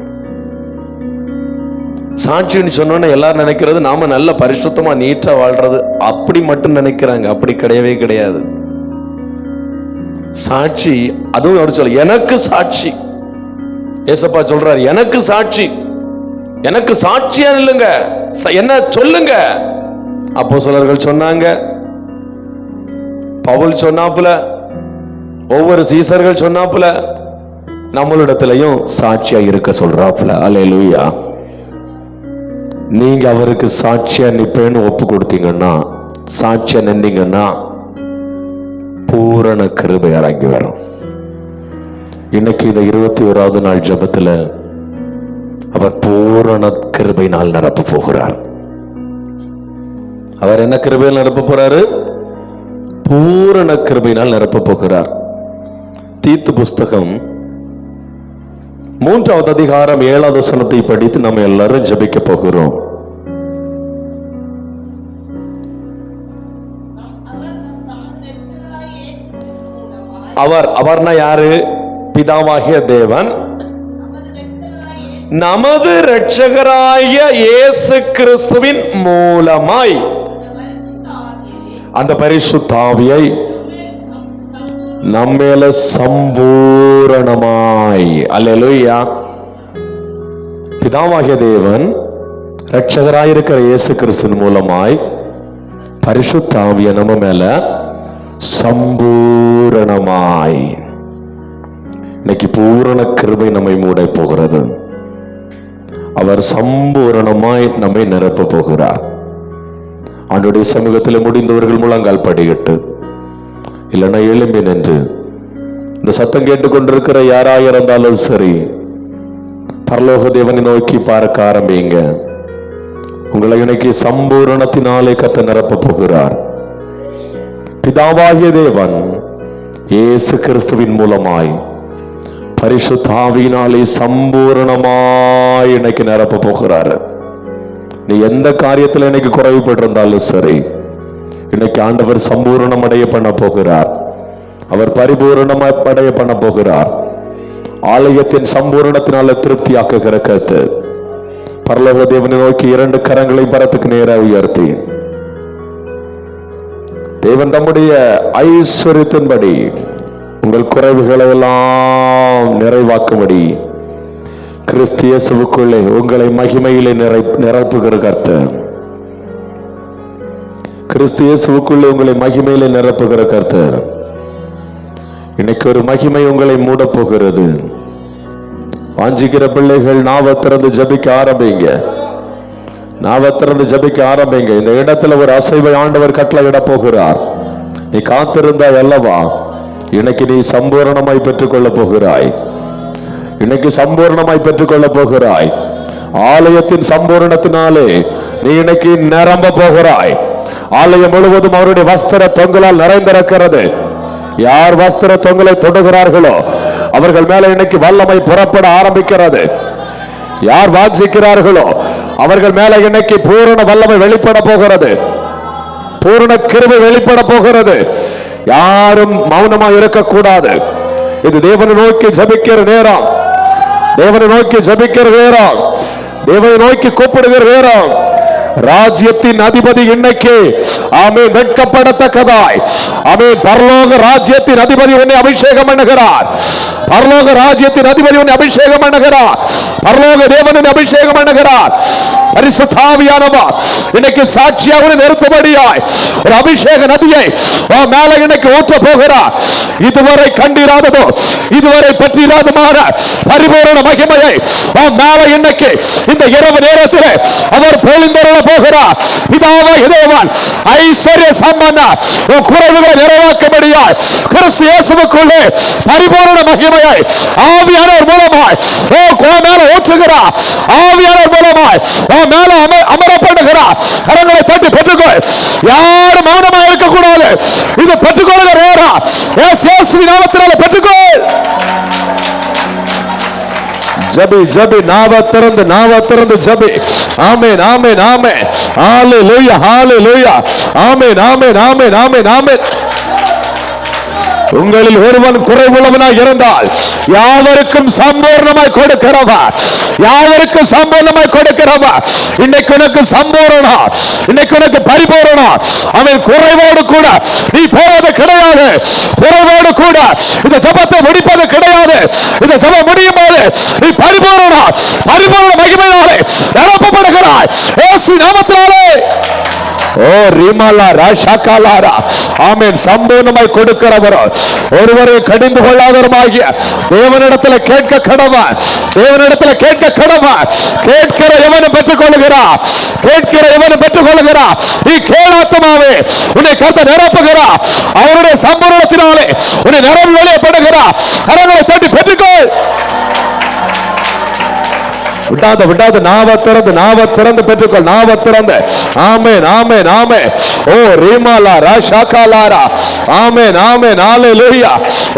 சாட்சின்னு சொன்னோன்னா எல்லாரும் நினைக்கிறது நாம நல்ல பரிசுத்தமா நீட்டா வாழ்றது, அப்படி மட்டும் நினைக்கிறாங்க. அப்படி கிடையவே கிடையாது. சாட்சி, அதுவும் அவர் சொல்ல, எனக்கு சாட்சி. ஏசப்பா சொல்றார், எனக்கு சாட்சி, எனக்கு சாட்சியா இல்லைங்க, என்ன சொல்லுங்க. அப்போஸ்தலர்கள் சொன்னாங்க, பவுல் சொன்னாப்புல, ஒவ்வொரு சீசர்கள் சொன்னாப்புல, நம்மளிடத்திலையும் சாட்சியா இருக்க சொல்றாப்புல. அல்லேலூயா. நீங்க அவருக்கு சாட்சியா நிப்பேன்னு ஒப்பு கொடுத்தீங்கன்னா, சாட்சியா நின்றீங்கன்னா பூரண கிருபை இறங்கி வரும். இன்னைக்கு இந்த 21வது நாள் ஜெபத்துல அவர் பூரண கிருபையினால் நிரப்ப போகிறார். அவர் என்ன கிருபையில் நிரப்ப போறாரு? பூரண கிருபையினால் நிரப்ப போகிறார். தீத்து புஸ்தகம் 3வது அதிகாரம் 7வது வசனத்தை படித்து நம்ம எல்லாரும் ஜெபிக்க போகிறோம். அவர்னா யாரு? பிதாவாகிய தேவன் நமது இரட்சகராகிய இயேசு கிறிஸ்துவின் மூலமாய் அந்த பரிசுத்த ஆவியை நம்மேல சம்பூரணமாய். அல்லேலூயா. பிதாவாகிய தேவன் இரட்சகராயிருக்கிற இயேசு கிறிஸ்துவின் மூலமாய் பரிசுத்த ஆவியை நம்ம மேல சம்பூரணமாய். இன்னைக்கு பூரண கிருபை நம்மை மூட போகிறது. அவர் சம்பூரணமாய் நம்மை நிரப்ப போகிறார். ஆண்டவருடைய சமூகத்தில் முடிந்தவர்கள் முழங்கால் படியிட்டு, இல்லைன்னா எழும்பி நின்று, இந்த சத்தம் கேட்டுக்கொண்டிருக்கிற யாராக இருந்தாலும் சரி, பரலோக தேவனை நோக்கி பார்க்க ஆரம்பிங்க. உங்களை இன்னைக்கு சம்பூரணத்தினாலே கர்த்தர் நிரப்ப போகிறார். பிதாவாகிய தேவன் இயேசு கிறிஸ்துவின் மூலமாய் பரிசுத்த ஆவியினாலே சம்பூரணமாய் இன்னைக்கு நிரப்ப போகிறாரு. நீ எந்த காரியத்தில் இன்னைக்கு குறைவுபட்டிருந்தாலும் சரி, இன்னைக்கு ஆண்டவர் சம்பூரணம் அடைய பண்ண போகிறார். அவர் பரிபூரணமாய் அடைய பண்ண போகிறார். ஆலயத்தின் சம்பூரணத்தினால திருப்தியாக்குகிற கர்த்தர் பரலோக தேவனை நோக்கி 2 கரங்களை பரத்துக்கு நேராக உயர்த்தி, தேவன் தம்முடைய ஐஸ்வரியத்தின்படி உங்கள் குறைவுகளை எல்லாம் நிறைவாக்கும்படி கிறிஸ்து இயேசுவுக்குள்ளே உங்களை மகிமையிலே நிரப்புகிற கர்த்தர், கிறிஸ்து இயேசுவுக்குள்ளே உங்களை மகிமையிலே நிரப்புகிற கர்த்தர் இன்னைக்கு ஒரு மகிமை உங்களை மூட போகிறது. வாஞ்சிக்கிற பிள்ளைகள் நாவை திறந்து ஜபிக்க ஆரம்பிங்க. நாவை திறந்து ஜபிக்க ஆரம்பிங்க. இந்த இடத்துல ஒரு அசைவை ஆண்டவர் கட்டளையிட போகிறார். நீ காத்திருந்தாய் அல்லவா? இன்னைக்கு நீ சம்பூரணமாய் பெற்றுக்கொள்ள போகிறாய். இன்னைக்கு சம்பூர்ணமாய் பெற்றுக்கொள்ள போகிறாய். ஆலயத்தின் சம்பூர்ணத்தினாலே நீ இன்னைக்கு நிரம்ப போகிறாய். ஆலயம் முழுவதும் அவருடைய வஸ்திர தொங்கலால் நிறைந்திருக்கிறது. யார் வஸ்திர தொங்கலை தொடுகிறார்களோ அவர்கள் மேல இன்னைக்கு வல்லமை புறப்பட ஆரம்பிக்கிறது. யார் வாஞ்சிக்கிறார்களோ அவர்கள் மேல இன்னைக்கு பூரண வல்லமை வெளிப்பட போகிறது. பூரண கிருபை வெளிப்பட போகிறது. யாரும் மௌனமா இருக்கக்கூடாது. இது தேவனை நோக்கி ஜபிக்கிற நேரம். தேவனை நோக்கி ஜபிக்கிற நேரம். தேவனை நோக்கி கூப்பிடுகிற நேரம். ராஜ்யத்தின் அதிபதி இன்னைக்கு ஆமென் வெட்கப்படத்தக்கதாய் ஆமென் பரலோக ராஜ்யத்தின் அதிபதி உன்னை அபிஷேகம் பண்ணுகிறார். பரலோக ராஜ்யத்தின் அதிபதி உன்னை அபிஷேகம் பண்ணுகிறார். பரலோக தேவனை அபிஷேகம் பண்ணுகிறார். பரிசுத்த ஆவியானவர் இன்னைக்கு சாட்சியாக நிறுத்தும்படியாய் ஒரு அபிஷேக நதியை மேல இன்னைக்கு ஊற்ற போகிறார். இதுவரை கண்டிராததோ இதுவரை பற்றிராதமான பரிபூரண மகிமையை மேல இன்னைக்கு இந்த இரவு நேரத்தில் அவர் பொழிந்தருள போகிறார். பிதாவாகிய தேவன் ஐஸ்வர்ய சம்பன்னர் உன் குறைவுகளை நிறைவாக்கும்படியாய் கிறிஸ்து இயேசுவுக்குள்ளே பரிபூரண மகிமையை ஆவியானவர் மூலமாய் மேல ஊற்றுகிறார். ஆவியானவர் மூலமாய் மேல அமரப்படுகிறார். கரங்களை தட்டி பெற்றுக்கொள். யாரும் மௌனமாக இருக்கக்கூடாது. இது பெற்றுக்கொள்கிற நேரம். இயேசுவின் நாமத்தினால பெற்றுக்கொள். ஜபி ஜபி நாவ திறந்து ஜபி. ஆமென் ஆமென் ஆமென். ஹalleluya ஹalleluya. ஆமென் ஆமென் ஆமென் ஆமென் ஆமென். உங்களில் ஒருவன் குறைவுள்ளவனாய் இருந்தால் யாவருக்கும் சம்பூர்ணமாய் கொடுக்கிறவர். யாவருக்கும் சம்பூர்ணமாய் கொடுக்கிறவர். இன்னைக்கு உனக்கு சம்பூரணம். இன்னைக்கு உனக்கு பரிபூரணம். அவன் குறைவோடு கூட நீ போவது கிடையாது. குறைவோடு கூட இந்த ஜபத்தை முடிப்பது கிடையாது. இந்த ஜபம் முடியும் போது நீ பரிபூரண மகிமையினாலே நிரப்பப்படுகிறாய். இயேசு நாமத்தினாலே. ஓ ரிமலா ராஷாகாலாரா. ஆமென். சம்பூர்ணமாய் கொடுக்கிறவர். ஒருவரை கடிந்து கொள்ளாதவருமாகிய தேவனிடத்தில் கேட்க கடவன். தேவனிடத்தில் கேட்க கடவன். கேட்கிற எவனும் பெற்றுக் கொள்கிறார். கேட்கிற எவனும் பெற்றுக் கொள்கிறார். நீ கேளாத்தமாவே உன்னை கர்த்தர் நிரப்புகிறார். அவருடைய சம்பூர்ணத்தினாலே உன்னை நிரம்பி வெளியப்படுகிறார். கரங்களை தட்டி பெற்றுக்கொள். விடாத நாவ திறந்து பெற்றுக்கொள். நாவ திறந்து. ஆமென் ஆமென் ஆமென். ஓ ரீமாலா ராஷாகாலாரா. ஆமென் ஆமென் ஹalleluya.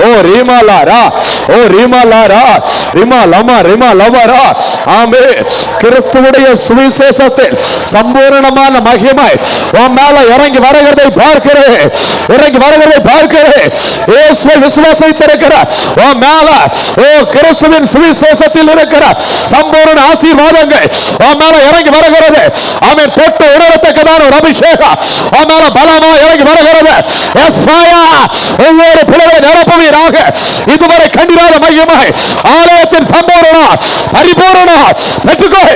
ஓ ரீமாலாரா. ஓ ரீமாலாரா. ரிமா லவரா. ஆமென். கிறிஸ்துவுடைய சுவிசேஷத்தில் சம்பூரணமான மகிமை உன் மேல இறங்கி வருகிறதை பார்க்கிறேன். இயேசுவை விசுவாசித்திருக்கிற உன் மேல ஓ கிறிஸ்துவின் சுவிசேஷத்தில் இருக்கிற சம்பூரண ஆசீர்வாதங்கள் உன் மேல இறங்கி வருகிறது. ஆமென். தொட்டு உணரத்தக்கதான ஒரு அபிஷேகம் உன் மேல பலமா இறங்கி வருகிறது. ஒவ்வொரு பிள்ளைகளை நிரப்புவீராக. இதுவரை கண்டிராத மகிமை ஆலயத்தின் சம்பூரணம் பரிபூரணம் பெற்றுக்கொள்.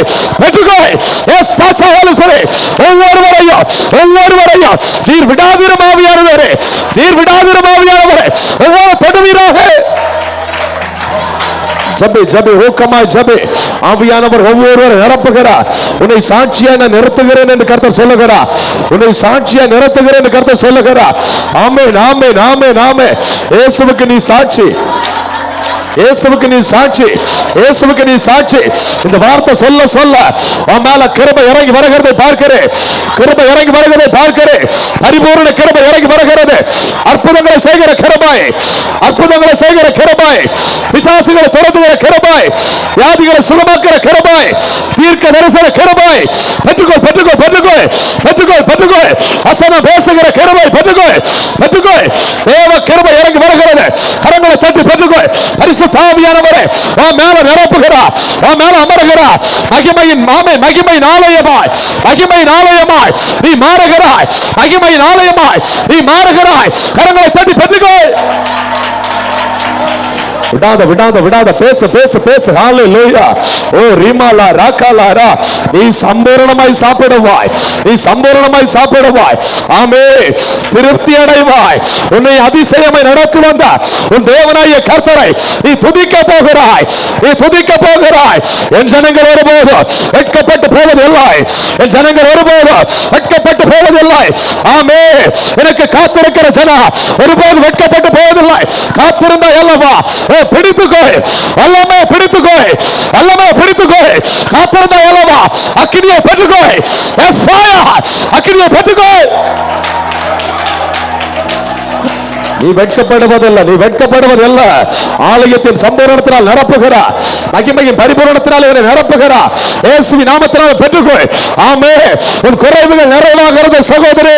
ஒவ்வொருவரையும் நீர் விடாதிரும் ஆவியானவரே. ஒவ்வொரு தொடுவீராக. ஜபி ஊக்கமாய் ஜபி. ஆவியானவர் ஒவ்வொருவரை நிரப்புகிறார். உன்னை சாட்சியா நான் நிறுத்துகிறேன் என்று கர்த்தர் சொல்லுகிறார். உன்னை சாட்சியா நிறுத்துகிறேன் என்று கர்த்தர் சொல்லுகிறார். ஆமென் ஆமென் ஆமென் ஆமென். இயேசுவுக்கு நீ சாட்சி. இயேசுவுக்கு நீ சாட்சி. இந்த வார்த்தை சொல்ல உன் மேல கிருபை இறங்கி வருகிறதை பார்க்கிறேன். பரிபூரண கிருபை இறங்கி வருகிறது. அற்புதங்களை செய்கிற கிருபை. பிசாசுகளை துரத்துகிற கிருபை. வியாதிகளை சுகமாக்குற கிருபை. தீர்க்க தரிசன கிருபை. பெற்றுக்கொள். வசனம் பேசுகிற கிருபை. பெற்றுக்கொள். தேவ கிருபை இறங்கி வருகிறது. கரங்களை தட்டி பெற்றுக்கொள். பரிசுத்த ஆவியானவரே உன் மேல நிரப்புகிறார். உன் மேல அமருகிறார். மகிமையின் ஆலயமாய் நீ மாறுகிறாய். மகிமையின் ஆலயமாய் நீ மாறுகிறாய். கரங்களை தட்டி பெற்றுக்கொள். விடாத விடாத விடாத பேசு பேசு பேசு. ஹalleluya. ஓ ரிமாலா ராகாலாரா, நீ சம்பூரணமாய் சாப்பிடுவாய், நீ சம்பூரணமாய் சாப்பிடுவாய். ஆமென். திருப்தி அடைவாய். உன்னை அதிசயமாய் நடத்தி வந்த உன் தேவனாகிய கர்த்தரை நீ துதிக்க போகிறாய், நீ துதிக்க போகிறாய். என் ஜனங்கள் ஒருபோது வெட்கப்பட்டு போவதில்லை, என் ஜனங்கள் ஒருபோது வெட்கப்பட்டு போவதில்லை. ஆமென். எனக்கு காத்திருக்கிற ஜனம் ஒருபோது வெட்கப்பட்டு போவதில்லை. காத்திருந்த அல்லவா பிடித்துக்கோ, அல்லமே பிடித்துக்கோ, அல்லமே பிடித்துக்கோ. காத்திருந்த அல்லவா அக்கினியை பெற்றுக்கோ. எஸ் ஃபயர், அக்கினியை பெற்றுக்கோ. நீ வெட்கப்படுவதில்லை, நீ வெட்கப்படுவதில்லை. ஆலயத்தின் சம்பூரணத்தினால் நிரப்புகிறார், மகிமையின் பரிபூரணத்தினால் இவரை நிரப்புகிறார். இயேசுவின் நாமத்தினால் பெற்றுக்கொள். ஆமென். உன் குறைவுகள் நிறைவாகிறது சகோதரி,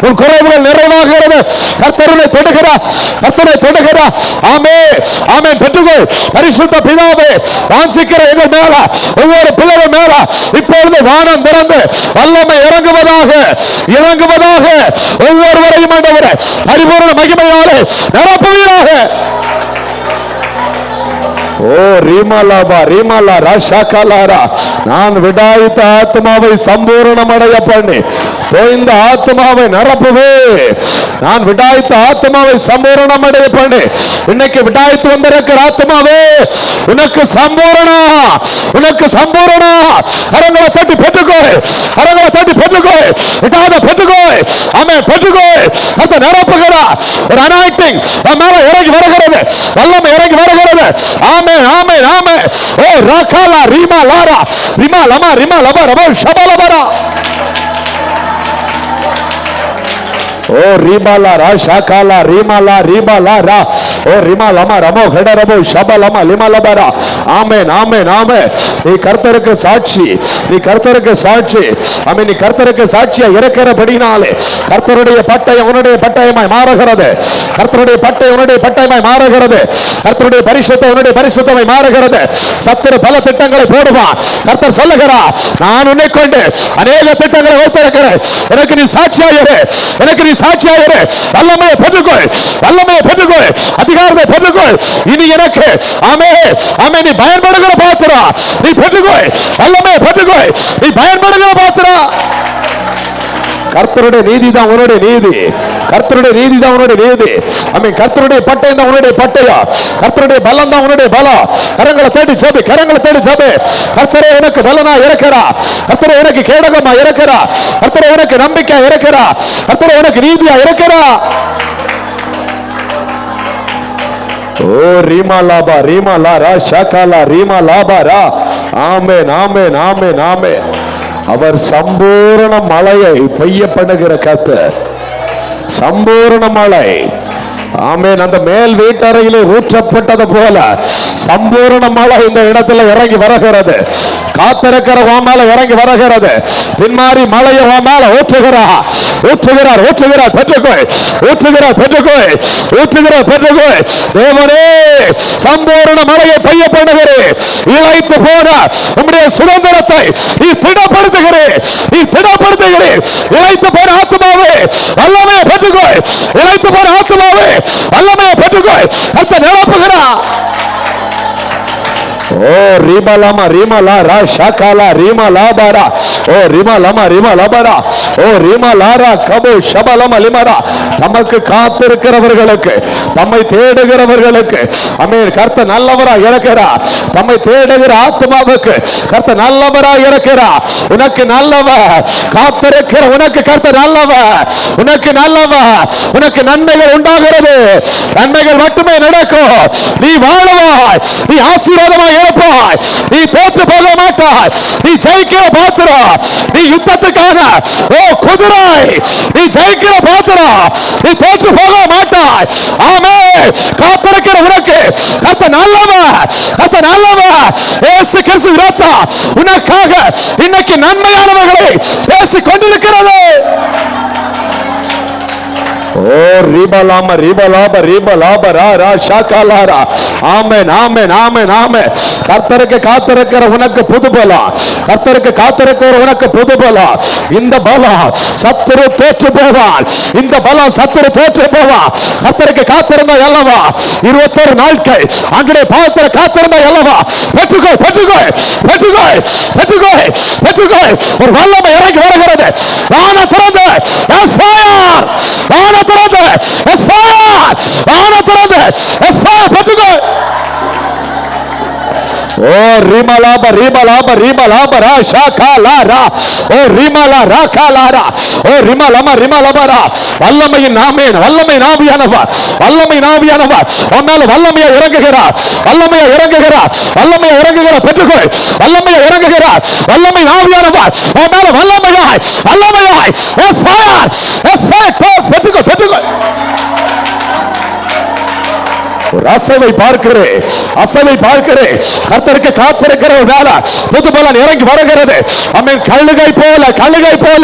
உன் குறைவுகள் நிறைவாகிறது. கர்த்தரை தொடுகிறார், கர்த்தரை தொடுகிறார். ஆமென், ஆமென். பெற்றுக்கொள். பரிசுத்த பிதாவே, வாஞ்சிக்கிற எங்கள் மேல, ஒவ்வொரு பிள்ளைகள் மேல இப்பொழுது வானம் திறந்து வல்லமை இறங்குவதாக, இறங்குவதாக. ஒவ்வொருவரையும் ஆண்டவரே பரிபூரண மகிமையால் நிரப்புவீராக. ஓ ரீமாலாபா ரீமாலா ராஷாகாலாரா, நான் விடாய்த்த ஆத்மாவை சம்பூரணம் அடைய பண்ணி தோய்ந்த ஆத்மாவை நிரப்புவே. நான் விடாய்த்த ஆத்மாவை சம்பூரணம் அடைய பண்ணி இன்னைக்கு விடாய்த்து வந்திருக்கிற ஆத்மாவே உனக்கு சம்பூரணம், உனக்கு சம்பூரணம். கரங்களை தட்டி பெற்றுக்கோ, கரங்களை தட்டி பெற்றுக்கோ, விடாத பெற்றுக்கோ. ஆமென், பெற்றுக்கோ. அந்த நிரப்புகிறா ஒரு அனாயிண்டிங் மேல இறங்கி வருகிறது, வல்லமை இறங்கி வருகிறது. ஆமென், ஆமென், ஆமென். ஓ ராகாலா ரீமா லாரா ரிமா லமா ரிமா லபா ரபா ஷபலபரா. ஓ ரீபாலா ரா ஷாகாலா ரீமாலா ரீபாலா ரா. ஓ ரிமா லமா ரமோ ஹெடரபோ ஷபலமா லிமலபரா. ஆமென், ஆமென், ஆமென். நீ கர்த்தருக்கு சாட்சி, நீ கர்த்தருக்கு சாட்சி. ஆமென். நீ கர்த்தருக்கு சாட்சியா இருக்கிறபடினாலே கர்த்தருடைய பட்டயம் உன்னுடைய பட்டயமாய் மாறுகிறது, கர்த்தருடைய பட்டயம் உன்னுடைய பட்டயமாய் மாறுகிறது, கர்த்தருடைய பரிசுத்தம் உன்னுடைய பரிசுத்தமாய் மாறுகிறது. சத்துரு பல திட்டங்களை போடுவான். கர்த்தர் சொல்லுகிறார், நான் உன்னை கொண்டு அநேக திட்டங்களை வைத்திருக்கிறேன், எனக்கு நீ சாட்சியாயிரு, எனக்கு நீ சாட்சியாயிரு. வல்லமையை பெற்றுக்கொள், வல்லமையை பெற்றுக்கொள், அதிகாரத்தை பெற்றுக்கொள். இனி எனக்கு ஆமென், ஆமென். நீ பயன்படுகிற பாத்திரா, நீ பெற்றுக்கொள். வல்லமையை பெற்றுக்கொள், நீ பயன்படுகிற பாத்திரா. கர்த்தருடைய நீதி தான் உன்னுடைய நீதி, கர்த்தருடைய நீதி தான் உன்னுடைய நீதி. ஆமென். கர்த்தருடைய பட்டயம் தான் உன்னுடைய பட்டயம், கர்த்தருடைய பலம் தான் உன்னுடைய பலம். கரங்களை தேடி ஜெபி, கரங்களை தேடி ஜெபி. கர்த்தரே எனக்கு பலனா இருக்கிறா, கர்த்தரே எனக்கு கேடகமா இருக்கிறா, கர்த்தரே எனக்கு நம்பிக்கை இருக்கிறா, கர்த்தரே எனக்கு நீதியா இருக்கிறா. ஓ ரீமா லாபா ரீமா லாரா ஷாகாலா ரீமா லாபா ரா. Amen, amen, amen, amen. அவர் சம்பூரண மழையை பெய்ய பண்ணுகிற கர்த்தர், சம்பூரண மழை. ஆமென். அந்த மேல் வீட்டறையிலே ஊற்றப்பட்டது போல சம்பூரண மழை இந்த இடத்துல இறங்கி வருகிறது. காத்திருக்கிற வாமால இறங்கி வருகிறது. பின்மாறி மழையை வாமால ஊற்றுகிறார், ஊற்றுகிறார், ஊற்றுகிறார். பெற்றுக்கொள், ஊற்றுகிறார், பெற்றுக்கொள், ஊற்றுகிறார், பெற்றுக்கொள். தேவனே சம்பூரண மழையை பெய்ய பண்ணுகிறேன். இழைத்து போன உம்முடைய சுதந்திரத்தை நீ திடப்படுத்துகிறேன், நீ திடப்படுத்துகிறேன். இழைத்து போன ஆத்மாவே வல்லமையை பெற்றுக்கொள், இழைத்து போன ஆத்மாவே வல்லமையை பெற்றுக்கொள். கர்த்தர் நிரப்புகிறார். ஓ ரிமலமா ரிமலா ரா ஷாகாலா ரிமலா பாரா. ஓ ரிமலமா ரிமலா பாரா. ஓ ரிமலாரா கபோ ஷபலமா லிமரா. தமக்கு காத்திருக்கிறவர்களுக்கு, தம்மை தேடுகிறவர்களுக்கு ஆமென் கர்த்தர் நல்லவரா இருக்கிறார். தம்மை தேடுகிற ஆத்மாவுக்கு கர்த்தர் நல்லவரா இருக்கிறார். உனக்கு நல்லவர், காத்திருக்கிற உனக்கு கர்த்தர் நல்லவர், உனக்கு நல்லவர். உனக்கு நன்மைகள் உண்டாகிறது, நன்மைகள் மட்டுமே நடக்கும். நீ வாழுவாய், நீ ஆசீர்வாதமாய் இருப்பாய், நீ தோற்று போக மாட்டாய், நீ ஜெயிக்கிற பாத்திரம், நீ யுத்தத்துக்காக ஓ குதிரை, நீ ஜெயிக்கிற பாத்திரம், நீ தோற்று போக மாட்டாய். ஆமென். காத்திருக்கிற உனக்கு கர்த்தர் நல்லவர், கர்த்தர் நல்லவர். இயேசு கிறிஸ்து இரத்தம் உனக்காக இன்னைக்கு நன்மையானவர்களை பேசிக் கொண்டிருக்கிறது. ஓ ரிபலாம ரிபலாப ரிபலாப ரா ரா ஷாகாலாரா. ஆமென் ஆமென் ஆமென் ஆமென். கர்த்தருக்கு காத்திருக்கிற உனக்கு புது பலம், கர்த்தருக்கு காத்திருக்கிற உனக்கு புது பலம். இந்த பலம் சத்துரு தோற்று போவான், இந்த பலம் சத்துரு தோற்று போவான். கர்த்தருக்கு காத்திருந்த அல்லவா 21 நாட்கள் அங்கே பாத்திர காத்திருந்த அல்லவா. பெற்றுக்கோ பெற்றுக்கோ பெற்றுக்கோ பெற்றுக்கோ பெற்றுக்கோ. ஒரு வல்லமை இறங்கி வருகிறது. வான திறந்து fire, வான திறந்து fire, வான திறந்து fire. பெற்றுக்கோ. ஓ ரிமலாப ரிமலாப ரிமலாப ரா ஷாகாலாரா. ஓ ரிமலா ராகாலாரா. ஓ ரிமலம ரிமலபரா. வல்லமையின் நாமேன், வல்லமை நாவியானவா, வல்லமை நாவியானவா உன்னால வல்லமையா இறங்குகிறார், வல்லமையா இறங்குகிறார், வல்லமையா இறங்குகிறார். பெற்றுக்கோ. வல்லமையா இறங்குகிறார், வல்லமை நாவியானவா உன்னால வல்லமையாய் வல்லமையாய் எஸ் ஃபயர் எஸ் ஃபயர். பெற்றுக்கோ பெற்றுக்கோ. அசைவை பார்க்கிறேன், அசைவை பார்க்கிறேன். கர்த்தருக்கு காத்திருக்கிற வேலை புது பலன் இறங்கி வருகிறது. ஆமென். கழுகை போல கழுகை போல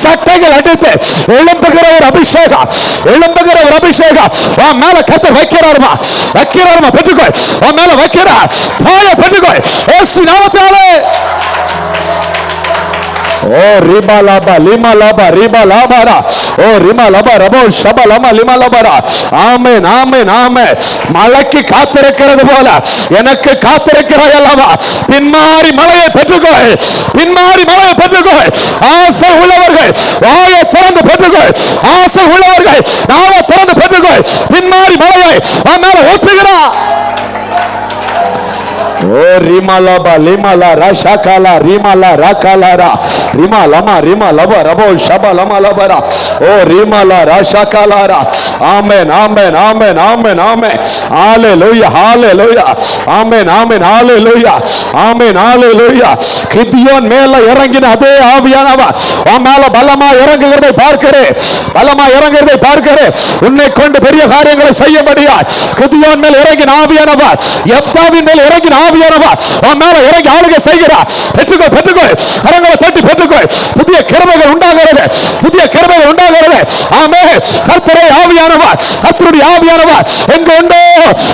சட்டைகள் அடித்து எழும்புகிற ஒரு அபிஷேகம், எழும்புகிற ஒரு அபிஷேகம் உன் மேல கர்த்தர் வைக்கிறாருமா, வைக்கிறாருமா. பெற்றுக்கோ. உன் மேல வைக்கிறார். பெற்றுக்கோ இயேசு நாமத்தாலே. ஓ ரிபாலாபா லிமாலாபா ரிபாலாபாரா. ஓ ரிமாலாபா ரபோ ஷபலமா லிமாலாபாரா. ஆமென் ஆமென் ஆமென். மலைக்கு காத்திருக்கிறது போல எனக்கு காத்திருக்கிறாய் அல்லவா. பின்மாறி மலையை பெற்றுக்கோ, பின்மாறி மலையை பெற்றுக்கோ. ஆசை உள்ளவர்கள் வாயை திறந்து பெற்றுக்கோ, ஆசை உள்ளவர்கள் நாவை திறந்து பெற்றுக்கோ. பின்மாறி மலையை மேல ஊற்றுகிறார். ஓ ரிமலாபா லிமலா ராஷாகாலா ரிமலா ராகாலாரா. ரிமா லமா ரிமா லப ரபோ ஷபா லமா லபரா. ஓ ரிமலா ராஷாகாலாரா. ஆமென் ஆமென் ஆமென் ஆமென் ஆமென். ஹalleluya ஹalleluya. ஆமென் ஆமென் ஹalleluya ஆமென் ஹalleluya. கிதியோன் மேல இறங்கின அதே ஆவியானவர் உன் மேல பலமா இறங்குகிறதை பார்க்கிறேன், பலமா இறங்குகிறதை பார்க்கிறேன். உன்னை கொண்டு பெரிய காரியங்களை செய்ய முடியாது. கிதியோன் மேல இறங்கின ஆவியானவர் யெப்தாவின் மேல இறங்கின ஆவியானவர் உன் மேல இறங்கி ஆளுகை செய்கிறார். பெற்றுக்கோ பெற்றுக்கோ. கரங்களை தட்டி பெற்றுக்கோ. புதிய கிருபைகள் உண்டாகிறது, புதிய கிருபைகள் உண்டாகிறது. ஆமென். கர்த்தரே ஆவியானவர், கர்த்தருடைய ஆவியானவர் எங்க உண்டோ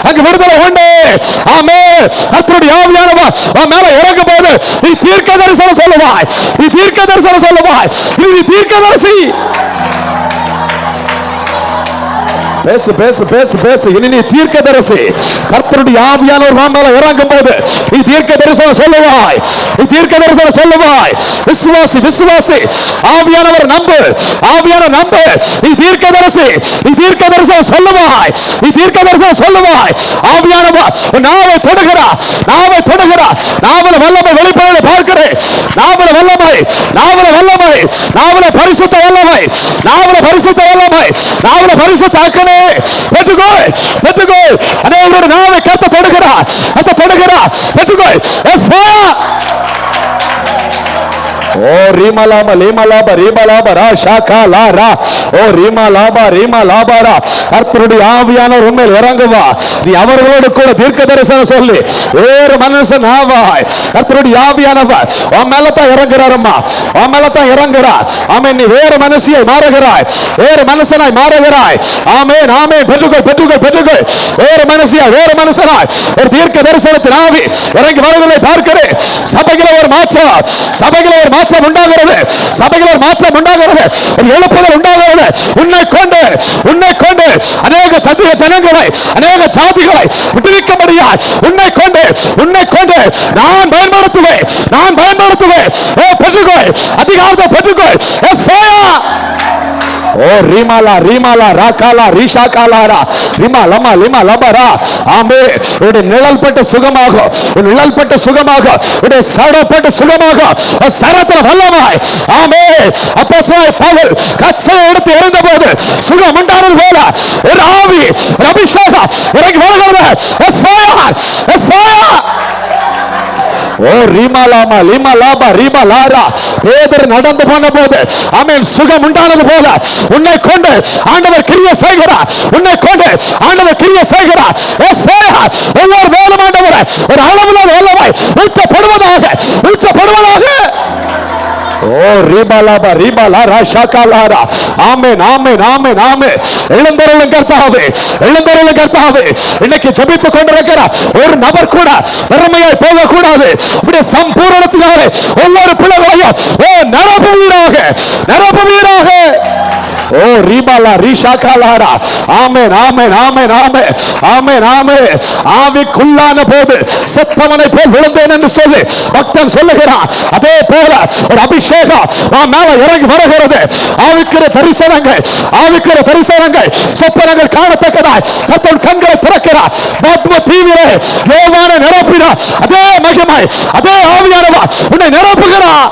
அங்க விடுதலை உண்டு. ஆமென். கர்த்தருடைய ஆவியானவர் உன் மேல இறங்கும் போது நீ தீர்க்க தரிசனம் சொல்லுவாய், நீ தீர்க்க தரிசனம் சொல்லுவாய், நீ தீர்க்கதரிசி. பேசு பேசு பேசு பேசு. இனி நீ தீர்க்கதரிசி. கர்த்தருடைய ஆவியானவர் உன் மேல இறங்கும் போது நீ தீர்க்க தரிசனம் சொல்லுவாய், நீ தீர்க்க தரிசனம் சொல்லுவாய். விசுவாசி விசுவாசி. ஆவியானவர் நம்பு, ஆவியானவர் நம்பு. நீ தீர்க்கதரிசி, நீ தீர்க்க தரிசனம் சொல்லுவாய், நீ தீர்க்க தரிசனம் சொல்லுவாய். ஆவியானவர் நாவை தொடுகிறார், நாவை தொடுகிறார். நாவல வல்லமை வெளிப்படுவதை பார்க்கிறேன். நாவல வல்லமை, நாவல வல்லமை, நாவல பரிசுத்த வல்லமை, நாவல பரிசுத்த வல்லமை, நாவல பரிசுத்த அக்கனை. பெற்றுக்கோ பெற்றுக்கோ. அநேகருடைய நாவை கத்த தொடுகிறார், கத்த தொடுகிறார். பெற்றுக்கோ. S fire. ஓ ரிமலாப லிமலாப ரிமலாப ரா ஷாகாலாரா. ஓ ரிமலாபா ரிமலாபாரா. கர்த்தருடைய ஆவியானவர் உண்மையில் இறங்குவா. நீ அவர்களோடு கூட தீர்க்க தரிசனம் சொல்லி வேறு மனுஷன் ஆவாய். கர்த்தருடைய ஆவியானவர் உன் மேல தான் இறங்குறாரம்மா, உன் மேல தான் இறங்குறார். ஆமென். நீ வேறு மனுஷியை மாறுகிறாய், வேறு மனுஷனாய் மாறுகிறாய். ஆமென் ஆமென். பெற்றுக்கோ பெற்றுக்கோ பெற்றுக்கோ. வேறு மனுஷியா வேறு மனுஷனாய் ஒரு தீர்க்க தரிசனத்தின் ஆவி இறங்கி வருவதை பார்க்கிறேன். சபையில ஒரு மாற்றம், சபையில ஒரு மாற்றம் உண்டாகிறது, சபையில ஒரு மாற்றம் உண்டாகிறது, ஒரு எழுப்புதல் உண்டாகிறது. உன்னை கொண்டு உன்னை கொண்டு அநேக சத்திய ஜனங்களை அநேக ஜாதிகளை விடுவிக்க முடியாது. உன்னை கொண்டு உன்னை கொண்டு நான் பயன்படுத்துவேன், நான் பயன்படுத்துவேன். ஓ பெற்றுக்கோ. அதிகாரத்தை பெற்றுக்கோ. S fire. ஓ ரிமாலா ரிமாலா ராகாலா ரிஷாகாலாரா. ரிமா லமா லிமா லபரா. ஆமென். உடைய நிழல் பட்டு சுகமாகும், உன் நிழல் பட்டு சுகமாகும், உடைய சடப்பட்டு சுகமாகும். சரத்துல வல்லமாய். ஆமென். அப்போஸ்தலனாகிய பவுல் கச்சையை எடுத்து எறிந்தபோது சுகம் உண்டானது போல ஒரு ஆவி, ஒரு அபிஷேகம் இறங்கி வருகிறது. Yes fire yes fire. ஓ ரிமலாமா லிமலாபா ரிமலாரா. பேதுரு நடந்து போன போது ஆமென் சுகம் உண்டானது போல உன்னை கொண்டு ஆண்டவர் கிரியை செய்கிறார், உன்னை கொண்டு ஆண்டவர் கிரியை செய்கிறார். Yes fire. ஒவ்வொரு மேலும் ஆண்டவர் ஒரு அளவுல வல்லமை ஊற்றப்படுவதாக, ஊற்றப்படுவதாக. ஓ ரிபலப ரிபலரா ஷகலரா. ஆமென் ஆமென் ஆமென் ஆமென். எழுந்தருளும் கர்த்தாவே, எழுந்தருளும் கர்த்தாவே. இன்னைக்கு ஜெபித்துக் கொண்டிருக்கிற ஒரு நபர் கூட வெறுமையாய் போக கூடாது. அப்படியே சம்பூரணத்தினாலே ஒவ்வொரு பிள்ளைகளையும் ஓ நிரப்புவீராக, நிரப்புவீராக. ஓ ரிபலா ரிஷகலரா. ஆமென் ஆமென் ஆமென் ஆமென் ஆமென் ஆமென். ஆவிக்குள்ளான போது செத்தவனை போல் விழுந்தேன் என்று சொல்லி பக்தன் சொல்லுகிறான். அதே போல ஒரு அபிஷேகம் நான் மேல இறங்கி வருகிறது. ஆவிக்கிற தரிசனங்கள், ஆவிக்கிற தரிசனங்கள், சொப்பனங்கள் காணத்தக்கதாய் கர்த்தர் கண்களை திறக்கிறார். பத்ம தீவிலே யோவானை நிரப்பினார். அதே மகிமை, அதே ஆவியானவர் உன்னை நிரப்புகிறார்.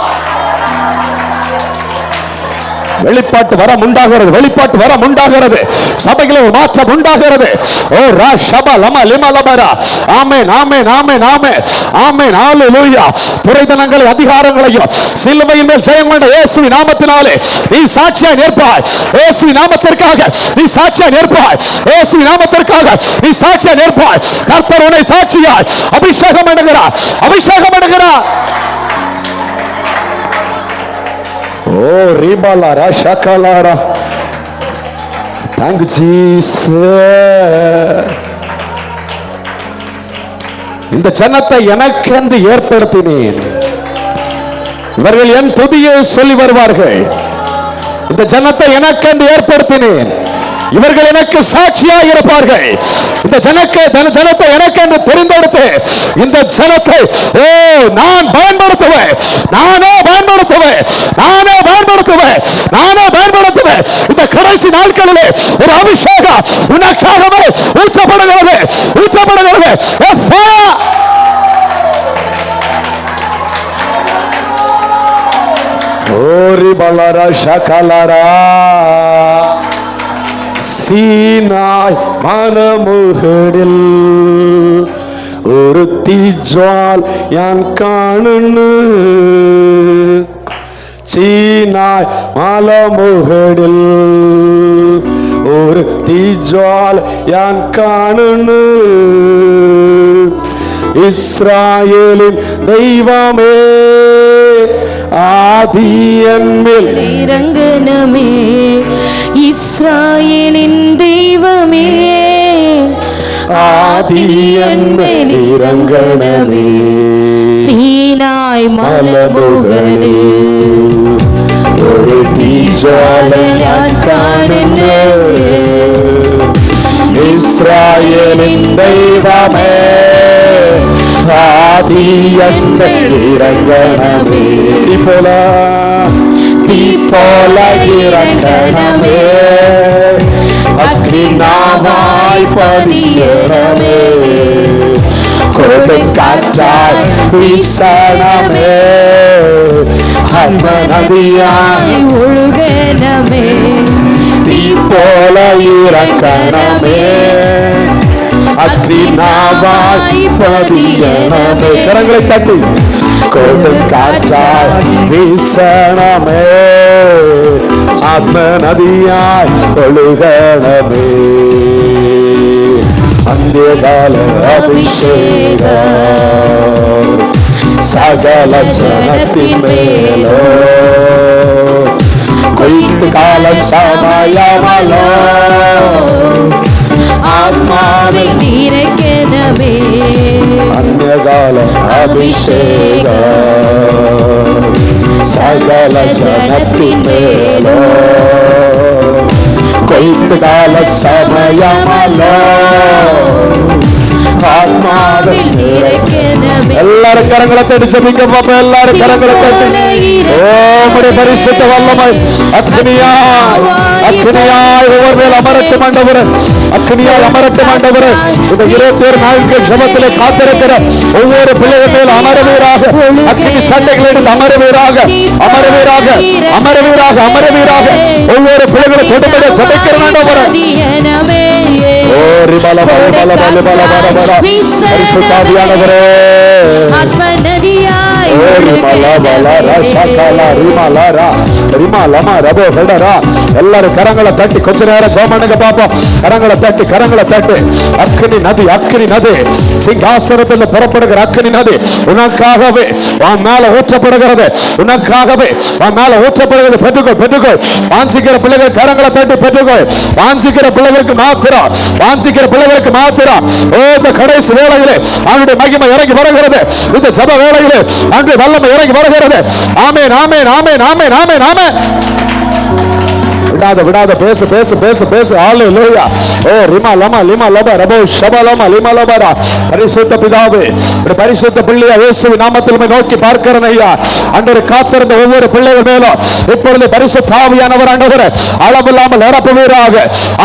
வெளிப்பாட்டு வரம் உண்டாகிறது, வெளிப்பாட்டு வரம் உண்டாகிறது. சபையிலே ஒரு மாற்றம் உண்டாகிறது. ஓ ரா ஷபா லம லிம லபரா. ஆமென் ஆமென் ஆமென் ஆமென் ஆமென். ஹalleluya. துரைதனங்களை அதிகாரங்களையும் சிலுவையின் மேல் ஜெயம் கொண்ட இயேசுவின் நாமத்தினாலே நீ சாட்சியாய் நிற்பாய். இயேசுவின் நாமத்திற்காக நீ சாட்சியாய் நிற்பாய். இயேசுவின் நாமத்திற்காக நீ சாட்சியாய் நிற்பாய். கர்த்தர் உன்னை சாட்சியாய் அபிஷேகம் பண்ணுகிறார், அபிஷேகம் பண்ணுகிறார். ஓ ரிபலரா ஷகலரா. Thank you Jesus. இந்த ஜனத்தை எனக்கென்று ஏற்படுத்தினேன். இவர்கள் என் துதியை சொல்லி வருவார்கள். இந்த ஜனத்தை எனக்கென்று ஏற்படுத்தினேன். இவர்கள் எனக்கு சாட்சியாக இருப்பார்கள். இந்த ஜனத்தை எனக்கென்று தெரிந்தெடுத்து இந்த ஜனத்தை ஓ நான் பயன்படுத்துவேன், நானே பயன்படுத்துவேன், நானே பயன்படுத்துவேன், நானே பயன்படுத்துவேன். இந்த கடைசி நாட்களிலே ஒரு அபிஷேகம் உனக்காகவே ஊற்றப்படுகிறது, ஊற்றப்படுகிறது. ஓரி பலரா ஷகலரா. சீனாய் மனமுகடில் ஒரு தீஜ்வால் யான் காணுன்னு. சீனாய் மலமுகடில் ஒரு தீஜ்வால் யான் காணுன்னு. இஸ்ராயேலின் தெய்வமே ஆதியன்மேல் இறங்கனமே. இஸ்ராயேலின் தெய்வமே ஆதியன்மேல் இறங்கனமே. சீனாய் மலமுகடில் ஒரு தீஜாலையான் காணுன்னு. இஸ்ராயேலின் தெய்வமே ஆதியன்மேல் இறங்கனமே. தீ போல இறங்கனமே. அக்னி நாவாய் பதியனமே. கொடுங்காற்றாய் வீசனமே. அன்ப நதியாய் ஒழுகனமே. தீ போல இறங்கனமே. அக்னி நாவாய் பதியனமே. கரங்களை தட்டி கொடுங்காற்றாய் வீசனமே. ஆத்ம நதியாய் ஒழுகனமே. அந்தியகால அபிஷேகம் சகல ஜனத்தின் மேலோ. கொய்த்து கால சமயமலோ. ஆத்மாவில் நிறைக்கனமே. அந்தியகால அபிஷேகம் சகல ஜனத்தின் மேலோ. கொய்த்து கால சமயமலோ. ஆத்மாவில் நிறைக்கனமே. எல்லாரும் கரங்களை தட்டி ஜெபிக்க பாப்பா. எல்லாரும் கரங்களை தட்டி ஓமுடைய பரிசுத்த வல்லமை அக்னியாய், அக்னியாய் ஒவ்வொரு மேல் அமரட்டும் ஆண்டவரே. அக்னியாய் அமரட்டும் ஆண்டவரே. இந்த 21 நாட்கள் ஜெபத்திலே காத்திருக்கிற ஒவ்வொரு பிள்ளைகள் மேல் அமரவீராக. அக்னி சண்டைகளை எடுத்து அமரவீராக, அமரவீராக, அமரவீராக, அமரவீராக. ஒவ்வொரு பிள்ளைகளை தொடுபட ஜெபிக்கிற ஆண்டவரே. ஓ ரிபல பல பல பல பல பல பல பரிசுத்தாவியானவரே. ஆத்ம நதியாய் ஓ ரிபல பல ரஷகல ரிமலரா. ரிமா லமா ரபோ ஹெடரா. எல்லாரும் கரங்களை தட்டி கொஞ்ச நேரம் ஜெபம் பண்ணுங்க பாப்போம். கரங்களை தட்டி கரங்களை தட்டி. அக்கினி நதி அக்கினி நதி சிங்காசனத்தில் புறப்படுகிற அக்கினி நதி உனக்காகவே உன் மேல ஊற்றப்படுகிறது. உனக்காகவே உன் மேல ஊற்றப்படுகிறது. பெற்றுக்கொள் பெற்றுக்கொள். வாஞ்சிக்கிற பிள்ளைகள் கரங்களை தட்டி பெற்றுக்கொள். வாஞ்சிக்கிற பிள்ளைகளுக்கு மாத்திரம் வாஞ்சிக்கிற பிள்ளைகளுக்கு மாத்திரம் இந்த கடைசி வேளையிலே அவனுடைய மகிமை இறங்கி வருகிறது. இந்த ஜெப வேளையிலே அன்று வல்லமை இறங்கி வருகிறது. ஆமென் ஆமென் ஆமென் ஆமென் ஆமென் ஆமென். விடாத விடாத பேசு பேசு பேசு பேசு. ஹல்லேலூயா. ஓ ரிமா லமா லிமா லபா ரபோ ஷபா லமா லிமா லபா. பரிசுத்த பிதாவே, ஒரு பரிசுத்த பிள்ளையை இயேசுவின் நாமத்தில் நோக்கி பார்க்கிறேன் ஐயா. ஆண்டவரே, காத்திருந்த ஒவ்வொரு பிள்ளைகள் மேலும் இப்பொழுது பரிசுத்த ஆவியானவர் ஆண்டவரே அளவில்லாமல் நிரப்புவீராக.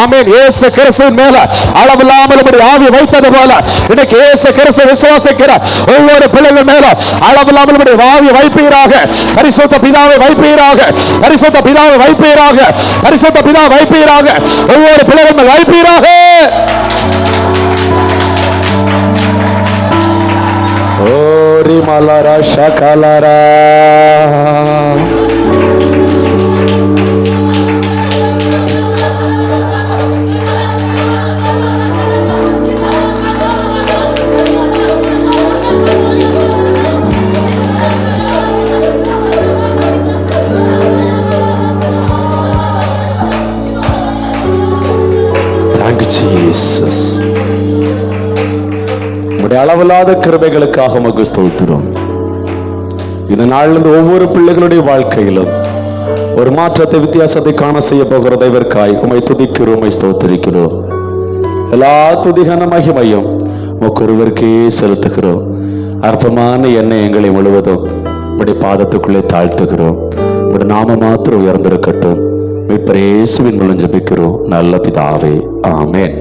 ஆமென். இயேசு கிறிஸ்துவின் மேல அளவில்லாமல் உம்முடைய ஆவி வைத்தது போல இன்னைக்கு இயேசு கிறிஸ்துவை விசுவாசிக்கிற ஒவ்வொரு பிள்ளைகள் மேலும் அளவில்லாமல் உம்முடைய ஆவி வைப்பீராக. பரிசுத்த பிதாவை வைப்பீராக. பரிசுத்த பிதாவை வைப்பீராக. பரிசுத்த பிதா வைப்பீராக. ஒவ்வொரு பிள்ளைகள் வைப்பீராக. ஓரி மலரா ஷகலரா. ஜீசஸ், உம்முடைய அளவில்லாத கிருபைகளுக்காக உமக்கு ஸ்தோத்திரம். இந்த நாளிலிருந்து ஒவ்வொரு பிள்ளைகளுடைய வாழ்க்கையிலும் ஒரு மாற்றத்தை, வித்தியாசத்தை காண செய்ய போகிற தேவர்க்காய் உம்மை துதிக்கிறோம், உம்மை ஸ்தோத்திரிக்கிறோம். எல்லா துதிகன மகிமையும் உமக்கு ஒருவருக்கே செலுத்துகிறோம். அற்பமான எண்ணெய் எங்களை முழுவதும் உம்முடைய பாதத்துக்குள்ளே தாழ்த்துகிறோம். உம்முடைய நாம மாத்திரம் உயர்ந்திருக்கட்டும். மீட்பர் இயேசுவின் மூலம் ஜெபிக்கிறோம் நல்ல பிதாவே. ஆமென்.